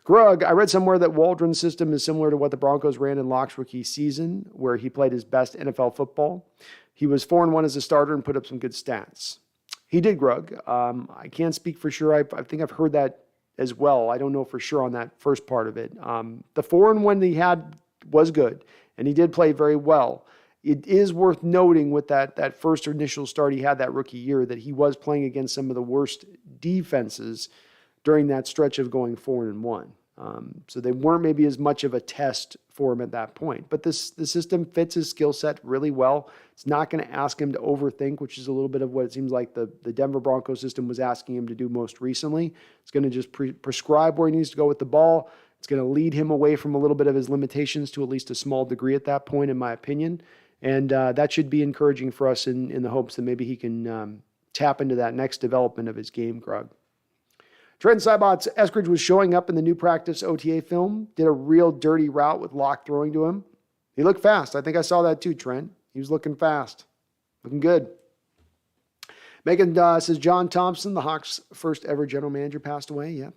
Grug, I read somewhere that Waldron's system is similar to what the Broncos ran in Locke's rookie season, where he played his best NFL football. He was 4-1 as a starter and put up some good stats. He did, Grug. I can't speak for sure. I think I've heard that as well. I don't know for sure on that first part of it. The 4-1 he had was good, and he did play very well. It is worth noting with that first initial start he had that rookie year that he was playing against some of the worst defenses during that stretch of going 4-1. So they weren't maybe as much of a test for him at that point. But the system fits his skill set really well. It's not going to ask him to overthink, which is a little bit of what it seems like the Denver Broncos system was asking him to do most recently. It's going to just prescribe where he needs to go with the ball. It's going to lead him away from a little bit of his limitations to at least a small degree at that point, in my opinion. And that should be encouraging for us in the hopes that maybe he can tap into that next development of his game, Grug. Trent Sybot's Eskridge was showing up in the new practice OTA film, did a real dirty route with Locke throwing to him. He looked fast. I think I saw that too, Trent. He was looking fast. Looking good. Megan says, John Thompson, the Hawks' first ever general manager, passed away. Yep.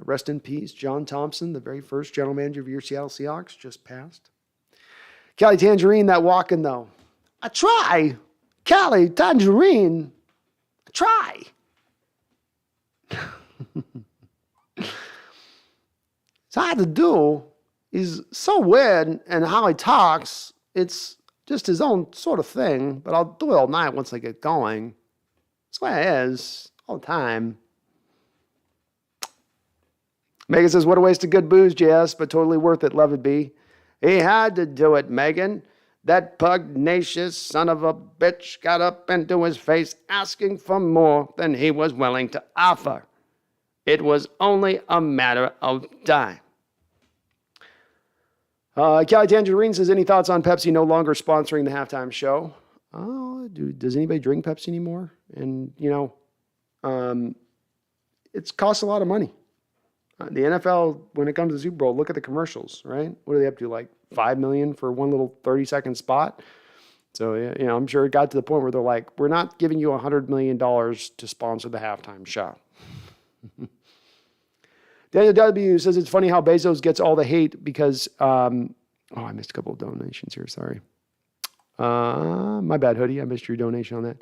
Rest in peace. John Thompson, the very first general manager of your Seattle Seahawks, just passed. Callie Tangerine, that walking though. I try. Callie Tangerine. I try. It's hard to do. He's so weird and how he talks. It's just his own sort of thing, but I'll do it all night once I get going. That's the way it is all the time. Megan says, what a waste of good booze, JS, but totally worth it, love it, B. He had to do it, Megan. That pugnacious son of a bitch got up into his face asking for more than he was willing to offer. It was only a matter of time. Callie Tangerine says, any thoughts on Pepsi no longer sponsoring the halftime show? Oh, does anybody drink Pepsi anymore? And, it costs a lot of money. The NFL, when it comes to the Super Bowl, look at the commercials, right? What are they up to? Like $5 million for one little 30-second spot. So, I'm sure it got to the point where they're like, we're not giving you $100 million to sponsor the halftime show. Daniel W. says it's funny how Bezos gets all the hate because, I missed a couple of donations here. Sorry. My bad, Hoodie. I missed your donation on that.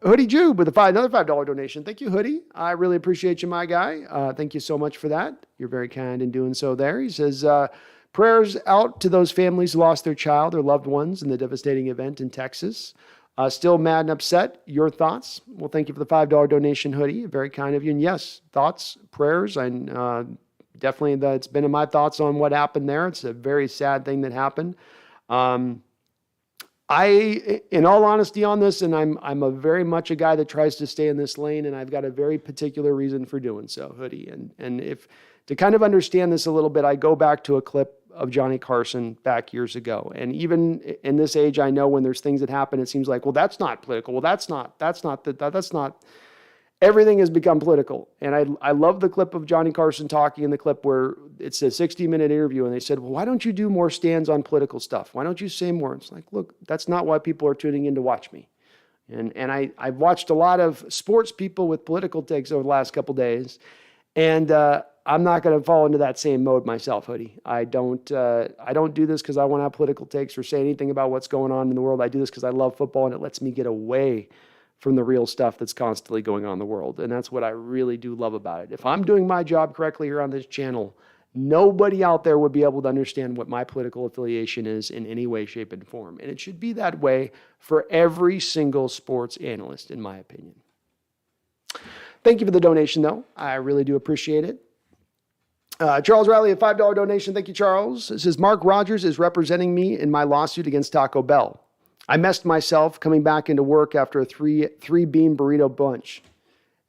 Hoodie Jube with another $5 donation. Thank you, Hoodie. I really appreciate you, my guy. Thank you so much for that. You're very kind in doing so there. He says, prayers out to those families who lost their child or loved ones in the devastating event in Texas. Still mad and upset. Your thoughts? Well, thank you for the $5 donation, Hoodie. Very kind of you. And yes, thoughts, prayers. And definitely that's been in my thoughts on what happened there. It's a very sad thing that happened. In all honesty on this, and I'm a very much a guy that tries to stay in this lane, and I've got a very particular reason for doing so, Hoodie. And if to kind of understand this a little bit, I go back to a clip of Johnny Carson back years ago. And even in this age, I know when there's things that happen, it seems like, well, that's not political. Well, that's not. Everything has become political. And I love the clip of Johnny Carson talking in the clip where it's a 60-minute interview. And they said, well, why don't you do more stands on political stuff? Why don't you say more? It's like, look, that's not why people are tuning in to watch me. And I've watched a lot of sports people with political takes over the last couple of days. And I'm not going to fall into that same mode myself, Hoodie. I don't do this because I want to have political takes or say anything about what's going on in the world. I do this because I love football and it lets me get away from the real stuff that's constantly going on in the world. And that's what I really do love about it. If I'm doing my job correctly here on this channel, nobody out there would be able to understand what my political affiliation is in any way, shape, and form. And it should be that way for every single sports analyst, in my opinion. Thank you for the donation, though. I really do appreciate it. Charles Riley, a $5 donation. Thank you, Charles. It says, Mark Rogers is representing me in my lawsuit against Taco Bell. I messed myself coming back into work after a three-bean burrito bunch.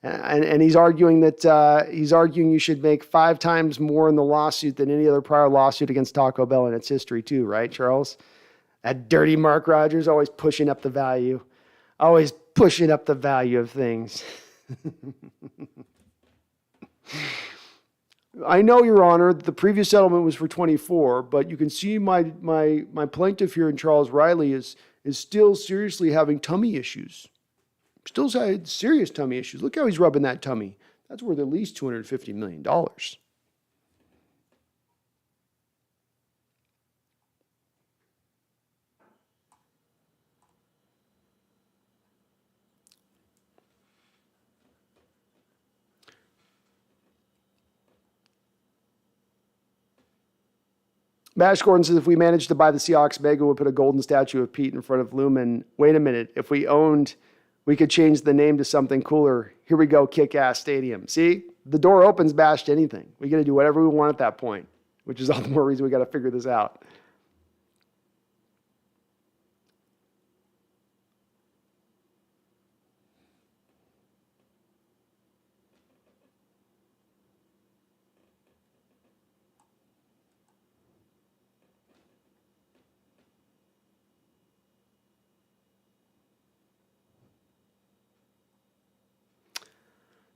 And he's arguing that you should make 5 times more in the lawsuit than any other prior lawsuit against Taco Bell in its history too, right, Charles? That dirty Mark Rogers always pushing up the value. Always pushing up the value of things. I know, Your Honor, the previous settlement was for 24, but you can see my plaintiff here in Charles Riley is still seriously having tummy issues. Still had serious tummy issues. Look how he's rubbing that tummy. That's worth at least $250 million. Bash Gordon says, if we managed to buy the Seahawks, Megan would put a golden statue of Pete in front of Lumen. Wait a minute. If we owned, we could change the name to something cooler. Here we go, Kick-Ass Stadium. See? The door opens, Bash, to anything. We got to do whatever we want at that point, which is all the more reason we got to figure this out.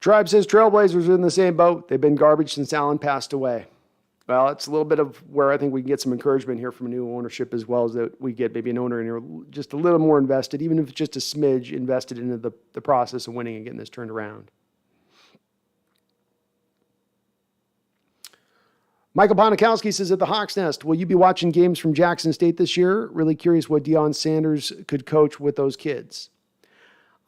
Tribe says Trailblazers are in the same boat. They've been garbage since Allen passed away. Well, it's a little bit of where I think we can get some encouragement here from new ownership as well, as that we get maybe an owner in here just a little more invested, even if it's just a smidge invested into the process of winning and getting this turned around. Michael Ponikowski says at the Hawks Nest, will you be watching games from Jackson State this year? Really curious what Deion Sanders could coach with those kids.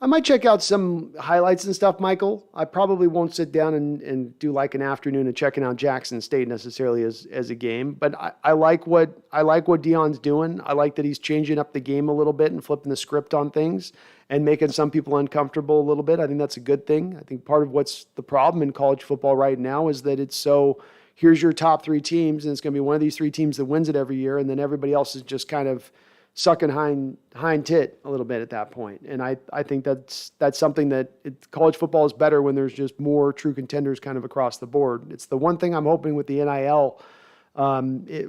I might check out some highlights and stuff, Michael. I probably won't sit down and do like an afternoon of checking out Jackson State necessarily as a game, but I like what Deion's doing. I like that he's changing up the game a little bit and flipping the script on things and making some people uncomfortable a little bit. I think that's a good thing. I think part of what's the problem in college football right now is that it's so, here's your top 3 teams, and it's going to be one of these 3 teams that wins it every year, and then everybody else is just kind of sucking hind tit a little bit at that point. And I think that's something that college football is better when there's just more true contenders kind of across the board. It's the one thing I'm hoping with the NIL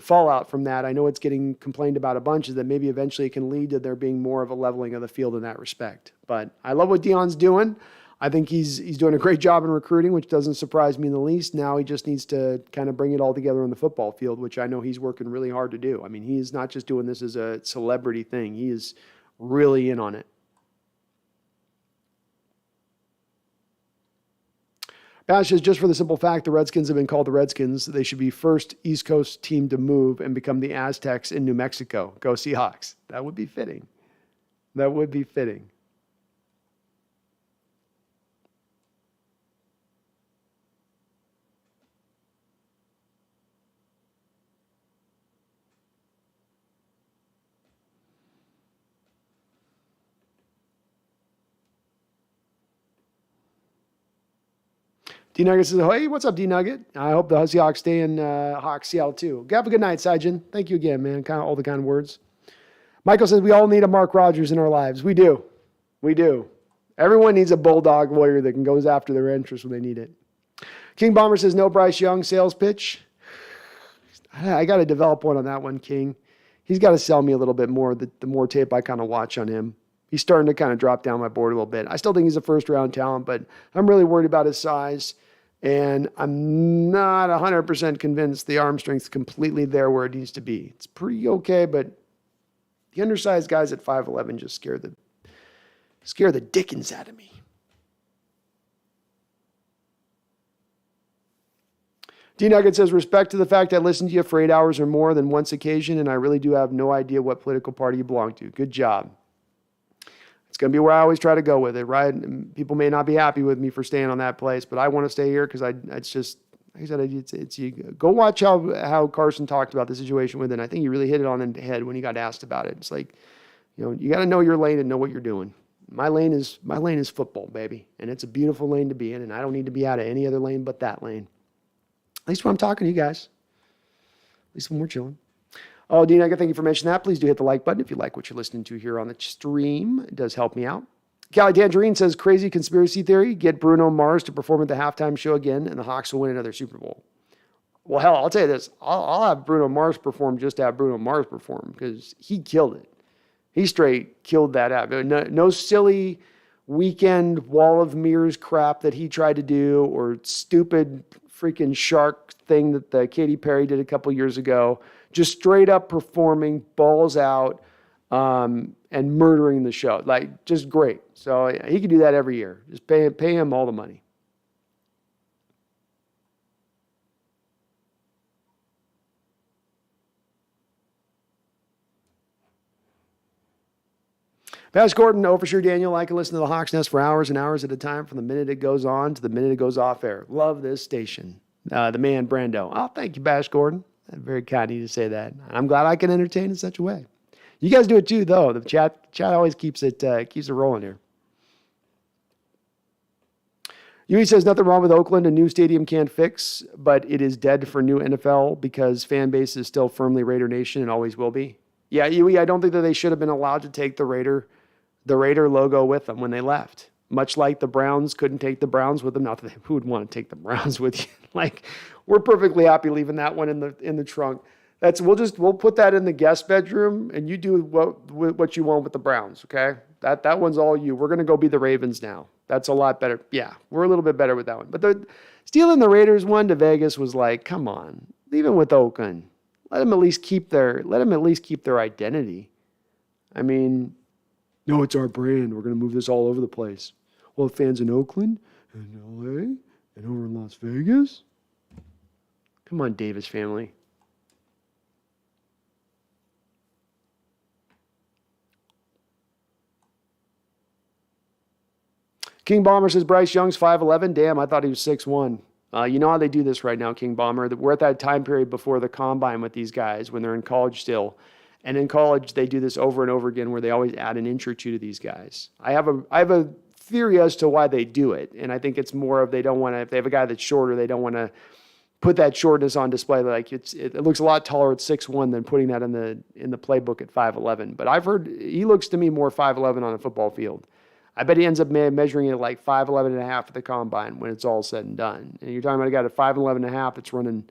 fallout from that. I know it's getting complained about a bunch, is that maybe eventually it can lead to there being more of a leveling of the field in that respect. But I love what Deion's doing. I think he's doing a great job in recruiting, which doesn't surprise me in the least. Now he just needs to kind of bring it all together on the football field, which I know he's working really hard to do. I mean, he is not just doing this as a celebrity thing. He is really in on it. Bash says, just for the simple fact the Redskins have been called the Redskins, they should be first East Coast team to move and become the Aztecs in New Mexico. Go Seahawks. That would be fitting. That would be fitting. D-Nugget says, hey, what's up, D-Nugget? I hope the Seahawks stay in Hawks Seattle, too. Have a good night, Sajin. Thank you again, man. Kind of all the kind words. Michael says, we all need a Mark Rogers in our lives. We do. We do. Everyone needs a bulldog warrior that can goes after their interests when they need it. King Bomber says, no Bryce Young sales pitch. I got to develop one on that one, King. He's got to sell me a little bit more the more tape I kind of watch on him. He's starting to kind of drop down my board a little bit. I still think he's a first-round talent, but I'm really worried about his size. And I'm not 100% convinced the arm strength's completely there where it needs to be. It's pretty okay, but the undersized guys at 5'11 just scare the dickens out of me. D-Nugget says, respect to the fact I listened to you for 8 hours or more than once occasion, and I really do have no idea what political party you belong to. Good job. It's going to be where I always try to go with it, right? And people may not be happy with me for staying on that place, but I want to stay here because it's just, like I said, it's you go watch how Carson talked about the situation with it. And I think he really hit it on the head when he got asked about it. It's like, you got to know your lane and know what you're doing. My lane is football, baby, and it's a beautiful lane to be in, and I don't need to be out of any other lane but that lane. At least when I'm talking to you guys. At least when we're chilling. Oh, Dean, thank you for mentioning that. Please do hit the like button if you like what you're listening to here on the stream. It does help me out. Cali Tangerine says, crazy conspiracy theory. Get Bruno Mars to perform at the halftime show again, and the Hawks will win another Super Bowl. Well, hell, I'll tell you this. I'll have Bruno Mars perform just to have Bruno Mars perform because he killed it. He straight killed that out. No silly weekend wall of mirrors crap that he tried to do or stupid freaking shark thing that Katy Perry did a couple years ago. Just straight up performing, balls out, and murdering the show. Like, just great. So he could do that every year. Just pay him all the money. Pass Gordon, for sure, Daniel. I can listen to the Hawks Nest for hours and hours at a time from the minute it goes on to the minute it goes off air. Love this station. The man, Brando. Oh, thank you, Bash Gordon. Very kind of you to say that. I'm glad I can entertain in such a way. You guys do it too, though. The chat always keeps it rolling here. Yui says nothing wrong with Oakland. A new stadium can't fix, but it is dead for new NFL because fan base is still firmly Raider Nation and always will be. Yeah, Yui, I don't think that they should have been allowed to take the Raider logo with them when they left. Much like the Browns couldn't take the Browns with them. Not that who would want to take the Browns with you? Like, we're perfectly happy leaving that one in the trunk. We'll put that in the guest bedroom, and you do what you want with the Browns. Okay, that one's all you. We're gonna go be the Ravens now. That's a lot better. Yeah, we're a little bit better with that one. But the stealing the Raiders one to Vegas was like, come on, leave it with Oakland. Let them at least keep their identity. I mean, no, it's our brand. We're gonna move this all over the place. Well, fans in Oakland and LA and over in Las Vegas. Come on, Davis family. King Bomber says Bryce Young's 5'11". Damn, I thought he was 6'1". You know how they do this right now, King Bomber. We're at that time period before the combine with these guys when they're in college still. And in college, they do this over and over again where they always add an inch or two to these guys. I have a theory as to why they do it. And I think it's more of they don't want to, if they have a guy that's shorter, they don't want to put that shortness on display. Like it looks a lot taller at 6'1" than putting that in the playbook at 5'11". But I've heard he looks to me more 5'11" on a football field. I bet he ends up measuring it like 5'11 and a half at the combine when it's all said and done. And you're talking about a guy at 5'11 and a half that's running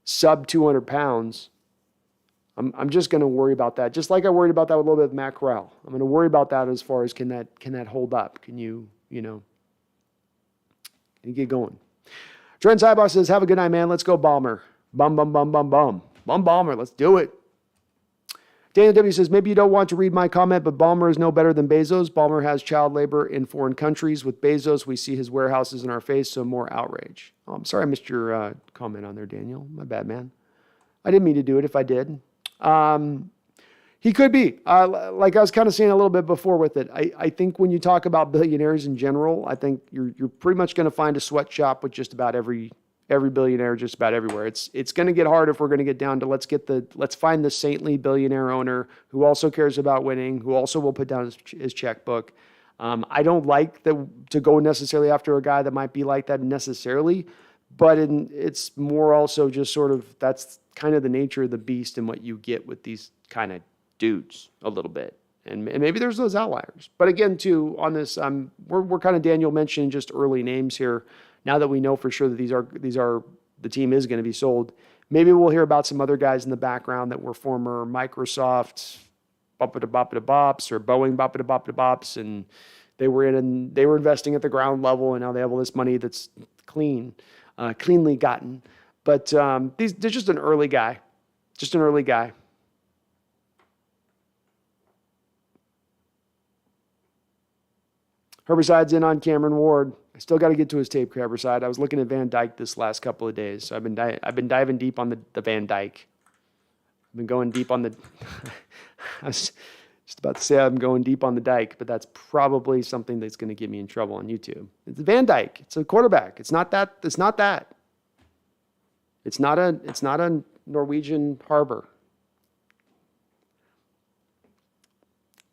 sub 200 pounds. I'm just going to worry about that. Just like I worried about that with a little bit with Matt Corral. I'm going to worry about that as far as can that hold up? Can you know? You get going. Trent Cybox says, have a good night, man. Let's go Bomber. Bum, bum, bum, bum, bum. Bum, Bomber. Let's do it. Daniel W. says, maybe you don't want to read my comment, but Ballmer is no better than Bezos. Ballmer has child labor in foreign countries. With Bezos, we see his warehouses in our face, so more outrage. Oh, I'm sorry I missed your comment on there, Daniel. My bad, man. I didn't mean to do it if I did. He could be. Like I was kind of saying a little bit before with it, I think when you talk about billionaires in general, I think you're pretty much going to find a sweatshop with just about every billionaire just about everywhere. It's going to get hard if we're going to get down to let's find the saintly billionaire owner who also cares about winning, who also will put down his checkbook. I don't like to go necessarily after a guy that might be like that necessarily, but it's more also just sort of that's kind of the nature of the beast and what you get with these kind of dudes a little bit. And maybe there's those outliers. But again, too, on this, we're kind of Daniel mentioning just early names here. Now that we know for sure that these are the team is going to be sold, maybe we'll hear about some other guys in the background that were former Microsoft bops or Boeing bops, and they were investing at the ground level, and now they have all this money that's cleanly gotten. But they're just an early guy, Herbicide's in on Cameron Ward. I still got to get to his tape, Herbicide. I was looking at Van Dyke this last couple of days, so I've been diving deep on the Van Dyke. I've been going deep on the. I was just about to say I'm going deep on the Dyke, but that's probably something that's going to get me in trouble on YouTube. It's Van Dyke. It's a quarterback. It's not that. It's not that. It's not a Norwegian harbor.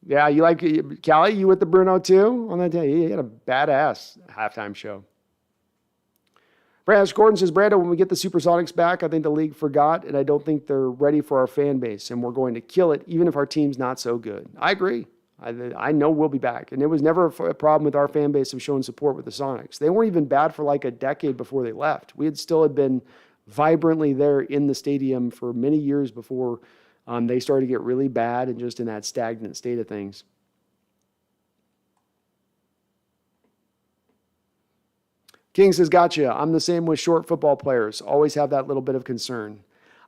Yeah, you like Callie? You with the Bruno too on that day? He had a badass halftime show. Brandon Gordon says, Brando, when we get the Supersonics back, I think the league forgot, and I don't think they're ready for our fan base, and we're going to kill it, even if our team's not so good. I agree. I know we'll be back, and it was never a problem with our fan base of showing support with the Sonics. They weren't even bad for like a decade before they left. We had been vibrantly there in the stadium for many years before they started to get really bad and just in that stagnant state of things. King says, gotcha. I'm the same with short football players. Always have that little bit of concern.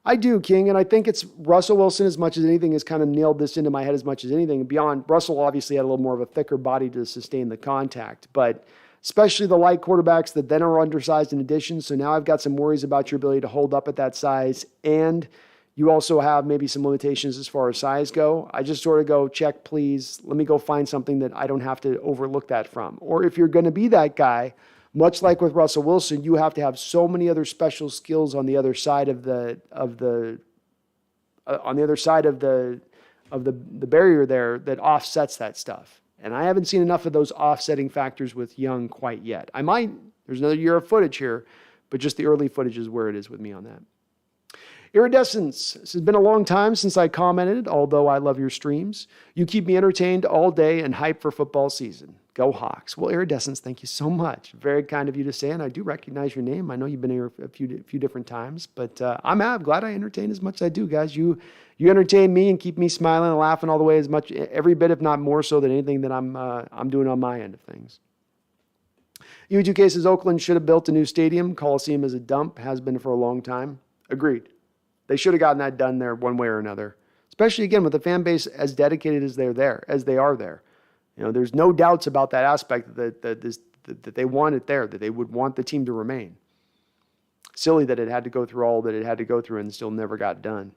I do, King, and I think it's Russell Wilson as much as anything has kind of nailed this into my head as much as anything. Beyond, Russell obviously had a little more of a thicker body to sustain the contact, but especially the light quarterbacks that then are undersized in addition. So now I've got some worries about your ability to hold up at that size, and you also have maybe some limitations as far as size go. I just sort of go, check, please. Let me go find something that I don't have to overlook that from. Or if you're going to be that guy, much like with Russell Wilson, you have to have so many other special skills on the other side of the barrier there that offsets that stuff. And I haven't seen enough of those offsetting factors with Young quite yet. I might. There's another year of footage here, but just the early footage is where it is with me on that. Iridescence. This has been a long time since I commented, although I love your streams. You keep me entertained all day and hyped for football season. Go Hawks. Well, Iridescence, thank you so much. Very kind of you to say, and I do recognize your name. I know you've been here a few different times, but I'm glad I entertain as much as I do, guys. You entertain me and keep me smiling and laughing all the way as much, every bit, if not more so than anything that I'm doing on my end of things. U2K says Oakland should have built a new stadium. Coliseum is a dump, has been for a long time. Agreed. They should have gotten that done there one way or another, especially again with the fan base as dedicated as they are there. You know, there's no doubts about that aspect that they want it there, that they would want the team to remain. Silly that it had to go through all that it had to go through and still never got done.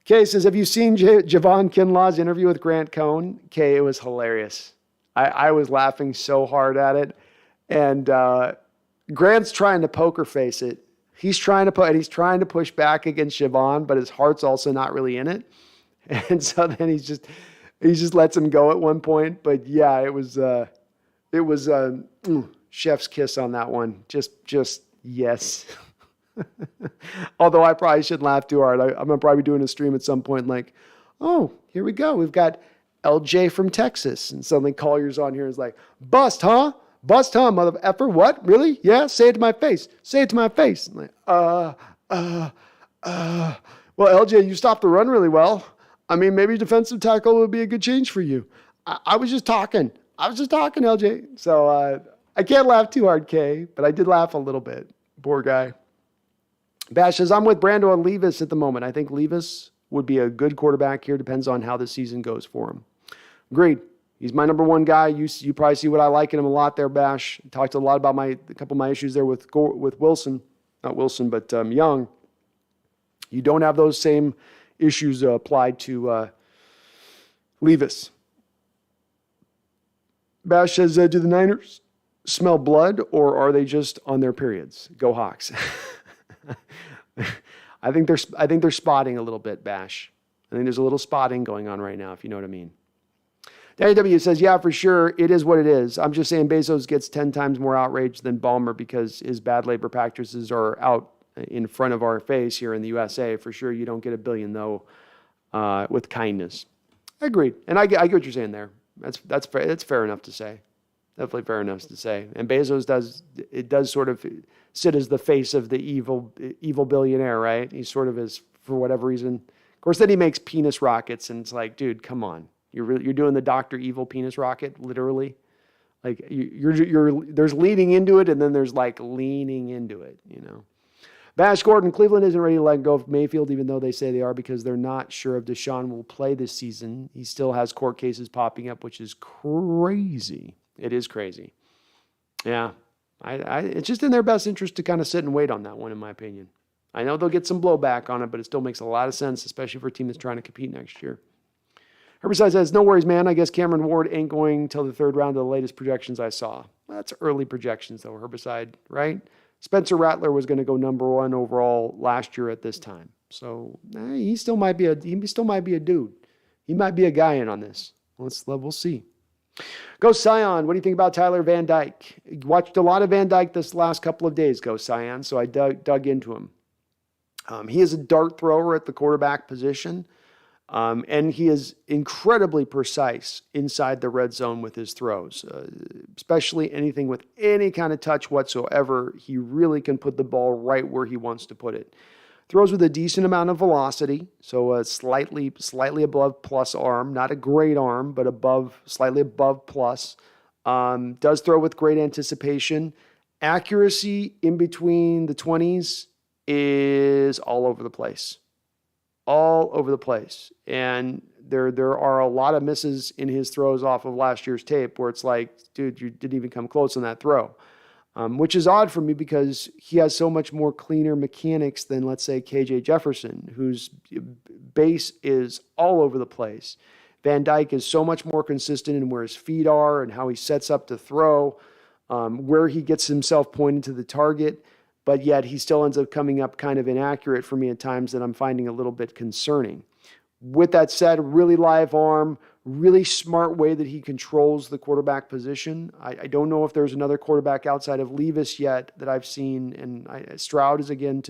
Kay says, have you seen Javon Kinlaw's interview with Grant Cohn? Kay, it was hilarious. I was laughing so hard at it. And Grant's trying to poker face it. He's trying to push back against Javon, but his heart's also not really in it. And so then he just lets him go at one point. But yeah, it was chef's kiss on that one. Just yes. Although I probably shouldn't laugh too hard. I'm gonna probably be doing a stream at some point like, oh, here we go. We've got LJ from Texas, and suddenly Collier's on here and is like, bust, huh? Bust, huh, mother effer? What? Really? Yeah, say it to my face. Say it to my face. I'm like, well, LJ, you stopped the run really well. I mean, maybe defensive tackle would be a good change for you. I was just talking. I was just talking, LJ. So I can't laugh too hard, Kay, but I did laugh a little bit. Poor guy. Bash says, I'm with Brando on Levis at the moment. I think Levis would be a good quarterback here. Depends on how the season goes for him. Agreed. He's my number one guy. You probably see what I like in him a lot there, Bash. Talked a lot about a couple of my issues there with Wilson. Not Wilson, but Young. You don't have those same issues applied to Levis. Bash says, do the Niners smell blood or are they just on their periods? Go Hawks. I think they're spotting a little bit, Bash. I think there's a little spotting going on right now, if you know what I mean. Danny W says, yeah, for sure, it is what it is. I'm just saying Bezos gets 10 times more outrage than Ballmer because his bad labor practices are out in front of our face here in the USA. For sure, you don't get $1 billion, though, with kindness. Agreed. And I get what you're saying there. That's fair enough to say. Definitely fair enough to say. And Bezos does sort of sit as the face of the evil billionaire, right? He sort of is, for whatever reason. Of course, then he makes penis rockets, and it's like, dude, come on. You're doing the Dr. Evil penis rocket, literally. Like there's leading into it, and then there's like leaning into it, you know. Bash Gordon, Cleveland isn't ready to let go of Mayfield, even though they say they are, because they're not sure if Deshaun will play this season. He still has court cases popping up, which is crazy. It is crazy. Yeah, it's just in their best interest to kind of sit and wait on that one, in my opinion. I know they'll get some blowback on it, but it still makes a lot of sense, especially for a team that's trying to compete next year. Herbicide says, no worries, man. I guess Cameron Ward ain't going till the third round of the latest projections I saw. Well, that's early projections, though, Herbicide, right? Spencer Rattler was going to go number 1 overall last year at this time. So he still might be a dude. He might be a guy in on this. We'll see. Go Scion. What do you think about Tyler Van Dyke? Watched a lot of Van Dyke this last couple of days, Go Scion, so I dug into him. He is a dart thrower at the quarterback position. And he is incredibly precise inside the red zone with his throws, especially anything with any kind of touch whatsoever. He really can put the ball right where he wants to put it. Throws with a decent amount of velocity, so slightly above plus arm, not a great arm, but slightly above plus. Does throw with great anticipation. Accuracy in between the 20s is all over the place. All over the place. And there are a lot of misses in his throws off of last year's tape where it's like, dude, you didn't even come close on that throw. Which is odd for me because he has so much more cleaner mechanics than, let's say, KJ Jefferson, whose base is all over the place. Van Dyke is so much more consistent in where his feet are and how he sets up to throw, where he gets himself pointed to the target. But yet he still ends up coming up kind of inaccurate for me at times that I'm finding a little bit concerning. With that said, really live arm, really smart way that he controls the quarterback position. I don't know if there's another quarterback outside of Levis yet that I've seen. And Stroud is again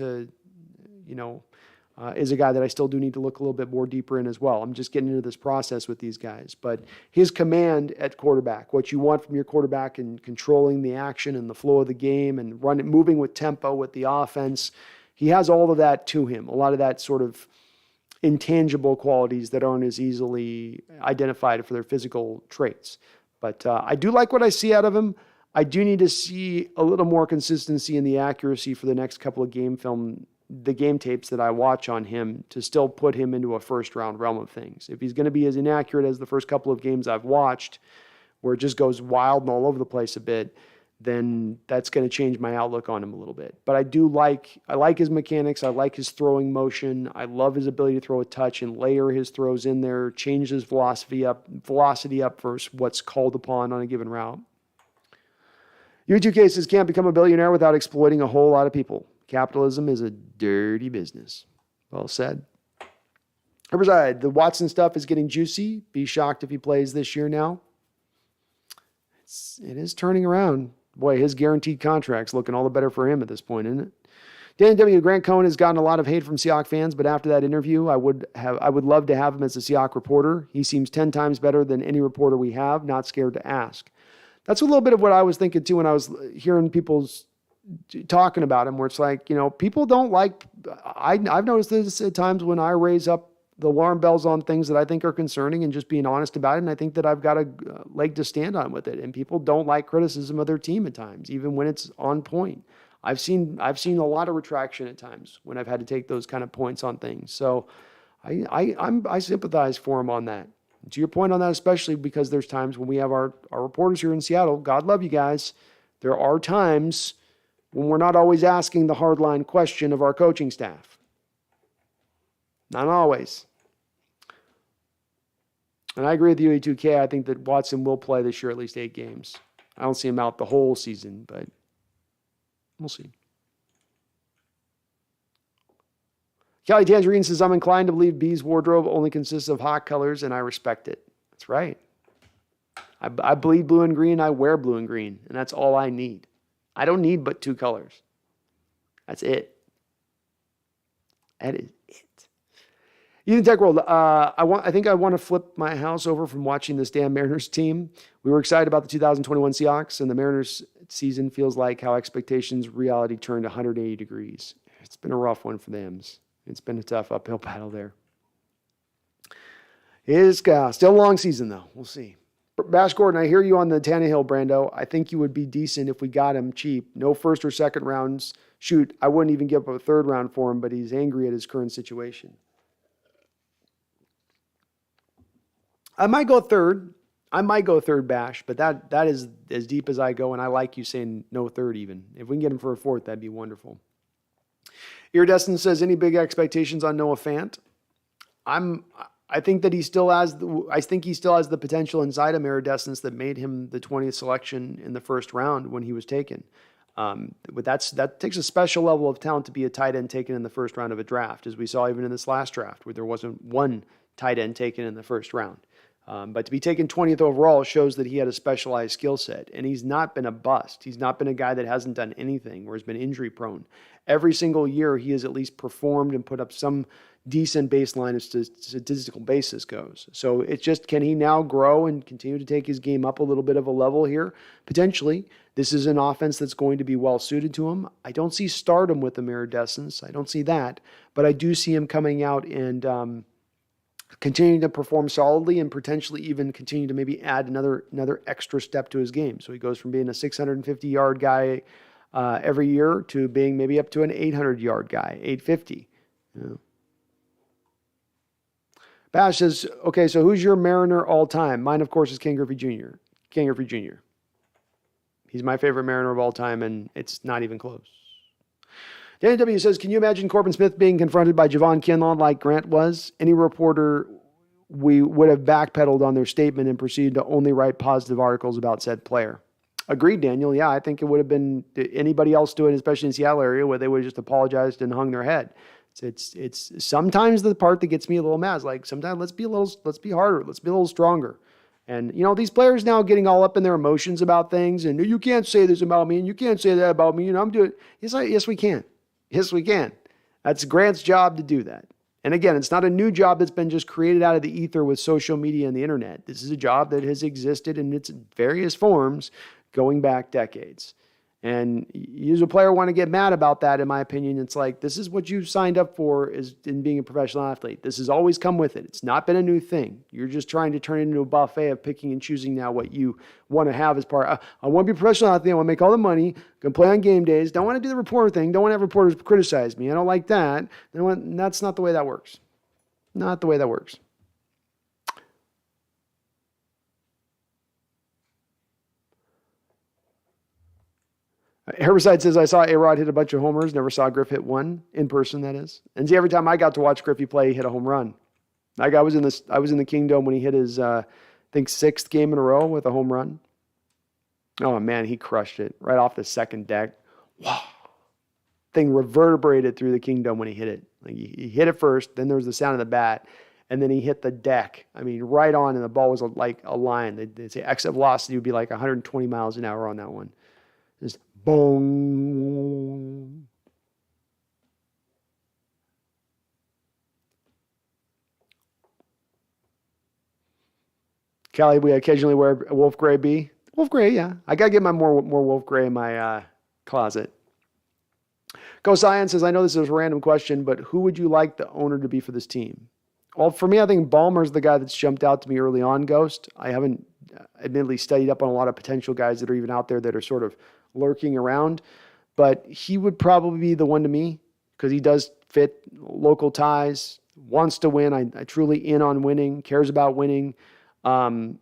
is a guy that I still do need to look a little bit more deeper in as well. I'm just getting into this process with these guys. But his command at quarterback, what you want from your quarterback and controlling the action and the flow of the game and moving with tempo with the offense, he has all of that to him. A lot of that sort of intangible qualities that aren't as easily identified for their physical traits. But I do like what I see out of him. I do need to see a little more consistency in the accuracy for the next couple of game tapes that I watch on him to still put him into a first-round realm of things. If he's going to be as inaccurate as the first couple of games I've watched, where it just goes wild and all over the place a bit, then that's going to change my outlook on him a little bit. But I like his mechanics. I like his throwing motion. I love his ability to throw a touch and layer his throws in there, change his velocity up versus what's called upon on a given route. U2 cases can't become a billionaire without exploiting a whole lot of people. Capitalism is a dirty business. Well said. Riverside, the Watson stuff is getting juicy. Be shocked if he plays this year now. It is turning around. Boy, his guaranteed contract's looking all the better for him at this point, isn't it? Dan W. Grant Cohn has gotten a lot of hate from Seahawks fans, but after that interview, I would love to have him as a Seahawks reporter. He seems 10 times better than any reporter we have, not scared to ask. That's a little bit of what I was thinking too when I was hearing people's talking about him, where it's like, people don't like, I've noticed this at times when I raise up the alarm bells on things that I think are concerning and just being honest about it. And I think that I've got a leg to stand on with it. And people don't like criticism of their team at times, even when it's on point. I've seen a lot of retraction at times when I've had to take those kind of points on things. So I sympathize for him on that. To your point on that, especially because there's times when we have our reporters here in Seattle, God love you guys. There are times when we're not always asking the hardline question of our coaching staff. Not always. And I agree with you, A2K. I think that Watson will play this year at least 8 games. I don't see him out the whole season, but we'll see. Kelly Tangerine says, I'm inclined to believe B's wardrobe only consists of hot colors, and I respect it. That's right. I bleed blue and green. I wear blue and green, and that's all I need. I don't need but 2 colors. That's it. That is it. Ethan Tech World, I think I want to flip my house over from watching this damn Mariners team. We were excited about the 2021 Seahawks, and the Mariners season feels like how expectations, reality turned 180 degrees. It's been a rough one for them. It's been a tough uphill battle there. It is still a long season, though. We'll see. Bash Gordon, I hear you on the Tannehill, Brando. I think you would be decent if we got him cheap. No first or second rounds. Shoot, I wouldn't even give up a third round for him, but he's angry at his current situation. I might go third, Bash, but that is as deep as I go, and I like you saying no third even. If we can get him for a fourth, that'd be wonderful. Iridescent says, any big expectations on Noah Fant? I think he still has the potential inside of Iridescence that made him the 20th selection in the first round when he was taken. But that takes a special level of talent to be a tight end taken in the first round of a draft, as we saw even in this last draft, where there wasn't one tight end taken in the first round. But to be taken 20th overall shows that he had a specialized skill set, and he's not been a bust. He's not been a guy that hasn't done anything or has been injury prone. Every single year, he has at least performed and put up some decent baseline as statistical basis goes. So it's just, can he now grow and continue to take his game up a little bit of a level here? Potentially. This is an offense that's going to be well suited to him. I don't see stardom with the Iridescence. I don't see that, but I do see him coming out and continuing to perform solidly and potentially even continue to maybe add another extra step to his game. So he goes from being a 650-yard guy every year to being maybe up to an 800-yard guy, 850. You know. Bash says, okay, so who's your Mariner all time? Mine, of course, is Ken Griffey Jr. Ken Griffey Jr. He's my favorite Mariner of all time, and it's not even close. Danny W. says, can you imagine Corbin Smith being confronted by Javon Kinlaw like Grant was? Any reporter we would have backpedaled on their statement and proceeded to only write positive articles about said player. Agreed, Daniel. Yeah, I think it would have been anybody else doing, especially in the Seattle area, where they would have just apologized and hung their head. It's sometimes the part that gets me a little mad. It's like, sometimes let's be harder. Let's be a little stronger. And, these players now getting all up in their emotions about things, and you can't say this about me, and you can't say that about me, and I'm doing it. Yes, we can. Yes, we can. That's Grant's job to do that. And again, it's not a new job that's been just created out of the ether with social media and the internet. This is a job that has existed in its various forms going back decades. And you as a player want to get mad about that, in my opinion. It's like, this is what you signed up for is in being a professional athlete. This has always come with it. It's not been a new thing. You're just trying to turn it into a buffet of picking and choosing now what you want to have as part. I want to be a professional athlete. I want to make all the money. Going to play on game days. Don't want to do the reporter thing. Don't want to have reporters criticize me. I don't like that. That's not the way that works. Not the way that works. Herbicide says, I saw A-Rod hit a bunch of homers, never saw Griff hit one, in person, that is. And see, every time I got to watch Griffey play, he hit a home run. Like I was in the Kingdom when he hit his, I think, 6th game in a row with a home run. Oh, man, he crushed it right off the second deck. Wow. Thing reverberated through the Kingdom when he hit it. Like he hit it first, then there was the sound of the bat, and then he hit the deck. I mean, right on, and the ball was like a line. They'd say exit velocity would be like 120 miles an hour on that one. Just boom. Callie, we occasionally wear a wolf gray B. Wolf gray, yeah. I got to get my more wolf gray in my closet. Go Science says, I know this is a random question, but who would you like the owner to be for this team? Well, for me, I think Ballmer's the guy that's jumped out to me early on, Ghost. I haven't admittedly studied up on a lot of potential guys that are even out there that are sort of lurking around, but he would probably be the one to me because he does fit local ties, wants to win. I truly in on winning, cares about winning, and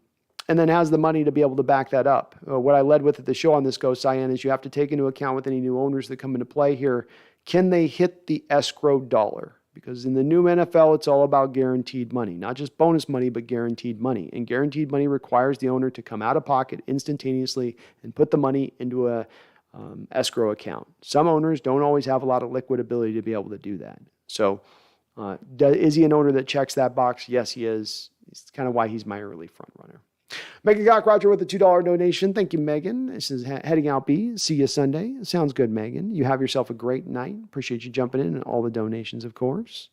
then has the money to be able to back that up. What I led with at the show on this Ghost Cyan is you have to take into account with any new owners that come into play here, can they hit the escrow dollar? Because in the new NFL, it's all about guaranteed money, not just bonus money, but guaranteed money. And guaranteed money requires the owner to come out of pocket instantaneously and put the money into a escrow account. Some owners don't always have a lot of liquid ability to be able to do that. So is he an owner that checks that box? Yes, he is. It's kind of why he's my early front runner. Megan Cockroger with a $2 donation. Thank you, Megan. This is Heading Out B. See you Sunday. Sounds good, Megan. You have yourself a great night. Appreciate you jumping in and all the donations, of course.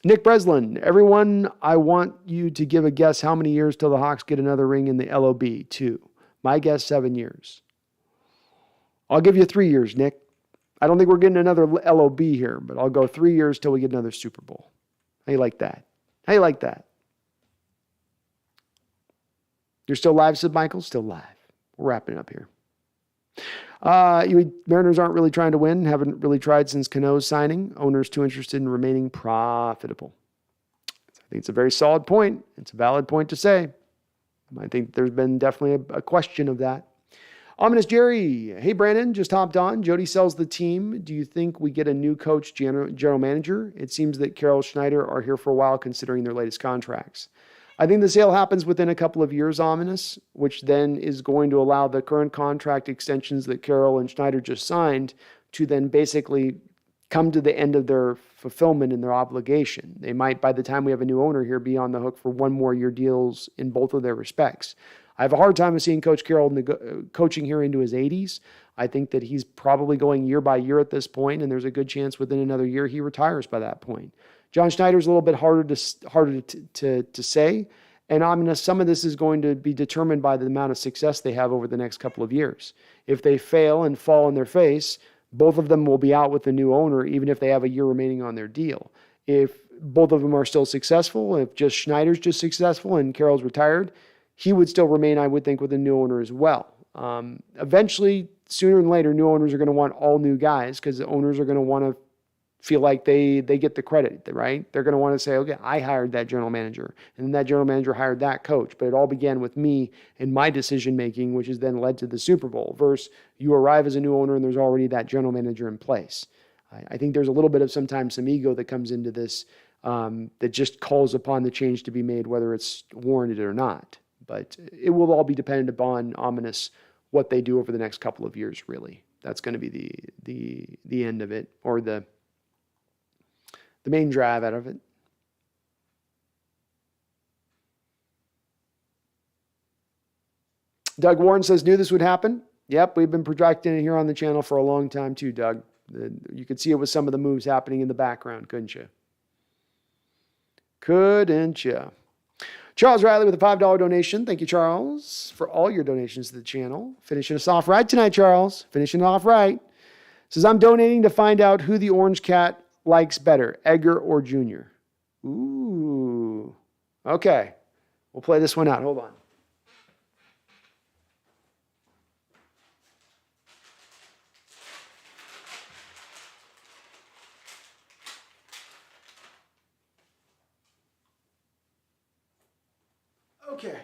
Nick Breslin. Everyone, I want you to give a guess how many years till the Hawks get another ring in the LOB. 2. My guess, 7 years. I'll give you 3 years, Nick. I don't think we're getting another LOB here, but I'll go 3 years till we get another Super Bowl. How you like that? How you like that? You're still live, said Michael? Still live. We're wrapping it up here. Mariners aren't really trying to win. Haven't really tried since Cano's signing. Owners too interested in remaining profitable. I think it's a very solid point. It's a valid point to say. I think there's been definitely a question of that. Ominous Jerry. Hey, Brandon, just hopped on. Jodi sells the team. Do you think we get a new coach, general manager? It seems that Carroll Schneider are here for a while considering their latest contracts. I think the sale happens within a couple of years, Ominous, which then is going to allow the current contract extensions that Carroll and Schneider just signed to then basically come to the end of their fulfillment and their obligation. They might, by the time we have a new owner here, be on the hook for 1 more year deals in both of their respects. I have a hard time of seeing Coach Carroll coaching here into his 80s. I think that he's probably going year by year at this point, and there's a good chance within another year he retires by that point. John Schneider's a little bit harder to say, and some of this is going to be determined by the amount of success they have over the next couple of years. If they fail and fall on their face, both of them will be out with the new owner, even if they have a year remaining on their deal. If both of them are still successful, if just Schneider's just successful and Carroll's retired, he would still remain, I would think, with a new owner as well. Eventually, sooner than later, new owners are going to want all new guys because the owners are going to want to feel like they get the credit, right? They're going to want to say, okay, I hired that general manager, and then that general manager hired that coach, but it all began with me and my decision-making, which has then led to the Super Bowl, versus you arrive as a new owner and there's already that general manager in place. I think there's a little bit of sometimes some ego that comes into this that just calls upon the change to be made, whether it's warranted or not. But it will all be dependent upon Ominous what they do over the next couple of years, really. That's going to be the end of it, or the main drive out of it. Doug Warren says, knew this would happen. Yep, we've been projecting it here on the channel for a long time too, Doug. You could see it with some of the moves happening in the background, couldn't you? Couldn't you? Charles Riley with a $5 donation. Thank you, Charles, for all your donations to the channel. Finishing us off right tonight, Charles. Finishing it off right. Says, I'm donating to find out who the Orange Cat likes better, Edgar or Junior. Ooh. Okay. We'll play this one out. Hold on. Okay.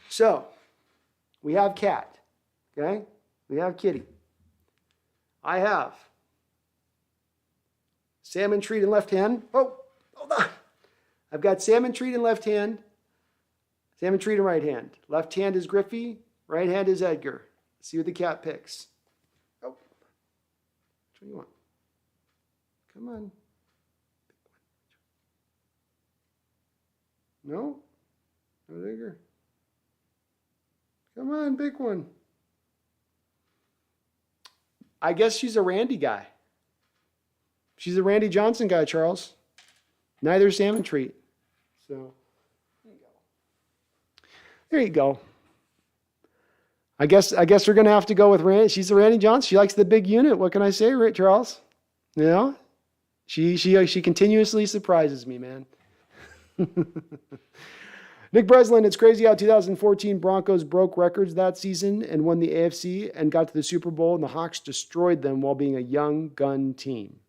So, we have Cat. Okay? We have Kitty. I have salmon treat in left hand. Oh, hold on. I've got salmon treat in left hand, salmon treat in right hand. Left hand is Griffey, right hand is Edgar. Let's see what the cat picks. Oh, which one do you want? Come on. No? No Edgar? Come on, pick one. I guess she's a Randy guy. She's a Randy Johnson guy, Charles. Neither salmon treat. So, there you go. There you go. I guess we're going to have to go with Randy. She's a Randy Johnson. She likes the big unit. What can I say, Charles? You know? She continuously surprises me, man. Nick Breslin, it's crazy how 2014 Broncos broke records that season and won the AFC and got to the Super Bowl, and the Hawks destroyed them while being a young gun team.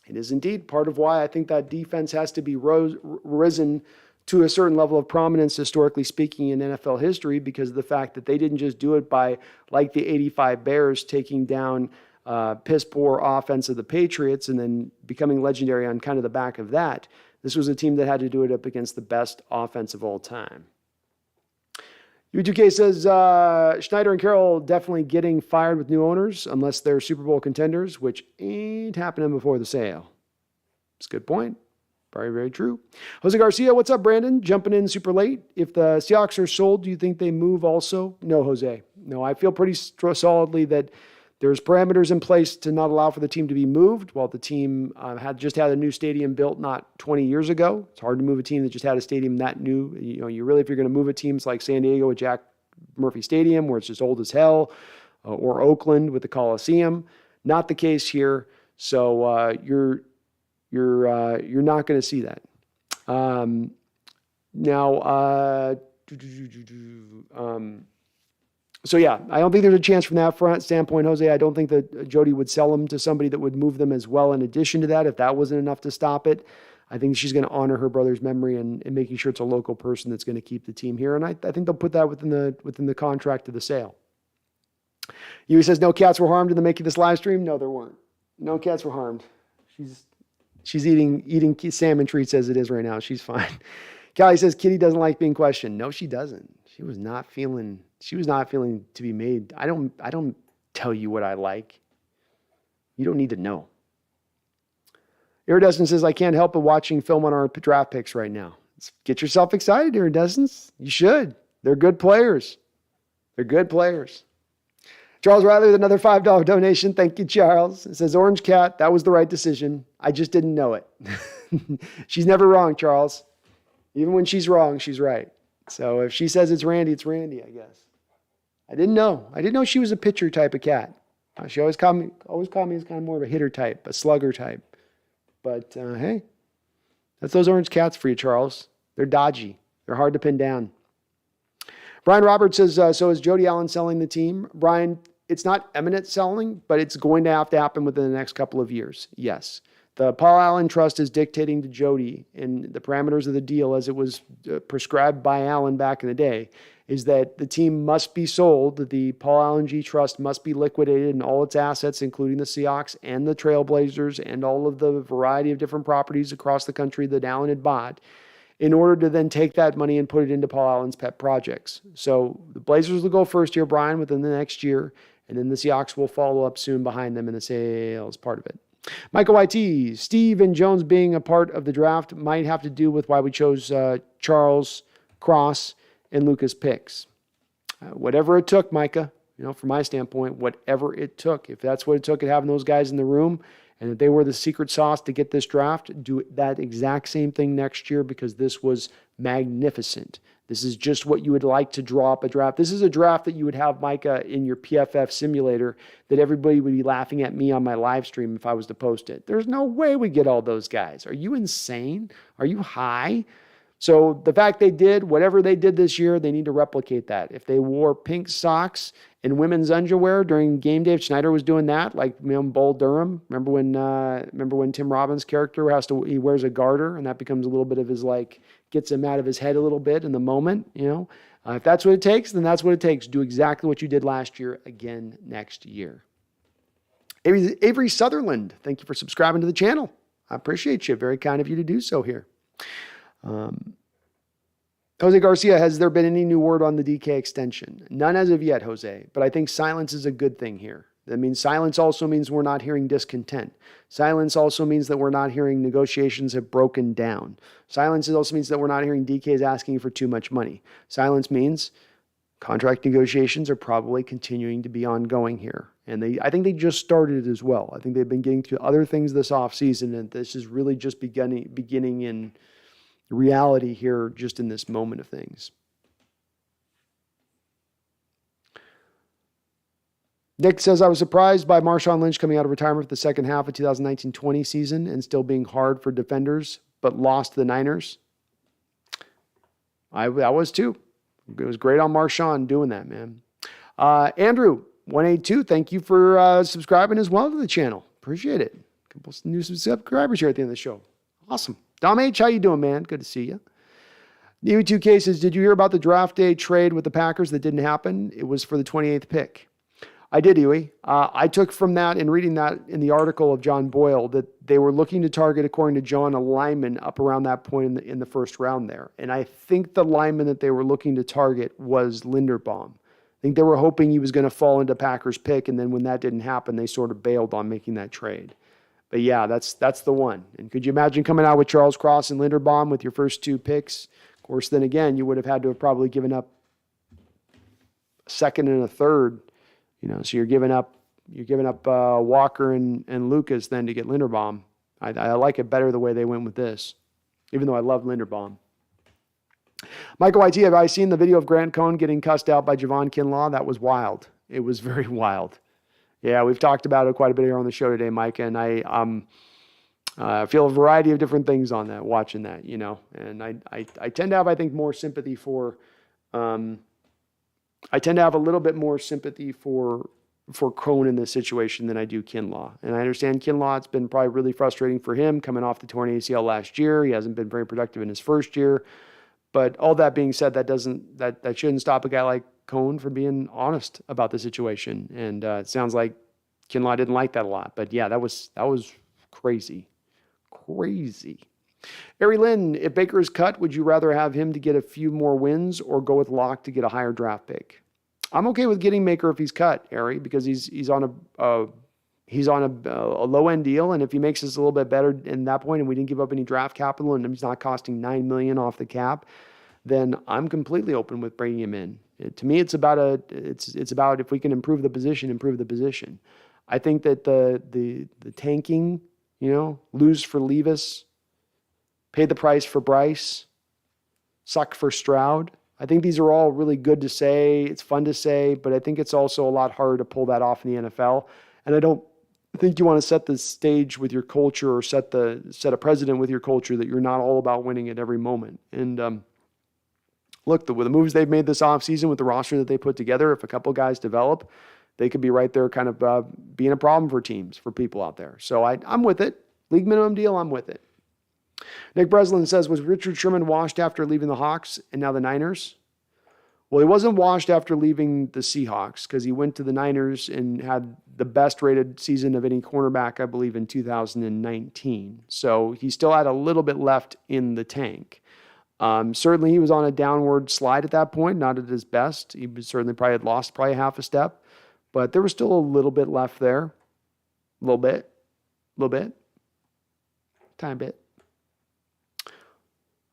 It is indeed part of why I think that defense has to be risen to a certain level of prominence, historically speaking, in NFL history, because of the fact that they didn't just do it by, like the '85 Bears, taking down piss poor offense of the Patriots and then becoming legendary on kind of the back of that. This was a team that had to do it up against the best offense of all time. U2K says Schneider and Carroll definitely getting fired with new owners unless they're Super Bowl contenders, which ain't happening before the sale. It's a good point. Very, very true. Jose Garcia, what's up, Brandon? Jumping in super late. If the Seahawks are sold, do you think they move also? No, Jose. No, I feel pretty solidly that there's parameters in place to not allow for the team to be moved while the team had a new stadium built not 20 years ago. It's hard to move a team that just had a stadium that new. You know, if you're going to move a teams like San Diego with Jack Murphy Stadium, where it's just old as hell, or Oakland with the Coliseum. Not the case here. So you're not going to see that. So yeah, I don't think there's a chance from that front standpoint, Jose. I don't think that Jodi would sell them to somebody that would move them as well. In addition to that, if that wasn't enough to stop it, I think she's going to honor her brother's memory and making sure it's a local person that's going to keep the team here. And I think they'll put that within the contract of the sale. Yui says no cats were harmed in the making of this live stream. No, there weren't. No cats were harmed. She's eating salmon treats as it is right now. She's fine. Callie says Kitty doesn't like being questioned. No, she doesn't. She was not feeling to be made. I don't tell you what I like. You don't need to know. Iridescence says, I can't help but watching film on our draft picks right now. Get yourself excited, Iridescence. You should. They're good players. Charles Riley with another $5 donation. Thank you, Charles. It says, Orange Cat, that was the right decision. I just didn't know it. She's never wrong, Charles. Even when she's wrong, she's right. So if she says it's Randy, I guess. I didn't know she was a pitcher type of cat. She always called me as kind of more of a hitter type, a slugger type. But hey, that's those Orange Cats for you, Charles. They're dodgy. They're hard to pin down. Brian Roberts says, so is Jodi Allen selling the team? Brian, it's not imminent selling, but it's going to have to happen within the next couple of years. Yes. The Paul Allen Trust is dictating to Jodi in the parameters of the deal as it was prescribed by Allen back in the day, is that the team must be sold. The Paul Allen G Trust must be liquidated and all its assets, including the Seahawks and the Trailblazers and all of the variety of different properties across the country that Allen had bought, in order to then take that money and put it into Paul Allen's pet projects. So the Blazers will go first here, Brian, within the next year, and then the Seahawks will follow up soon behind them in the sales part of it. Michael YT, Steve and Jones being a part of the draft might have to do with why we chose Charles, Cross, and Lucas picks. Whatever it took, Micah, from my standpoint, whatever it took. If that's what it took at having those guys in the room and that they were the secret sauce to get this draft, do that exact same thing next year because this was magnificent. This is just what you would like to draw up a draft. This is a draft that you would have, Micah, in your PFF simulator that everybody would be laughing at me on my live stream if I was to post it. There's no way we get all those guys. Are you insane? Are you high? So the fact they did, whatever they did this year, they need to replicate that. If they wore pink socks and women's underwear during game day, if Schneider was doing that, like Bull Durham. Remember when Tim Robbins' character he wears a garter and that becomes a little bit of his gets him out of his head a little bit in the moment, If that's what it takes, then that's what it takes. Do exactly what you did last year again next year. Avery Sutherland, thank you for subscribing to the channel. I appreciate you. Very kind of you to do so here. Jose Garcia, has there been any new word on the DK extension? None as of yet, Jose, but I think silence is a good thing here. That means silence also means we're not hearing discontent. Silence also means that we're not hearing negotiations have broken down. Silence also means that we're not hearing DKs asking for too much money. Silence means contract negotiations are probably continuing to be ongoing here. And I think they just started as well. I think they've been getting to other things this offseason, and this is really just beginning in reality here, just in this moment of things. Nick says, I was surprised by Marshawn Lynch coming out of retirement for the second half of 2019-20 season and still being hard for defenders, but lost to the Niners. I was too. It was great on Marshawn doing that, man. Andrew, 182, thank you for subscribing as well to the channel. Appreciate it. A couple new subscribers here at the end of the show. Awesome. Dom H, how you doing, man? Good to see you. New 2 cases. Did you hear about the draft day trade with the Packers that didn't happen? It was for the 28th pick. I did, Huey. I took from that and reading that in the article of John Boyle that they were looking to target, according to John, a lineman up around that point in the first round there. And I think the lineman that they were looking to target was Linderbaum. I think they were hoping he was going to fall into Packers pick, and then when that didn't happen, they sort of bailed on making that trade. But yeah, that's the one. And could you imagine coming out with Charles Cross and Linderbaum with your first 2 picks? Of course, then again, you would have had to have probably given up a second and a third. So you're giving up Walker and Lucas then to get Linderbaum. I like it better the way they went with this, even though I love Linderbaum. Michael YT, have I seen the video of Grant Cohn getting cussed out by Javon Kinlaw? That was wild. It was very wild. Yeah, we've talked about it quite a bit here on the show today, Mike, and I feel a variety of different things on that, watching that, and I tend to have, I think, more sympathy for, I tend to have a little bit more sympathy for Cohn in this situation than I do Kinlaw. And I understand Kinlaw, it's been probably really frustrating for him coming off the torn ACL last year. He hasn't been very productive in his first year. But all that being said, that shouldn't stop a guy like Cohn from being honest about the situation. And it sounds like Kinlaw didn't like that a lot. But yeah, that was crazy. Crazy. Ari Lynn, if Baker's cut, would you rather have him to get a few more wins or go with Locke to get a higher draft pick? I'm okay with getting Baker if he's cut, Ari, because he's on a low end deal, and if he makes us a little bit better in that point, and we didn't give up any draft capital, and he's not costing $9 million off the cap, then I'm completely open with bringing him in. To me, it's about if we can improve the position. I think that the tanking, lose for Levis, pay the price for Bryce, suck for Stroud. I think these are all really good to say. It's fun to say, but I think it's also a lot harder to pull that off in the NFL. And I don't think you want to set the stage with your culture or set a precedent with your culture that you're not all about winning at every moment. And look, with the moves they've made this offseason with the roster that they put together, if a couple guys develop, they could be right there kind of being a problem for teams, for people out there. So I'm with it. League minimum deal, I'm with it. Nick Breslin says, was Richard Sherman washed after leaving the Hawks and now the Niners? Well, he wasn't washed after leaving the Seahawks because he went to the Niners and had the best rated season of any cornerback, I believe, in 2019. So he still had a little bit left in the tank. Certainly he was on a downward slide at that point, not at his best. He certainly probably had lost half a step, but there was still a little bit left there. A little bit, tiny bit.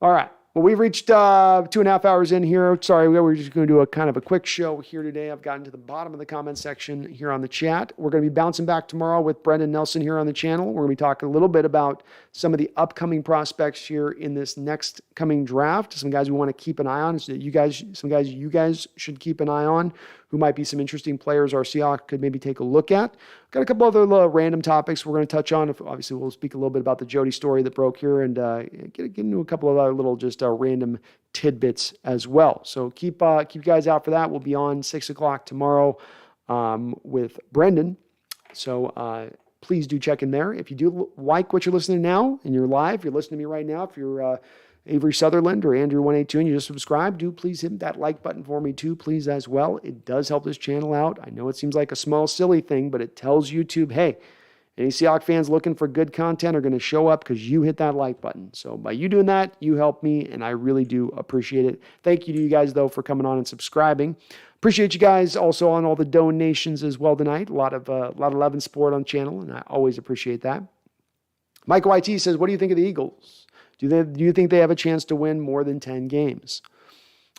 All right. Well, we've reached 2.5 hours in here. Sorry, we're just going to do a kind of a quick show here today. I've gotten to the bottom of the comment section here on the chat. We're going to be bouncing back tomorrow with Brendan Nelson here on the channel. We're going to be talking a little bit about some of the upcoming prospects here in this next coming draft. Some guys we want to keep an eye on. Some guys you guys should keep an eye on who might be some interesting players our Seahawks could maybe take a look at. Got a couple other random topics we're going to touch on. Obviously, we'll speak a little bit about the Jodi story that broke here and get into a couple of other little just random tidbits as well. So keep you guys out for that. We'll be on 6 o'clock tomorrow with Brendan. So please do check in there. If you do like what you're listening to now and you're live, you're listening to me right now, if you're Avery Sutherland or Andrew 182 and you just subscribe, do please hit that like button for me too, please, as well. It does help this channel out. I know it seems like a small, silly thing, but it tells YouTube, hey, any Seahawks fans looking for good content are going to show up because you hit that like button. So by you doing that, you help me, and I really do appreciate it. Thank you to you guys, though, for coming on and subscribing. Appreciate you guys also on all the donations as well tonight. A lot of love and support on the channel, and I always appreciate that. Michael YT says, what do you think of the Eagles? Do you think they have a chance to win more than 10 games?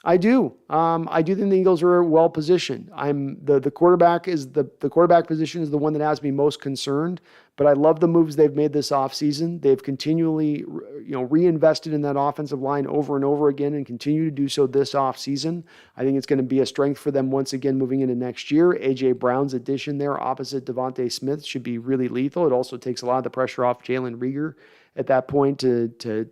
I do. I do think the Eagles are well positioned. The quarterback position is the one that has me most concerned. But I love the moves they've made this offseason. They've continually, reinvested in that offensive line over and over again and continue to do so this offseason. I think it's going to be a strength for them once again moving into next year. A.J. Brown's addition there opposite Devontae Smith should be really lethal. It also takes a lot of the pressure off Jalen Reagor at that point to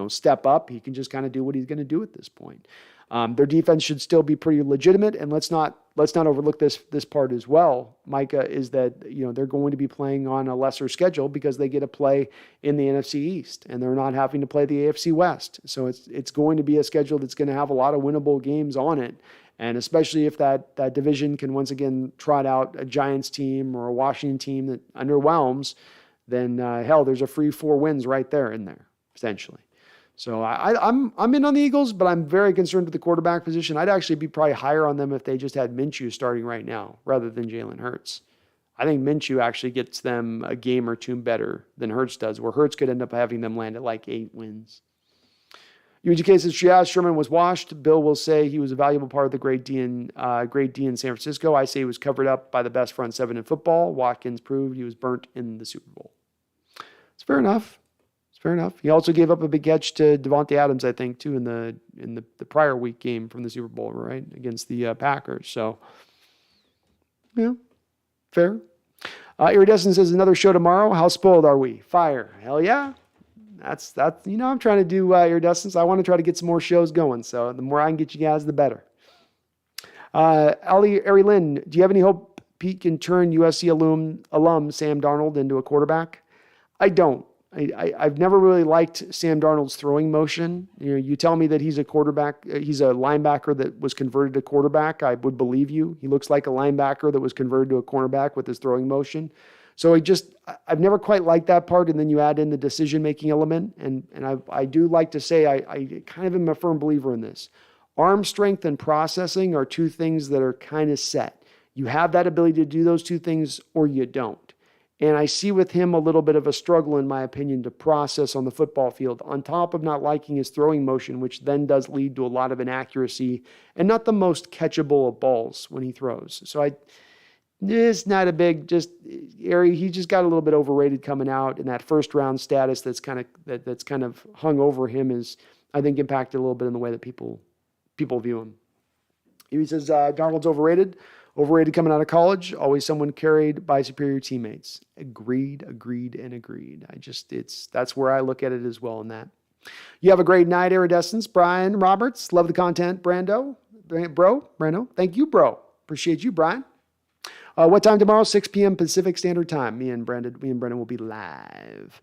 step up. He can just kind of do what he's going to do at this point. Their defense should still be pretty legitimate, and let's not overlook this part as well, Micah, is that they're going to be playing on a lesser schedule because they get to play in the NFC East and they're not having to play the AFC West. So it's going to be a schedule that's going to have a lot of winnable games on it, and especially if that division can once again trot out a Giants team or a Washington team that underwhelms, then there's a free 4 wins right there in there potentially. So I'm in on the Eagles, but I'm very concerned with the quarterback position. I'd actually be probably higher on them if they just had Minshew starting right now rather than Jalen Hurts. I think Minshew actually gets them a game or two better than Hurts does, where Hurts could end up having them land at like 8 wins. UGK says, yeah, Sherman was washed. Bill will say he was a valuable part of the grade D in San Francisco. I say he was covered up by the best front 7 in football. Watkins proved he was burnt in the Super Bowl. It's fair enough. Fair enough. He also gave up a big catch to Devontae Adams, I think, too, in the prior week game from the Super Bowl, right, against the Packers. So, yeah, fair. Iridescent says, another show tomorrow. How spoiled are we? Fire. Hell yeah. That's I'm trying to do Iridescence. I want to try to get some more shows going. So the more I can get you guys, the better. Ari Lynn, do you have any hope Pete can turn USC alum Sam Darnold into a quarterback? I don't. I've never really liked Sam Darnold's throwing motion. You tell me that he's a quarterback, he's a linebacker that was converted to quarterback, I would believe you. He looks like a linebacker that was converted to a cornerback with his throwing motion. So I've never quite liked that part. And then you add in the decision-making element. And I do like to say, I kind of am a firm believer in this. Arm strength and processing are two things that are kind of set. You have that ability to do those two things or you don't. And I see with him a little bit of a struggle, in my opinion, to process on the football field, on top of not liking his throwing motion, which then does lead to a lot of inaccuracy and not the most catchable of balls when he throws. So it's not a big, he just got a little bit overrated coming out, and that first round status that's kind of hung over him is, I think, impacted a little bit in the way that people view him. He says, Darnold's overrated. Overrated coming out of college, always someone carried by superior teammates. Agreed. That's where I look at it as well in that. You have a great night, Iridescence. Brian Roberts, love the content. Brando, thank you, bro. Appreciate you, Brian. What time tomorrow? 6 p.m. Pacific Standard Time. Me and Brendan will be live.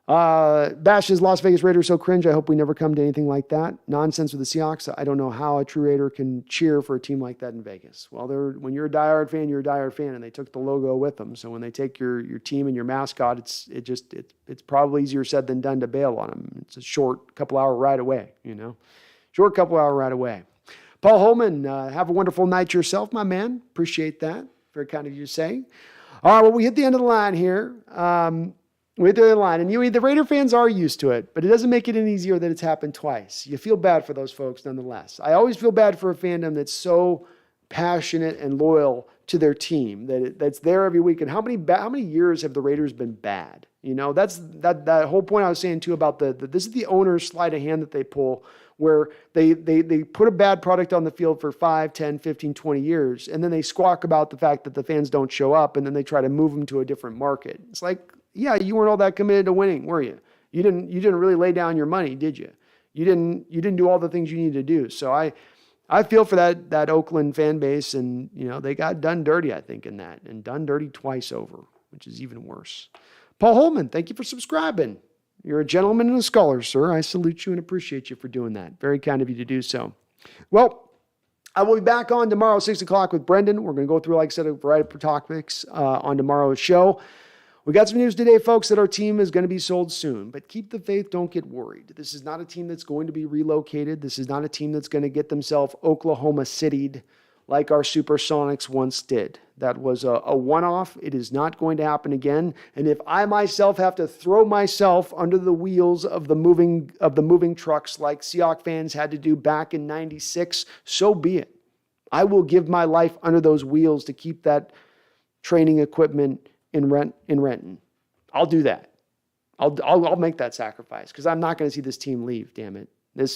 Bash's Las Vegas Raiders so cringe. I hope we never come to anything like that. Nonsense with the Seahawks. I don't know how a true Raider can cheer for a team like that in Vegas. Well, when you're a diehard fan, you're a diehard fan, and they took the logo with them. So when they take your team and your mascot, it's probably easier said than done to bail on them. It's a short couple hour ride away. Paul Holman, have a wonderful night yourself, my man. Appreciate that. Very kind of you to say. All right, well, we hit the end of the line here. With the line, and the Raider fans are used to it, but it doesn't make it any easier that it's happened twice. You feel bad for those folks nonetheless. I always feel bad for a fandom that's so passionate and loyal to their team that's there every week. And how many years have the Raiders been bad? That's that whole point I was saying too about this is the owner's sleight of hand that they pull, where they put a bad product on the field for 5, 10, 15, 20 years, and then they squawk about the fact that the fans don't show up, and then they try to move them to a different market. It's like, yeah, you weren't all that committed to winning, were you? You didn't really lay down your money, did you? You didn't do all the things you needed to do. So I feel for that Oakland fan base, and they got done dirty, I think, in that, and done dirty twice over, which is even worse. Paul Holman, thank you for subscribing. You're a gentleman and a scholar, sir. I salute you and appreciate you for doing that. Very kind of you to do so. Well, I will be back on tomorrow, 6 o'clock with Brendan. We're going to go through, like I said, a variety of topics on tomorrow's show. We got some news today, folks, that our team is going to be sold soon, but keep the faith. Don't get worried. This is not a team that's going to be relocated. This is not a team that's going to get themselves Oklahoma City'd like our Supersonics once did. That was a one-off. It is not going to happen again. And if I myself have to throw myself under the wheels of the moving trucks like Seahawks fans had to do back in 96, so be it. I will give my life under those wheels to keep that training equipment in Renton. I'll do that. I'll make that sacrifice because I'm not going to see this team leave, damn it.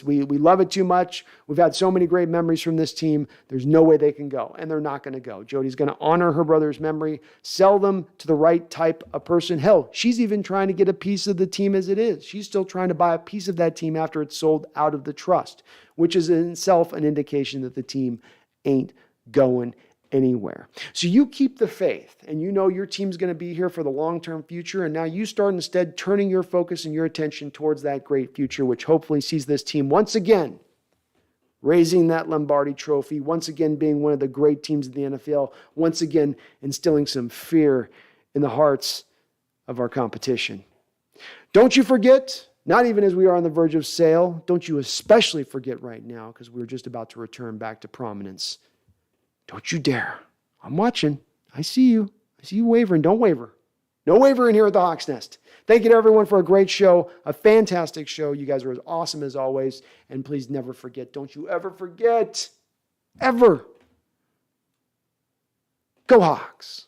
We love it too much. We've had so many great memories from this team. There's no way they can go, and they're not going to go. Jodi's going to honor her brother's memory, sell them to the right type of person. Hell, she's even trying to get a piece of the team as it is. She's still trying to buy a piece of that team after it's sold out of the trust, which is in itself an indication that the team ain't going anywhere. So you keep the faith, and you know your team's going to be here for the long-term future, and now you start instead turning your focus and your attention towards that great future, which hopefully sees this team once again raising that Lombardi trophy, once again being one of the great teams in the NFL, once again instilling some fear in the hearts of our competition. Don't you forget, not even as we are on the verge of sale, don't you especially forget right now, because we're just about to return back to prominence. Don't you dare. I'm watching. I see you. I see you wavering. Don't waver. No wavering here at the Hawks Nest. Thank you to everyone for a great show, a fantastic show. You guys are as awesome as always. And please never forget, don't you ever forget, ever, go Hawks.